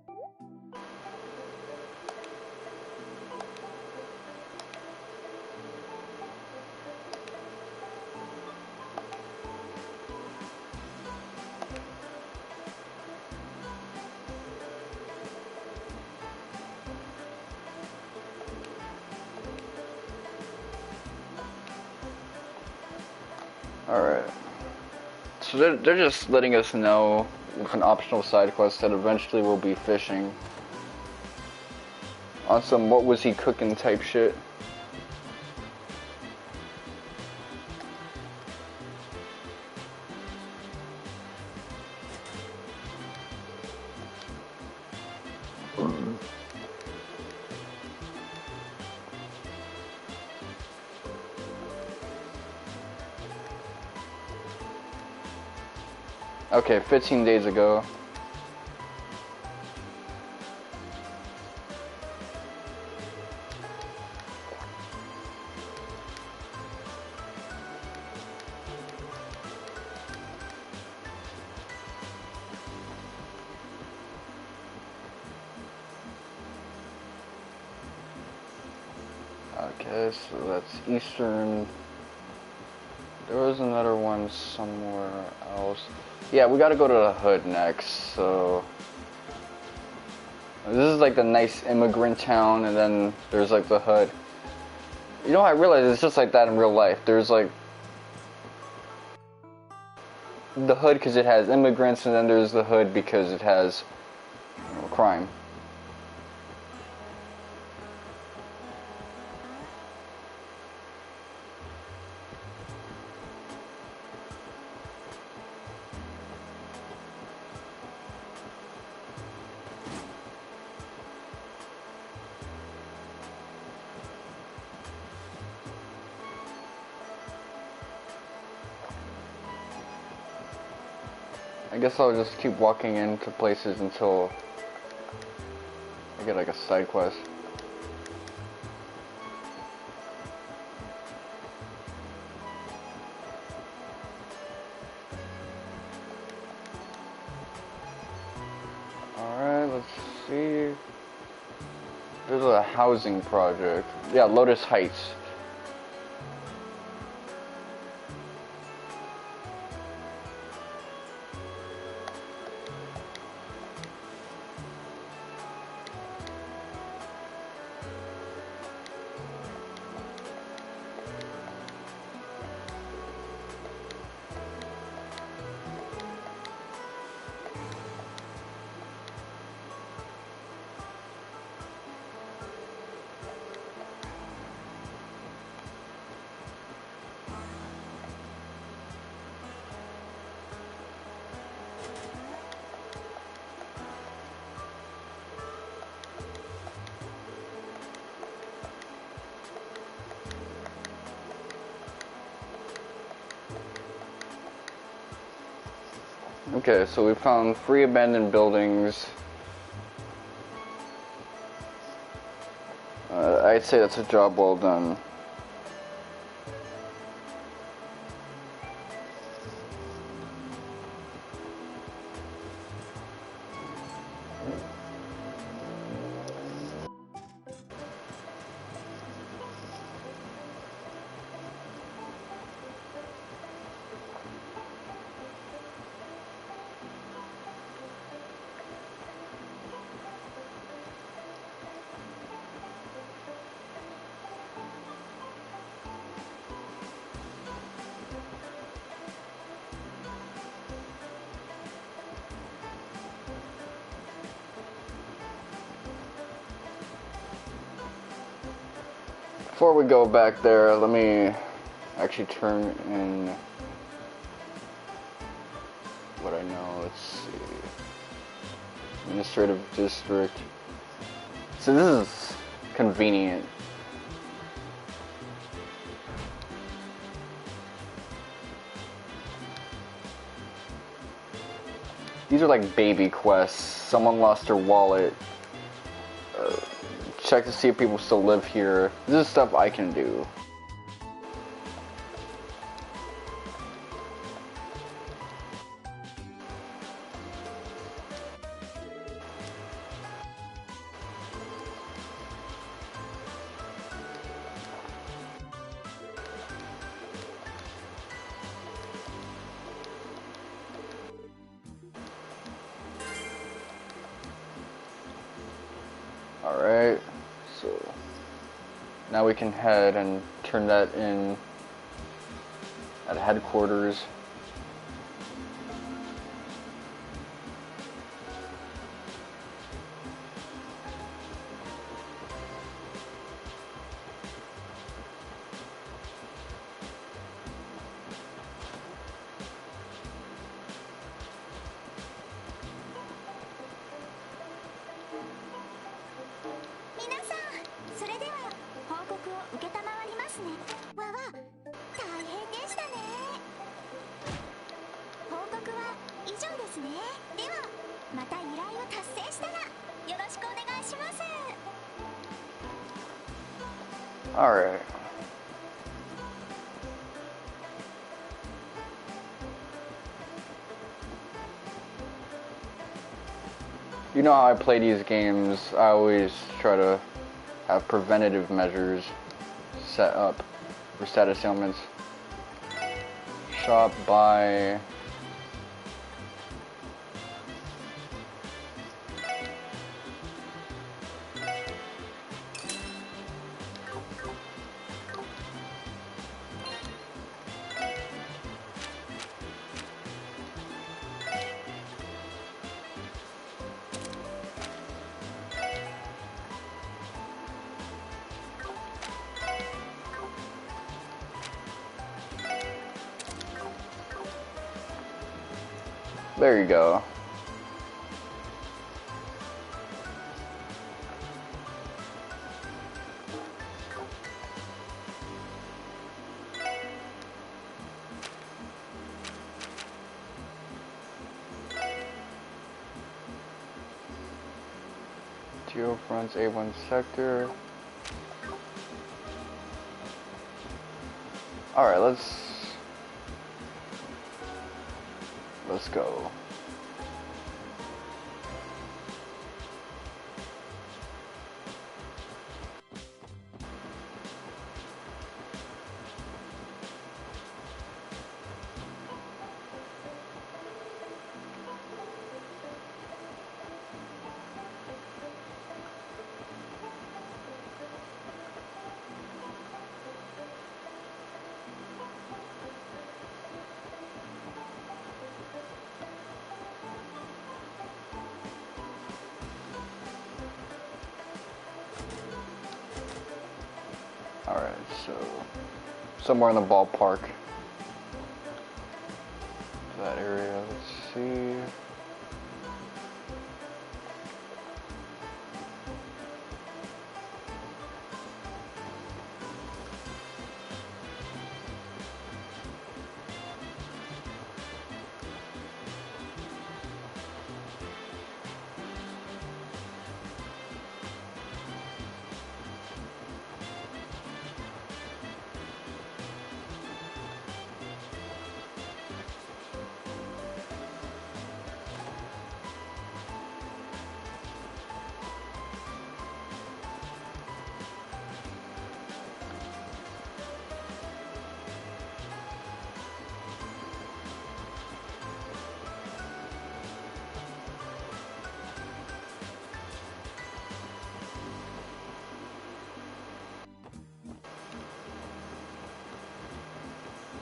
Alright. So they're just letting us know with an optional side quest that eventually we'll be fishing. On some what was he cooking type shit. Okay, 15 days ago. Okay, so that's Eastern. There was another one somewhere else. Yeah, we gotta go to the hood next, so... This is like the nice immigrant town, and then there's like the hood. You know, I realize it's just like that in real life. There's like... the hood because it has immigrants, and then there's the hood because it has, you know, crime. I guess I'll just keep walking into places until I get like a side quest. Alright, let's see. There's a housing project. Yeah, Lotus Heights. Okay, so we found 3 abandoned buildings. I'd say that's a job well done. Before we go back there, let me actually turn in what I know. Let's see. Administrative district. So this is convenient. These are like baby quests. Someone lost their wallet. Check to see if people still live here. This is stuff I can do. Now we can head and turn that in at headquarters. Alright. You know how I play these games, I always try to have preventative measures set up for status ailments. Shop, buy. There you go. Geofronts A1 sector. Alright, let's go. Alright, so somewhere in the ballpark. That area, let's see.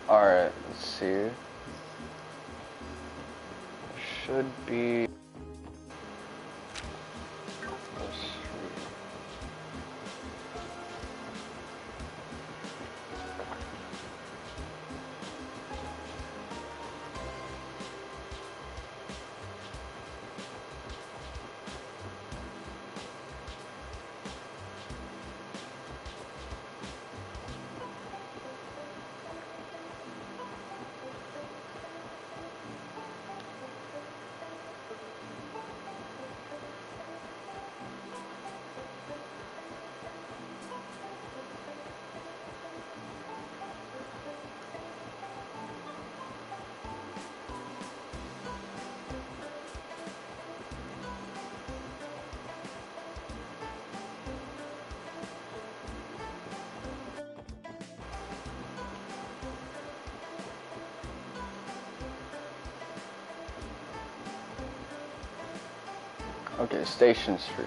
Alright, let's see. Should be. Let's see. Okay, Station Street.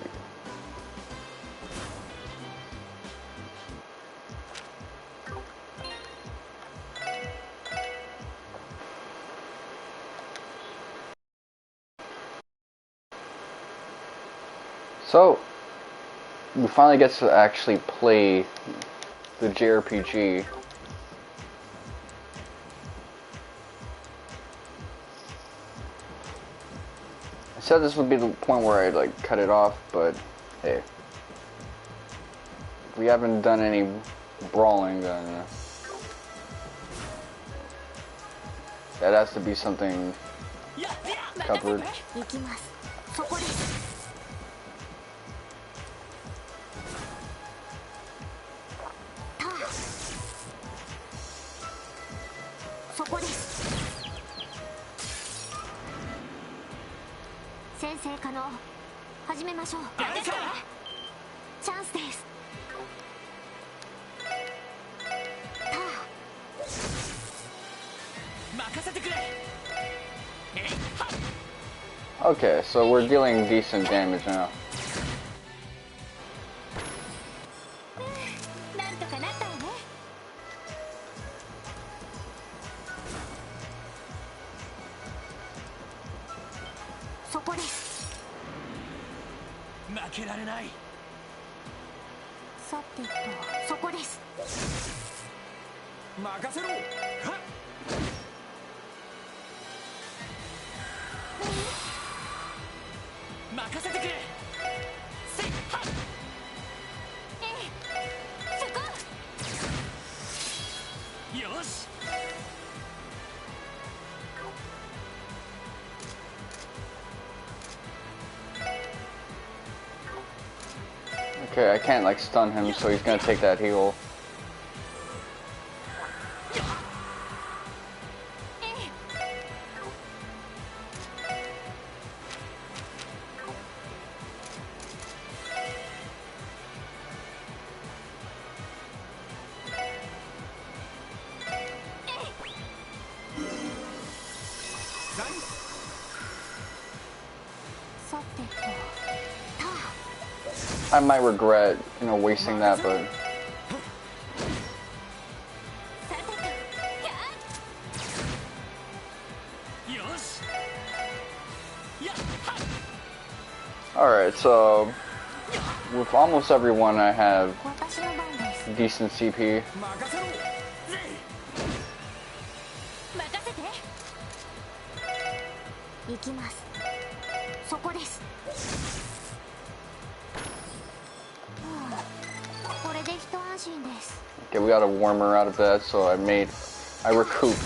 So, we finally get to actually play the JRPG. I said this would be the point where I'd like cut it off, but hey. If we haven't done any brawling, then that has to be something covered. Okay, so we're dealing decent damage now. Okay, I can't like stun him, so he's gonna take that heal. I might regret, you know, wasting that, but alright, so with almost everyone I have decent CP. Okay, we got a warmer out of that, so I recouped.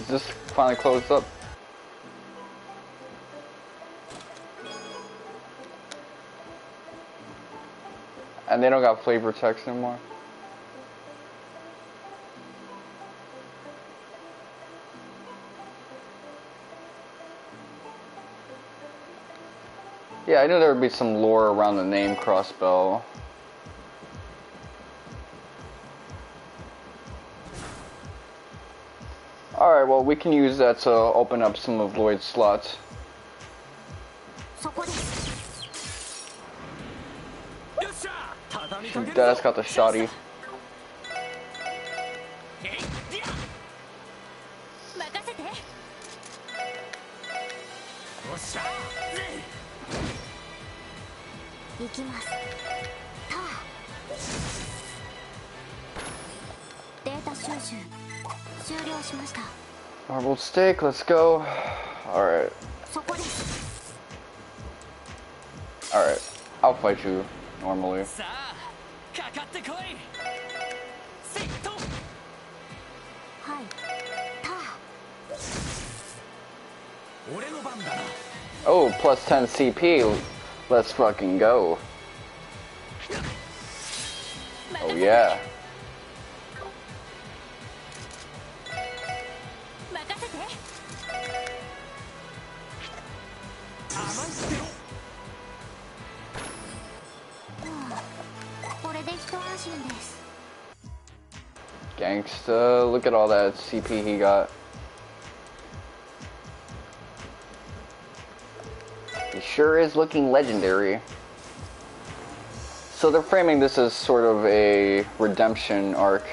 Is this finally closed up? And they don't got flavor text anymore? Yeah, I knew there would be some lore around the name Crossbell. Alright, well, we can use that to open up some of Lloyd's slots. Dad's got the shoddy. Marbled steak, let's go. Alright. Alright. I'll fight you normally. Oh, plus 10 CP. Let's fucking go. Oh yeah. Gangsta, look at all that CP he got. He sure is looking legendary. So they're framing this as sort of a redemption arc.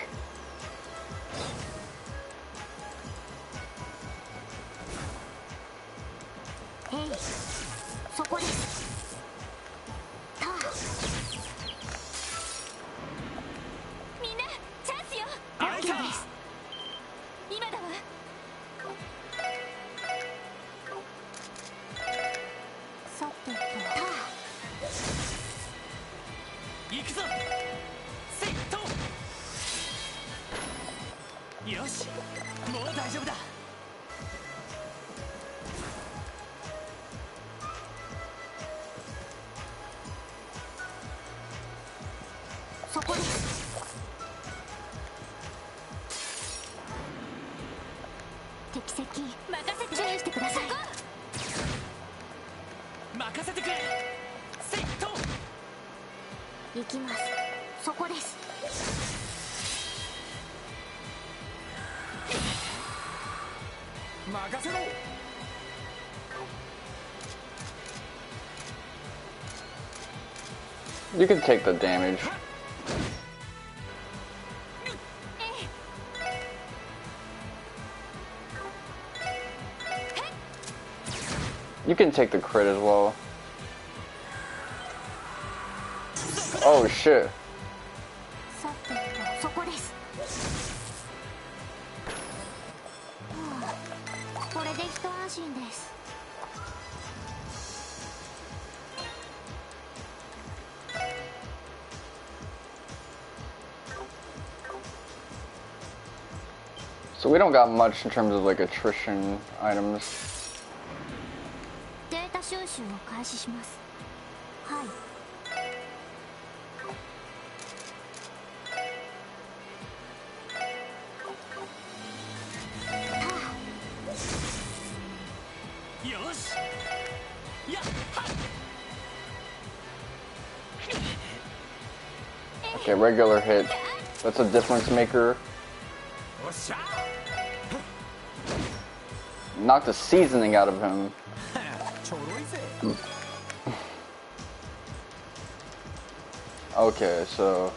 You can take the damage. You can take the crit as well. Oh shit. So we don't got much in terms of like attrition items. Okay, regular hit. That's a difference maker. Knock the seasoning out of him. Okay, so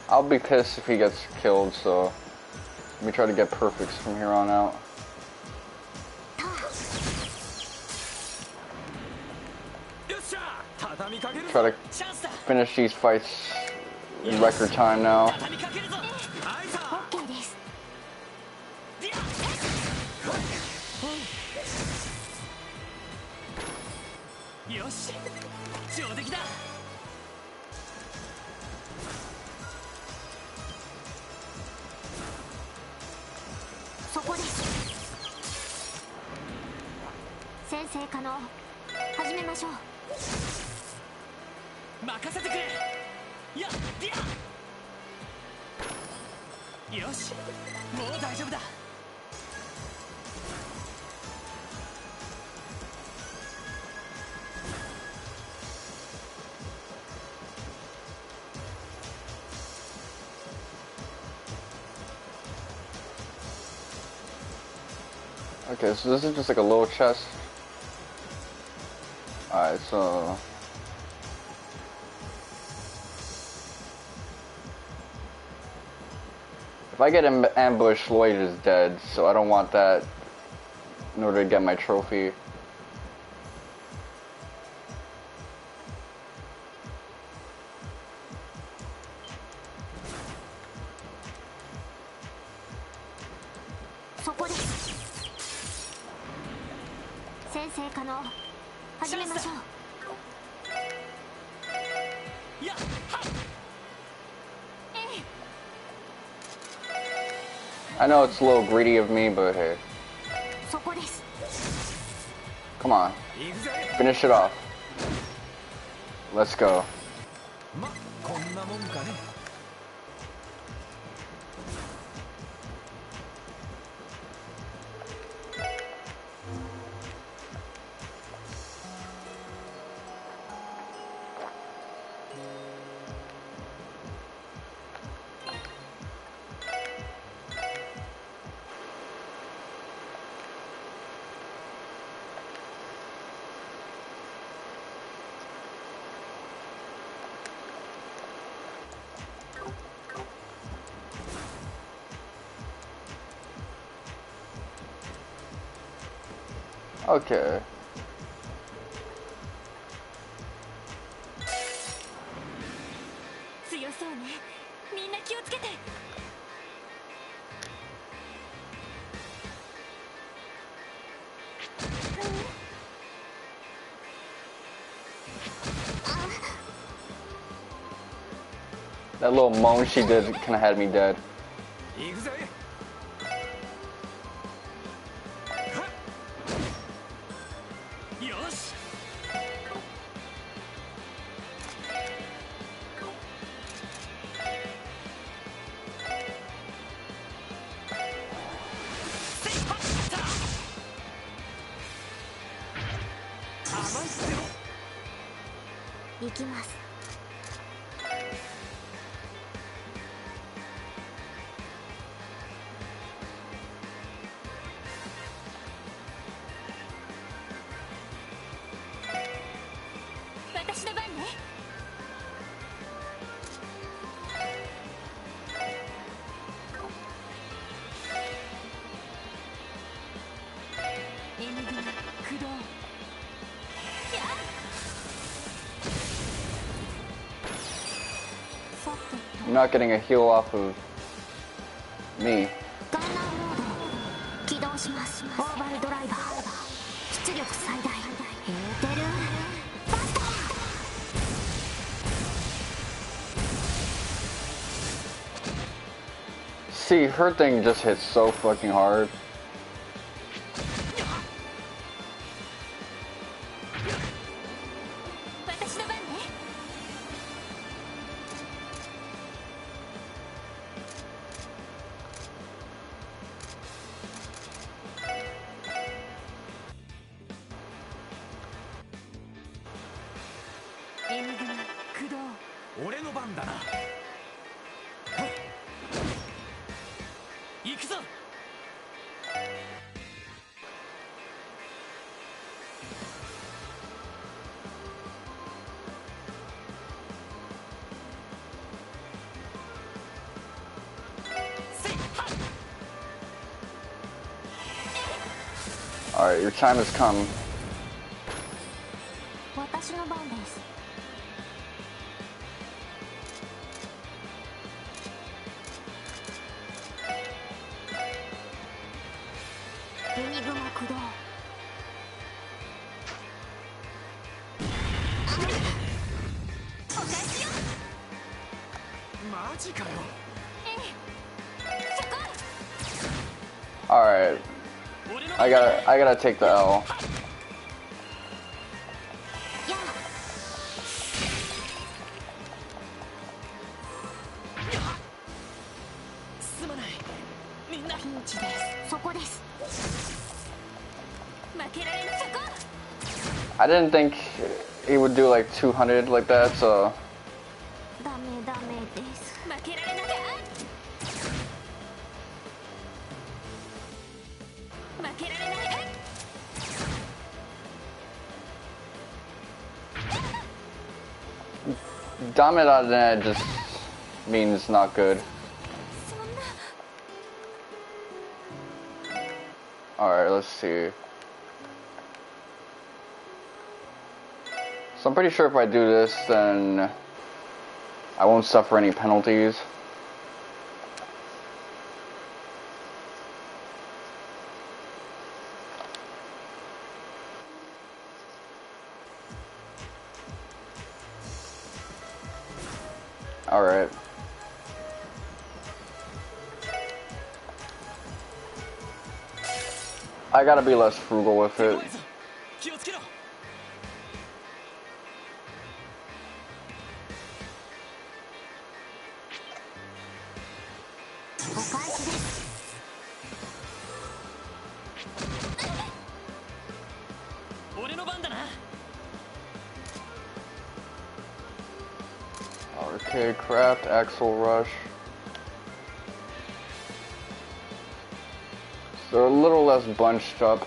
I'll be pissed if he gets killed, so let me try to get perfects from here on out. Try to finish these fights in record time now. Okay, so this is just like a little chest. Alright, so if I get ambushed, Lloyd is dead, so I don't want that in order to get my trophy. I know it's a little greedy of me, but hey. Come on. Finish it off. Let's go. Okay. That little moan she did kind of had me dead. You're not getting a heal off of me. See, her thing just hits so fucking hard. Alright, your time has come. Alright. I gotta take the L. I didn't think he would do like 200 like that, so Damedanet just means not good. Alright, let's see. So I'm pretty sure if I do this, then I won't suffer any penalties. Alright. I gotta be less frugal with it. Okay, craft, axle rush. They're a little less bunched up.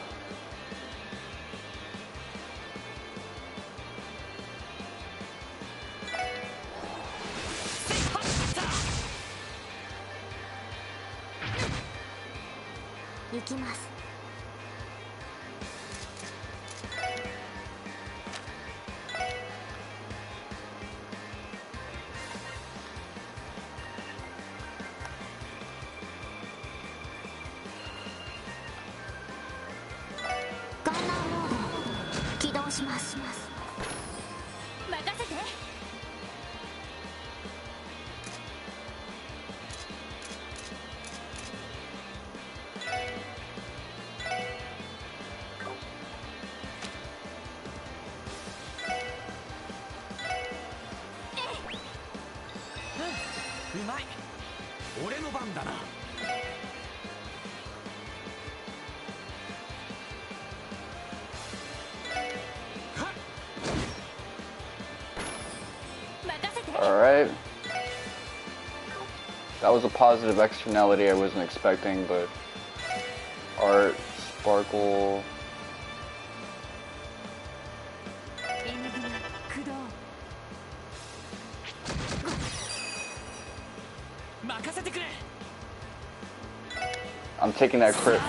Alright. That was a positive externality I wasn't expecting, but art, sparkle. I'm taking that crit.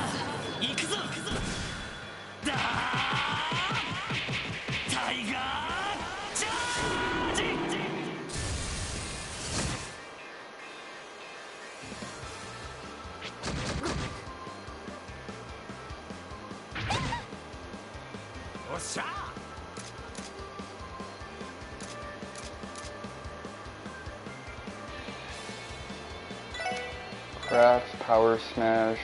Crafts, power smash.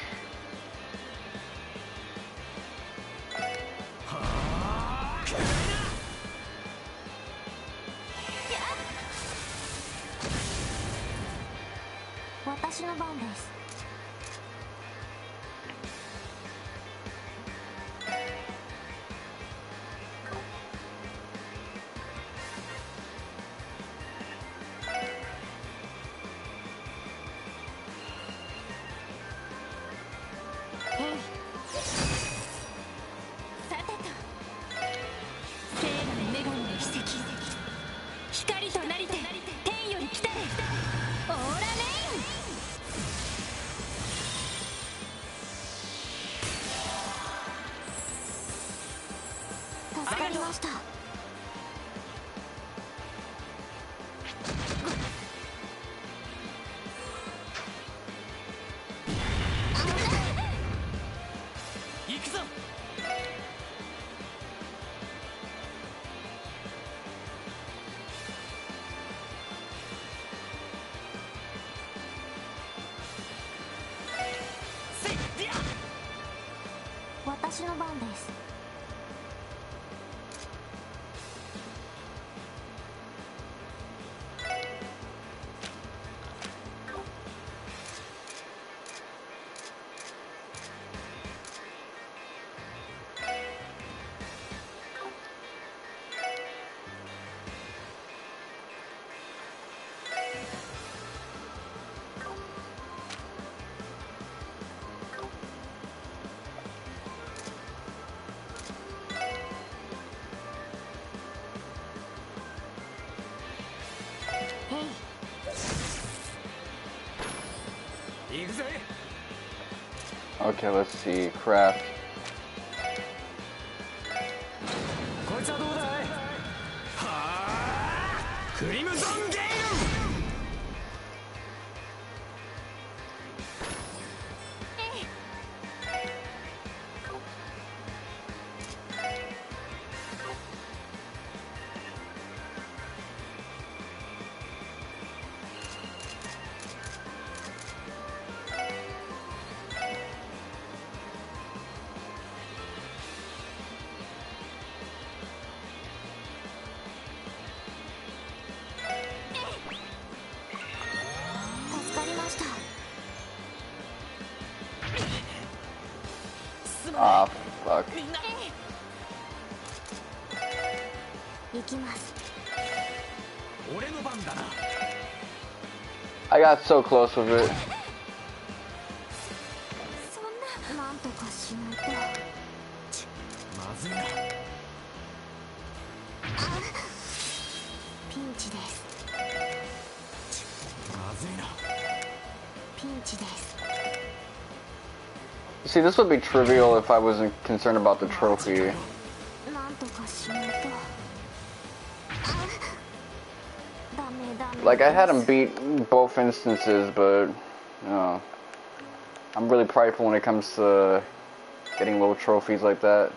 行くぜ。 Okay, let's see. Craft. こいつはどうだい。はあ、クリムゾンゲイル。助かりました。 Ah, fuck. 行きます。 俺の番だな。 I got so close with it. そんな、なんとかしないと。まずいな。ピンチです。 まずいな。 ピンチです。 See, this would be trivial if I wasn't concerned about the trophy. なんとかしないと。ダメダメ。 Like, I had him beat both instances, but, you know, I'm really prideful when it comes to getting little trophies like that.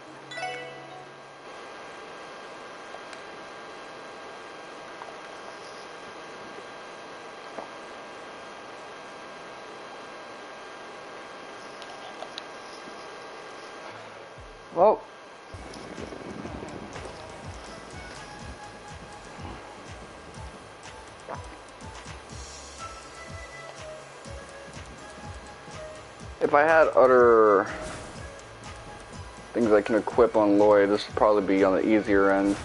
Well, if I had other things I can equip on Lloyd, this would probably be on the easier end.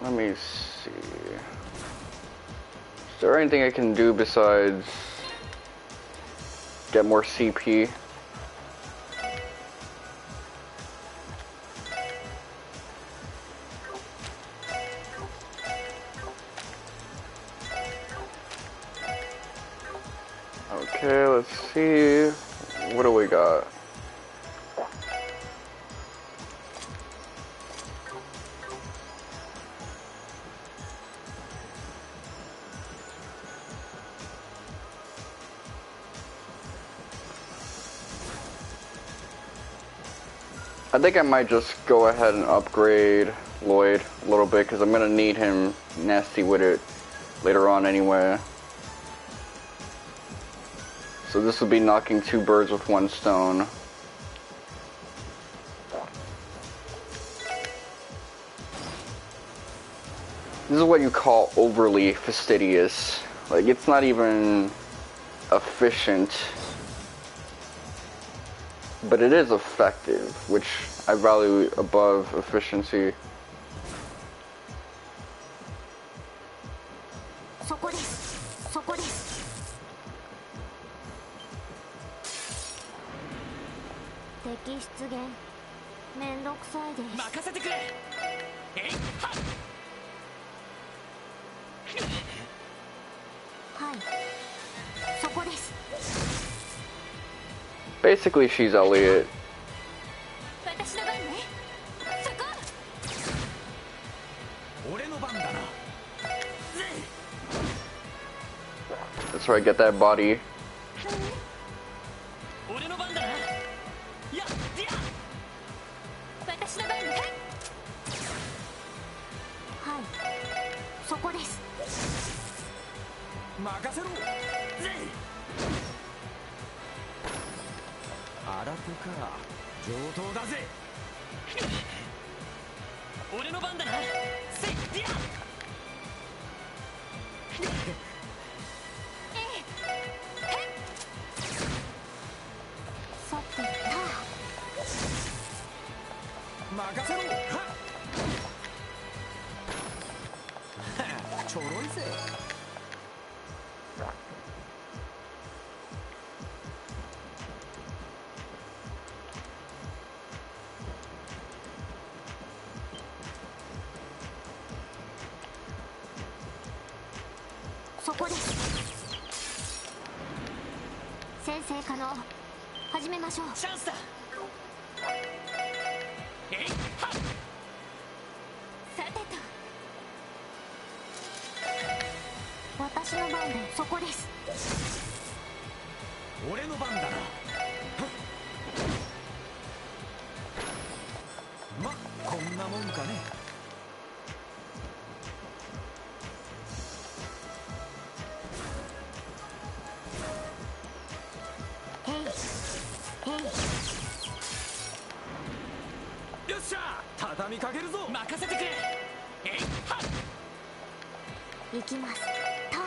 Let me see. Is there anything I can do besides get more CP? Okay, let's see. What do we got? I think I might just go ahead and upgrade Lloyd a little bit because I'm going to need him nasty with it later on anyway. So this will be knocking two birds with one stone. This is what you call overly fastidious. Like, it's not even efficient, but it is effective, which I value above efficiency. そこです。そこです。敵出現。めんどくさいです。任せてくれ。えいはっ。はい。そこです。 Basically, she's Elliot. 私の番ね。そこ。俺の番だな。 That's where I get that body. 俺の番だな。やっや。私の番ね。はい。そこです。任せろ。新手か。上等だぜ。俺の番だな。せいや。さてと。任せろ。ちょろいぜ。 任そこです。先生可能。始めましょう。チャンスだ。えいはっ。さてと、私の番でそこです。俺の番だな。ま、こんなもんかね。へいへい。よっしゃ、畳みかけるぞ。任せてくれ。えいはっ。行きます。ター。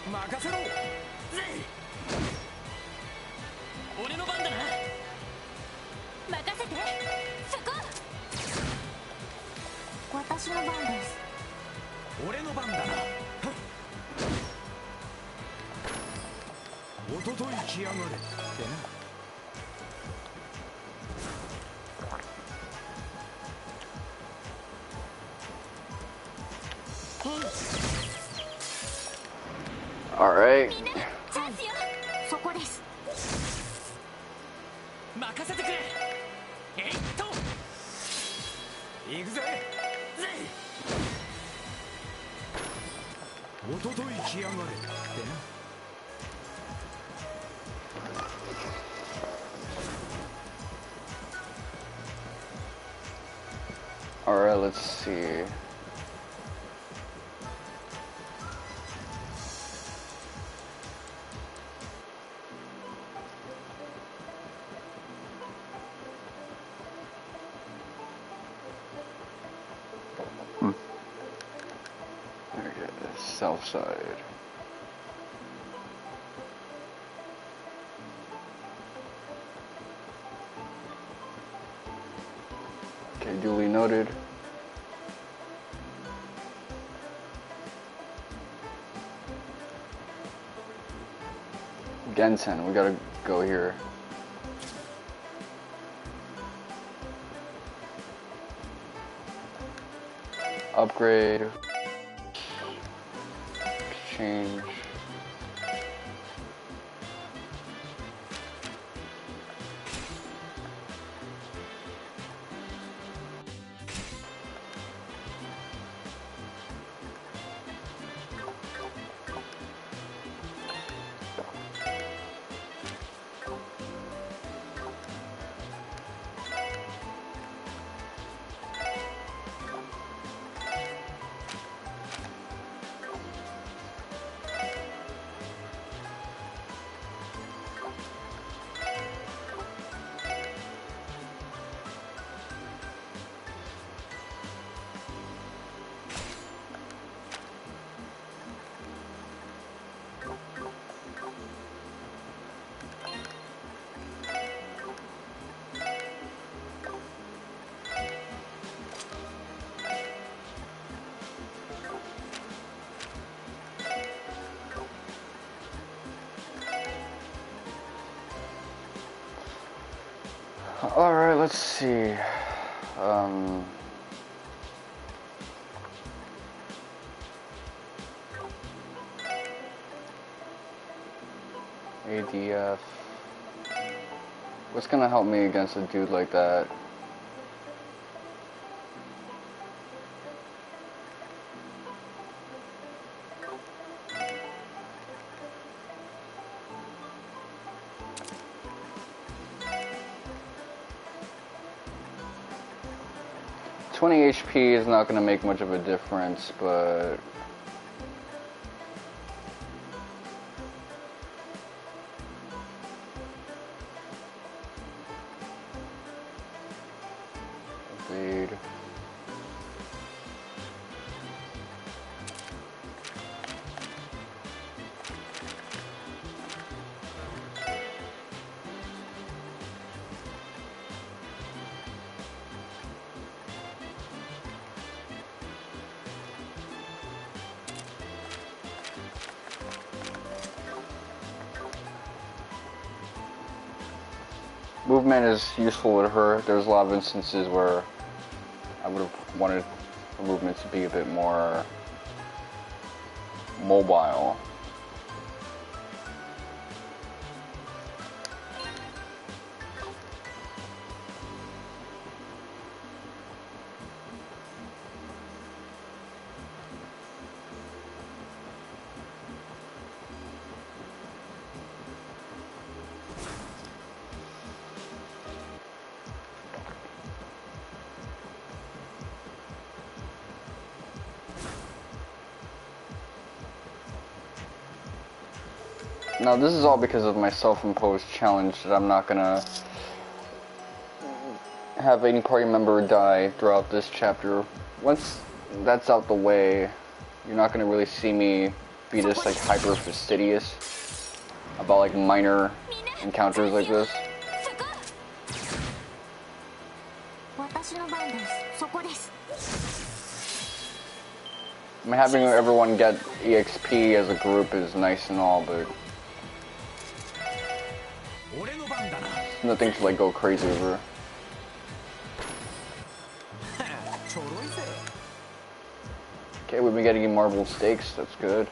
任せろ。ぜい。俺の番だな。任せて。そこ。私の番です。俺の番だな。おととい来やがれってな。Alright. チャンスよ。そこです。任せてくれ。えいっと。行くぜ。ぜい。おととい来やがれってな。Alright, let's see. There it is, south side. Okay, duly noted. Gensen, we gotta go here. Upgrade. Exchange. Alright, let's see. ADF. What's gonna help me against a dude like that? $20 HP is not gonna make much of a difference, but evade. Movement is useful with her. There's a lot of instances where I would have wanted the movement to be a bit more mobile. Now this is all because of my self-imposed challenge that I'm not gonna have any party member die throughout this chapter. Once that's out the way, you're not gonna really see me be this like hyper fastidious about like minor encounters like this. I mean, having everyone get EXP as a group is nice and all, but nothing to like go crazy over. Okay, we've been getting marble steaks, that's good.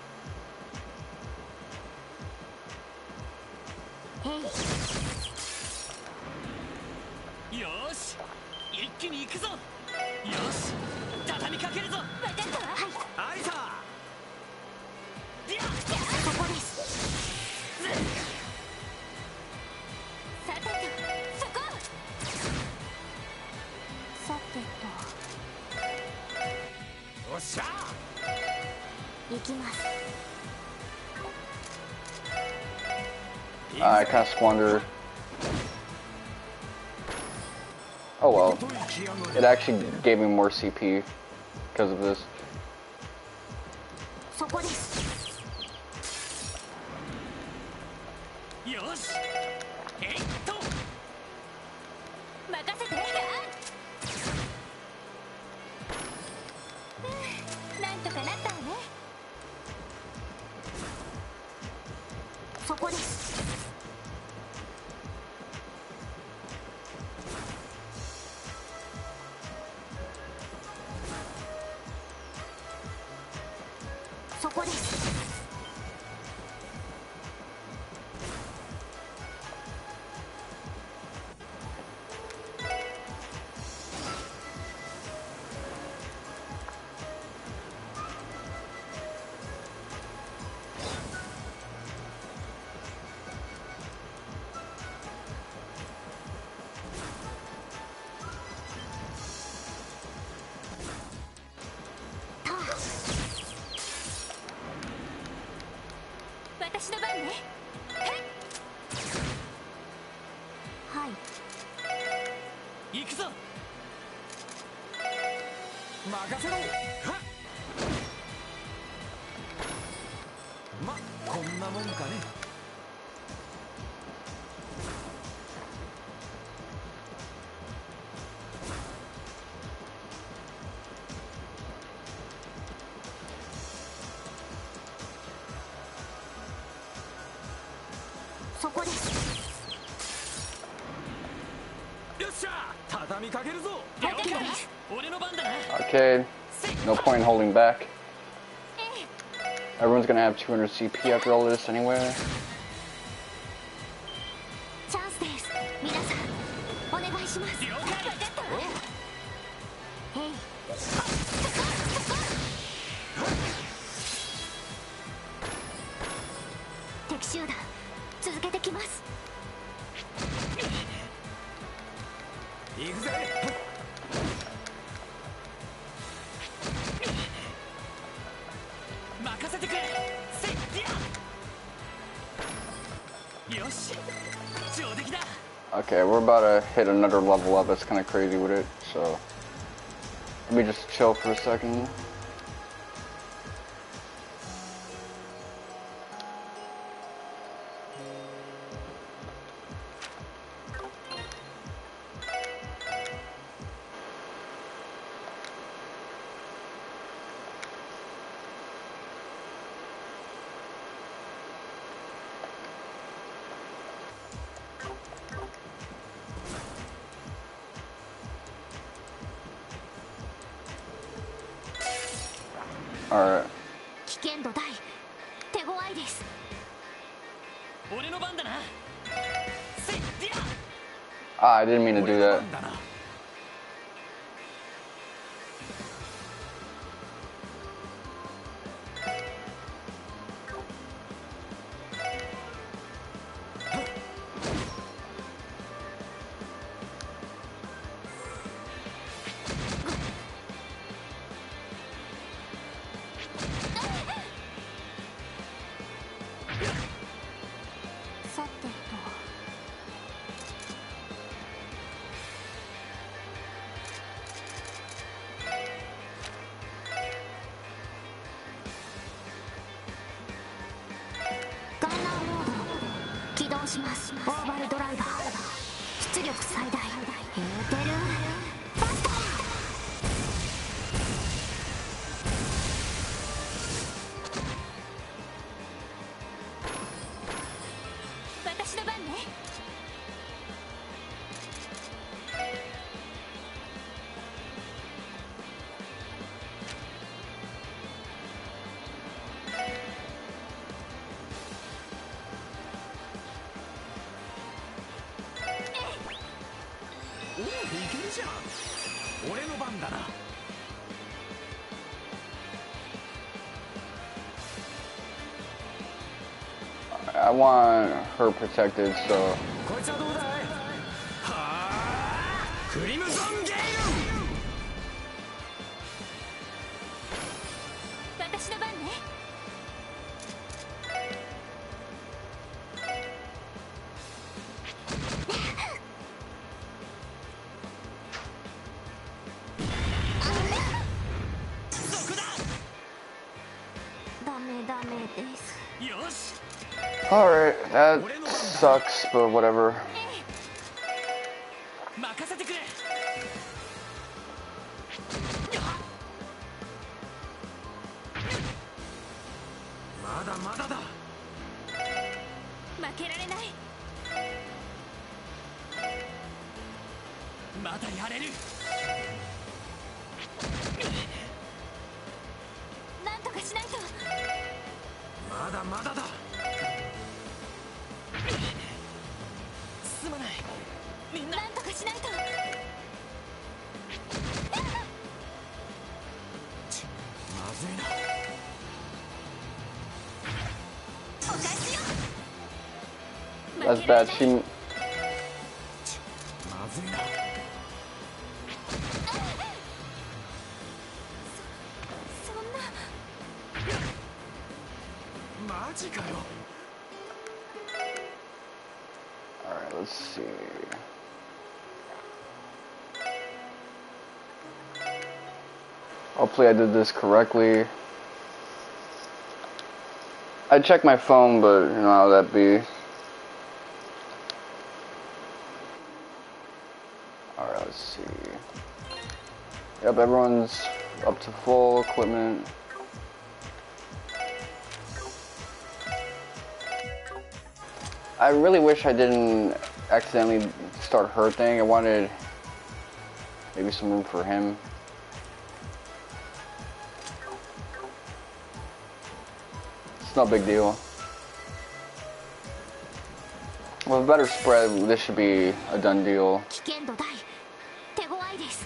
I kind of squandered. Oh well. It actually gave me more CP because of this. Okay, no point in holding back. Everyone's gonna have 200 CP after all this anyway. Okay, we're about to hit another level up that's kind of crazy with it, so let me just chill for a second. Alright. 危険度大手強いです。俺の番だな。せいディ Ah, I didn't mean to do that. さてと。ガンナーモード起動します。オーバルドライバー出力最大エーテルバスター。私の番ね。おお、いけるじゃん。俺の番だな。I want her protected, so. こいつはどうだい。はあ、クリムゾンゲイル。私の番ね。ダメダメです。よし。 Alright, that sucks, but whatever. 任せてくれ。まだまだだ。負けられない。まだやれる。なんとかしないと。まだまだだ。すまない。みんな。なんとかしないと。まずいな。お返しよ。 That's bad. She. まずいな。そんな。マジかよ。 Alright, let's see. Hopefully I did this correctly. I checked my phone, but you know how that be. Alright, let's see. Yep, everyone's up to full equipment. I really wish I didn't accidentally start her thing. I wanted maybe some room for him. It's no big deal. With a better spread, this should be a done deal. 危険度大手強いです。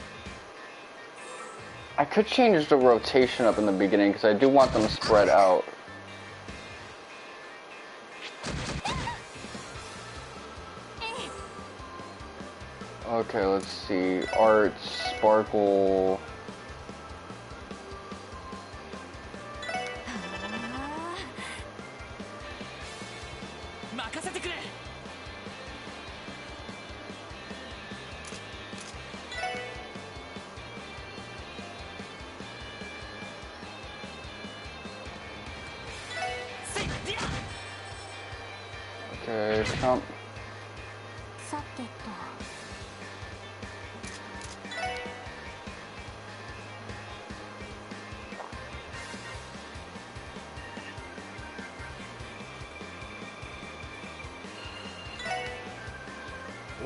I could change the rotation up in the beginning because I do want them spread out. Okay, let's see. Art, sparkle. 任せてくれ。 Okay, jump. さてと。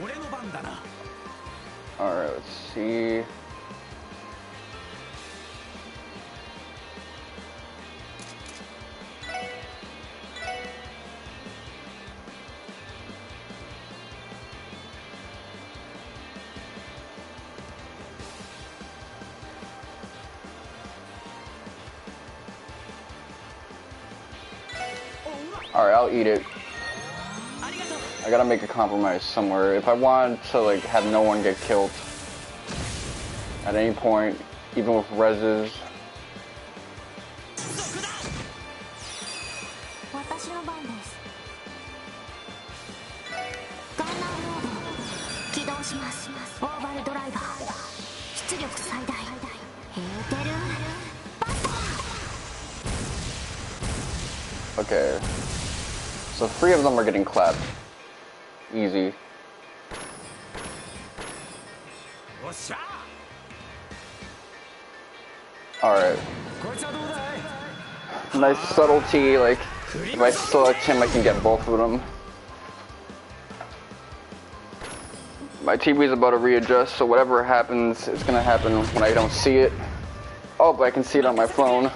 俺の番だな。 Alright, let's see. Alright, I'll eat it. I gotta make a compromise somewhere. If I want to like have no one get killed at any point, even with reses. Okay, so 3 of them are getting clapped. Easy. Alright. Nice subtlety, like, if I select him, I can get both of them. My TV's about to readjust, so whatever happens is gonna happen when I don't see it. Oh, but I can see it on my phone.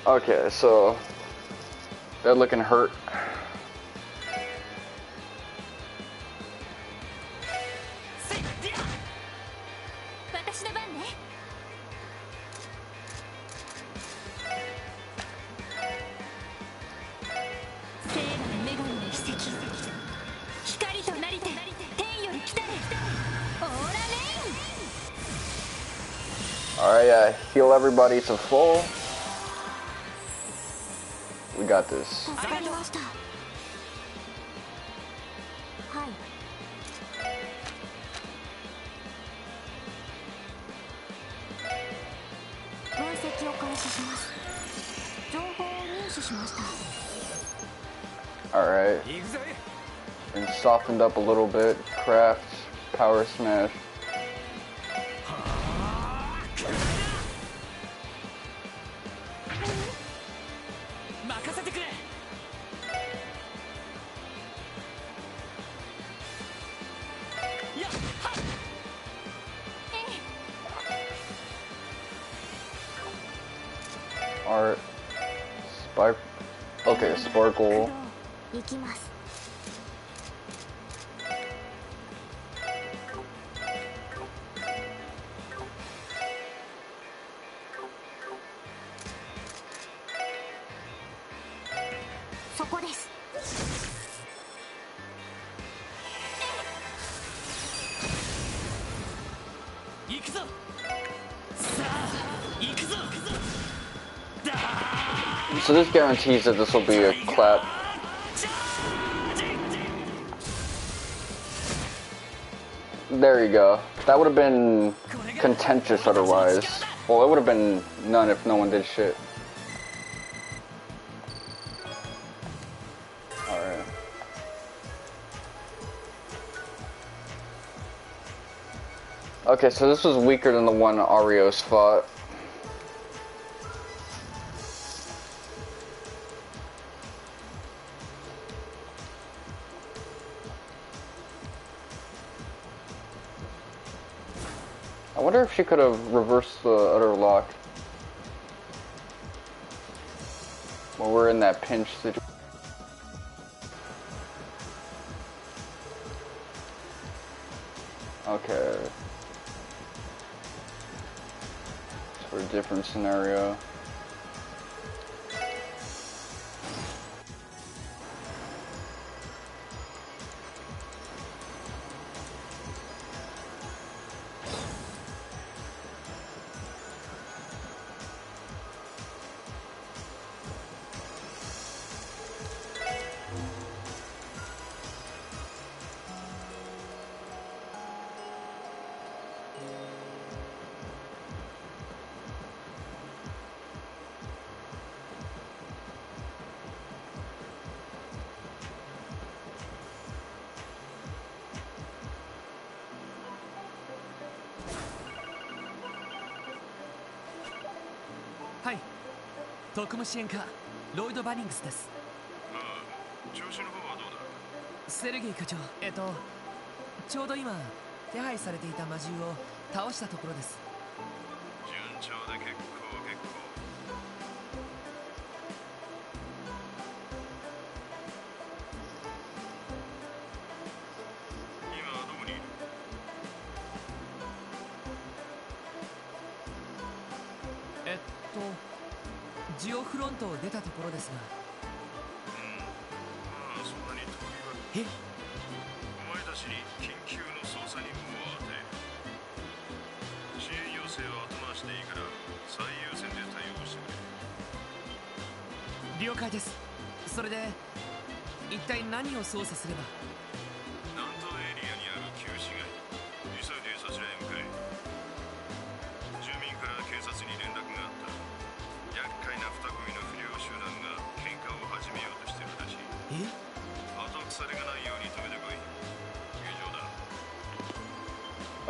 Okay, so they're looking hurt. Alright, heal everybody to full. We got this. Alright. And softened up a little bit. Craft, power smash. Art, spark, okay, sparkle. So this guarantees that this will be a clap. There you go. That would have been contentious otherwise. Well, it would have been none if no one did shit. Alright. Okay, so this was weaker than the one Arios fought. I wonder if she could have reversed the other lock. When we're in that pinch situation. Okay. For a different scenario.はい、特務支援課ロイド・バニングスです。ああ、調子の方はどうだ？セルゲイ課長、ちょうど今手配されていた魔獣を倒したところです。順調で結構。今どこにいる？ジオフロントを出たところですが。まあそんなに遠いわ。え、お前たちに緊急の捜査任務を与える。支援要請は後回しでいいから最優先で対応してくれ。了解です。それで一体何を操作すれば。南東エリアにある旧市街、急いでそちらへ向かえ。住民から警察に連絡があった。厄介な2組の不良集団が喧嘩を始めようとしてるらしい。え、後腐れがないように止めてこい。以上だ。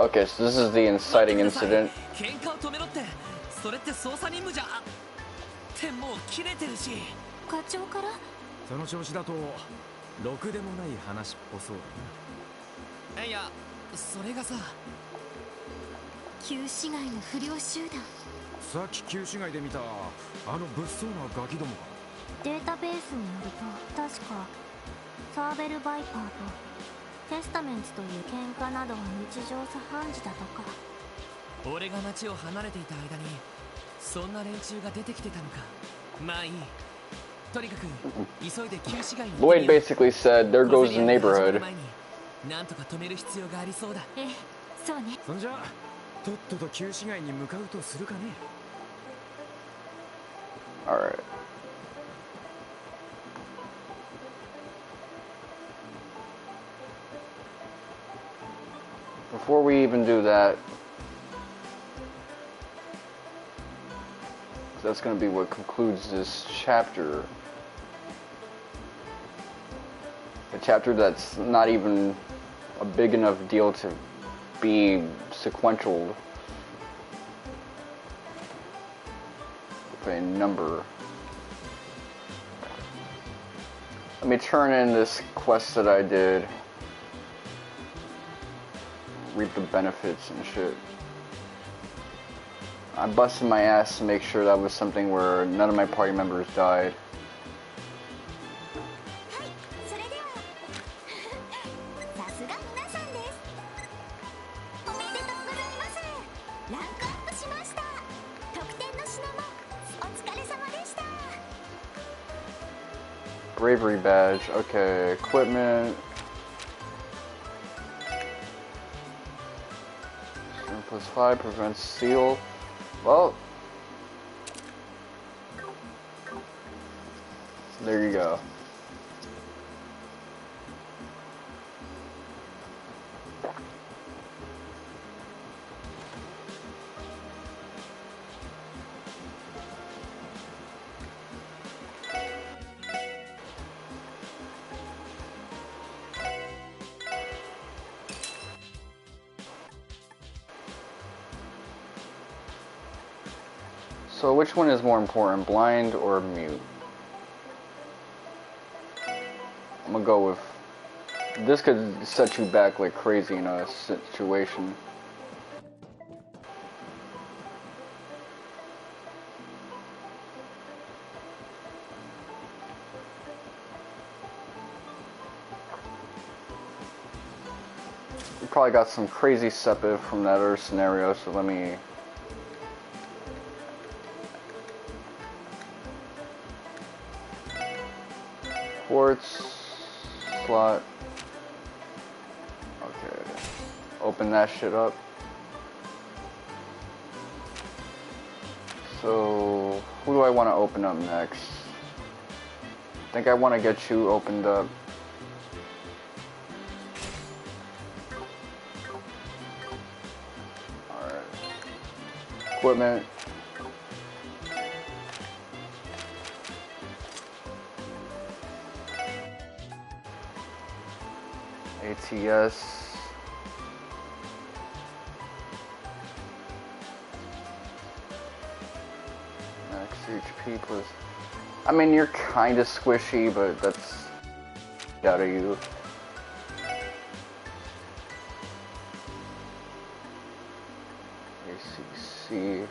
Okay, so this is the inciting incident. 喧嘩を止めろって、それって捜査任務じゃってもう切れてるし。課長から？その調子だとろくでもない話っぽそうだな。いや、それがさ、旧市街の不良集団。さっき旧市街で見たあの物騒なガキどもか。データベースによると確かサーベルバイパーとテスタメンツという喧嘩などは日常茶飯事だとか。俺が街を離れていた間にそんな連中が出てきてたのか。まあいい。とにかく急いで旧市街に。 Lloyd basically said, "There goes the neighborhood." なんとか止める必要がありそうだ。ええ、そうね。そんじゃとっとと旧市街に向かうとするかね。Alright. Before we even do that, that's going to be what concludes this chapter. A chapter that's not even a big enough deal to be sequential with a number. Let me turn in this quest that I did. Reap the benefits and shit. I busted my ass to make sure that was something where none of my party members died. はい、それではさすが皆さんです。おめでとうございます。ランクアップしました。特典の品もお疲れ様でした。 Bravery badge. Okay, equipment. +5 prevents seal. Well, there you go. So which one is more important, blind or mute? I'm gonna go with... This could set you back like crazy in a situation. We probably got some crazy sepip from that other scenario, so let me... Quartz slot. Okay. Open that shit up. So, who do I want to open up next? I think I want to get you opened up. Alright. Equipment. ATS. Max HP plus. I mean, you're kind of squishy, but that's out of you. ACC.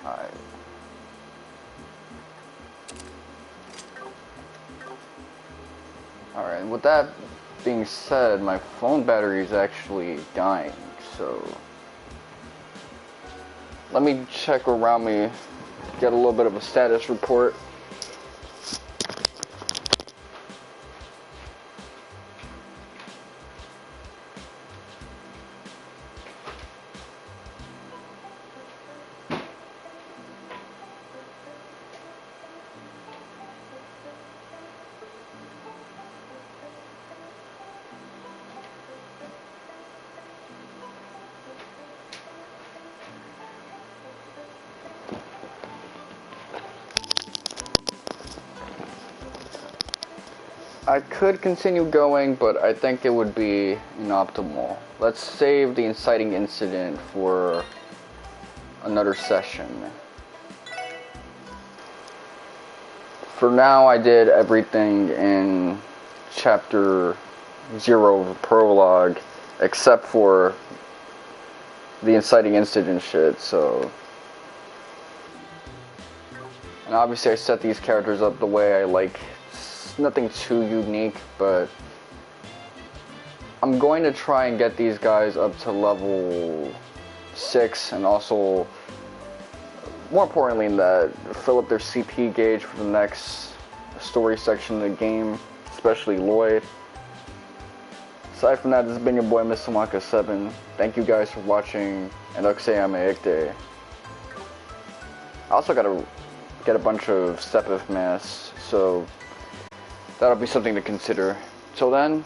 Alright. Alright, with that being said, my phone battery is actually dying, so Let me check around me, get a little bit of a status report. I could continue going, but I think it would be inoptimal. Let's save the inciting incident for another session. For now, I did everything in chapter 0 of the prologue, except for the inciting incident shit, so... And obviously I set these characters up the way I like. Nothing too unique, but I'm going to try and get these guys up to level 6, and also, more importantly than that, fill up their CP gauge for the next story section of the game, especially Lloyd. Aside from that, this has been your boy Mr. Wonka 7. Thank you guys for watching, and I also gotta get a bunch of Sepith masks, so that'll be something to consider. Until then.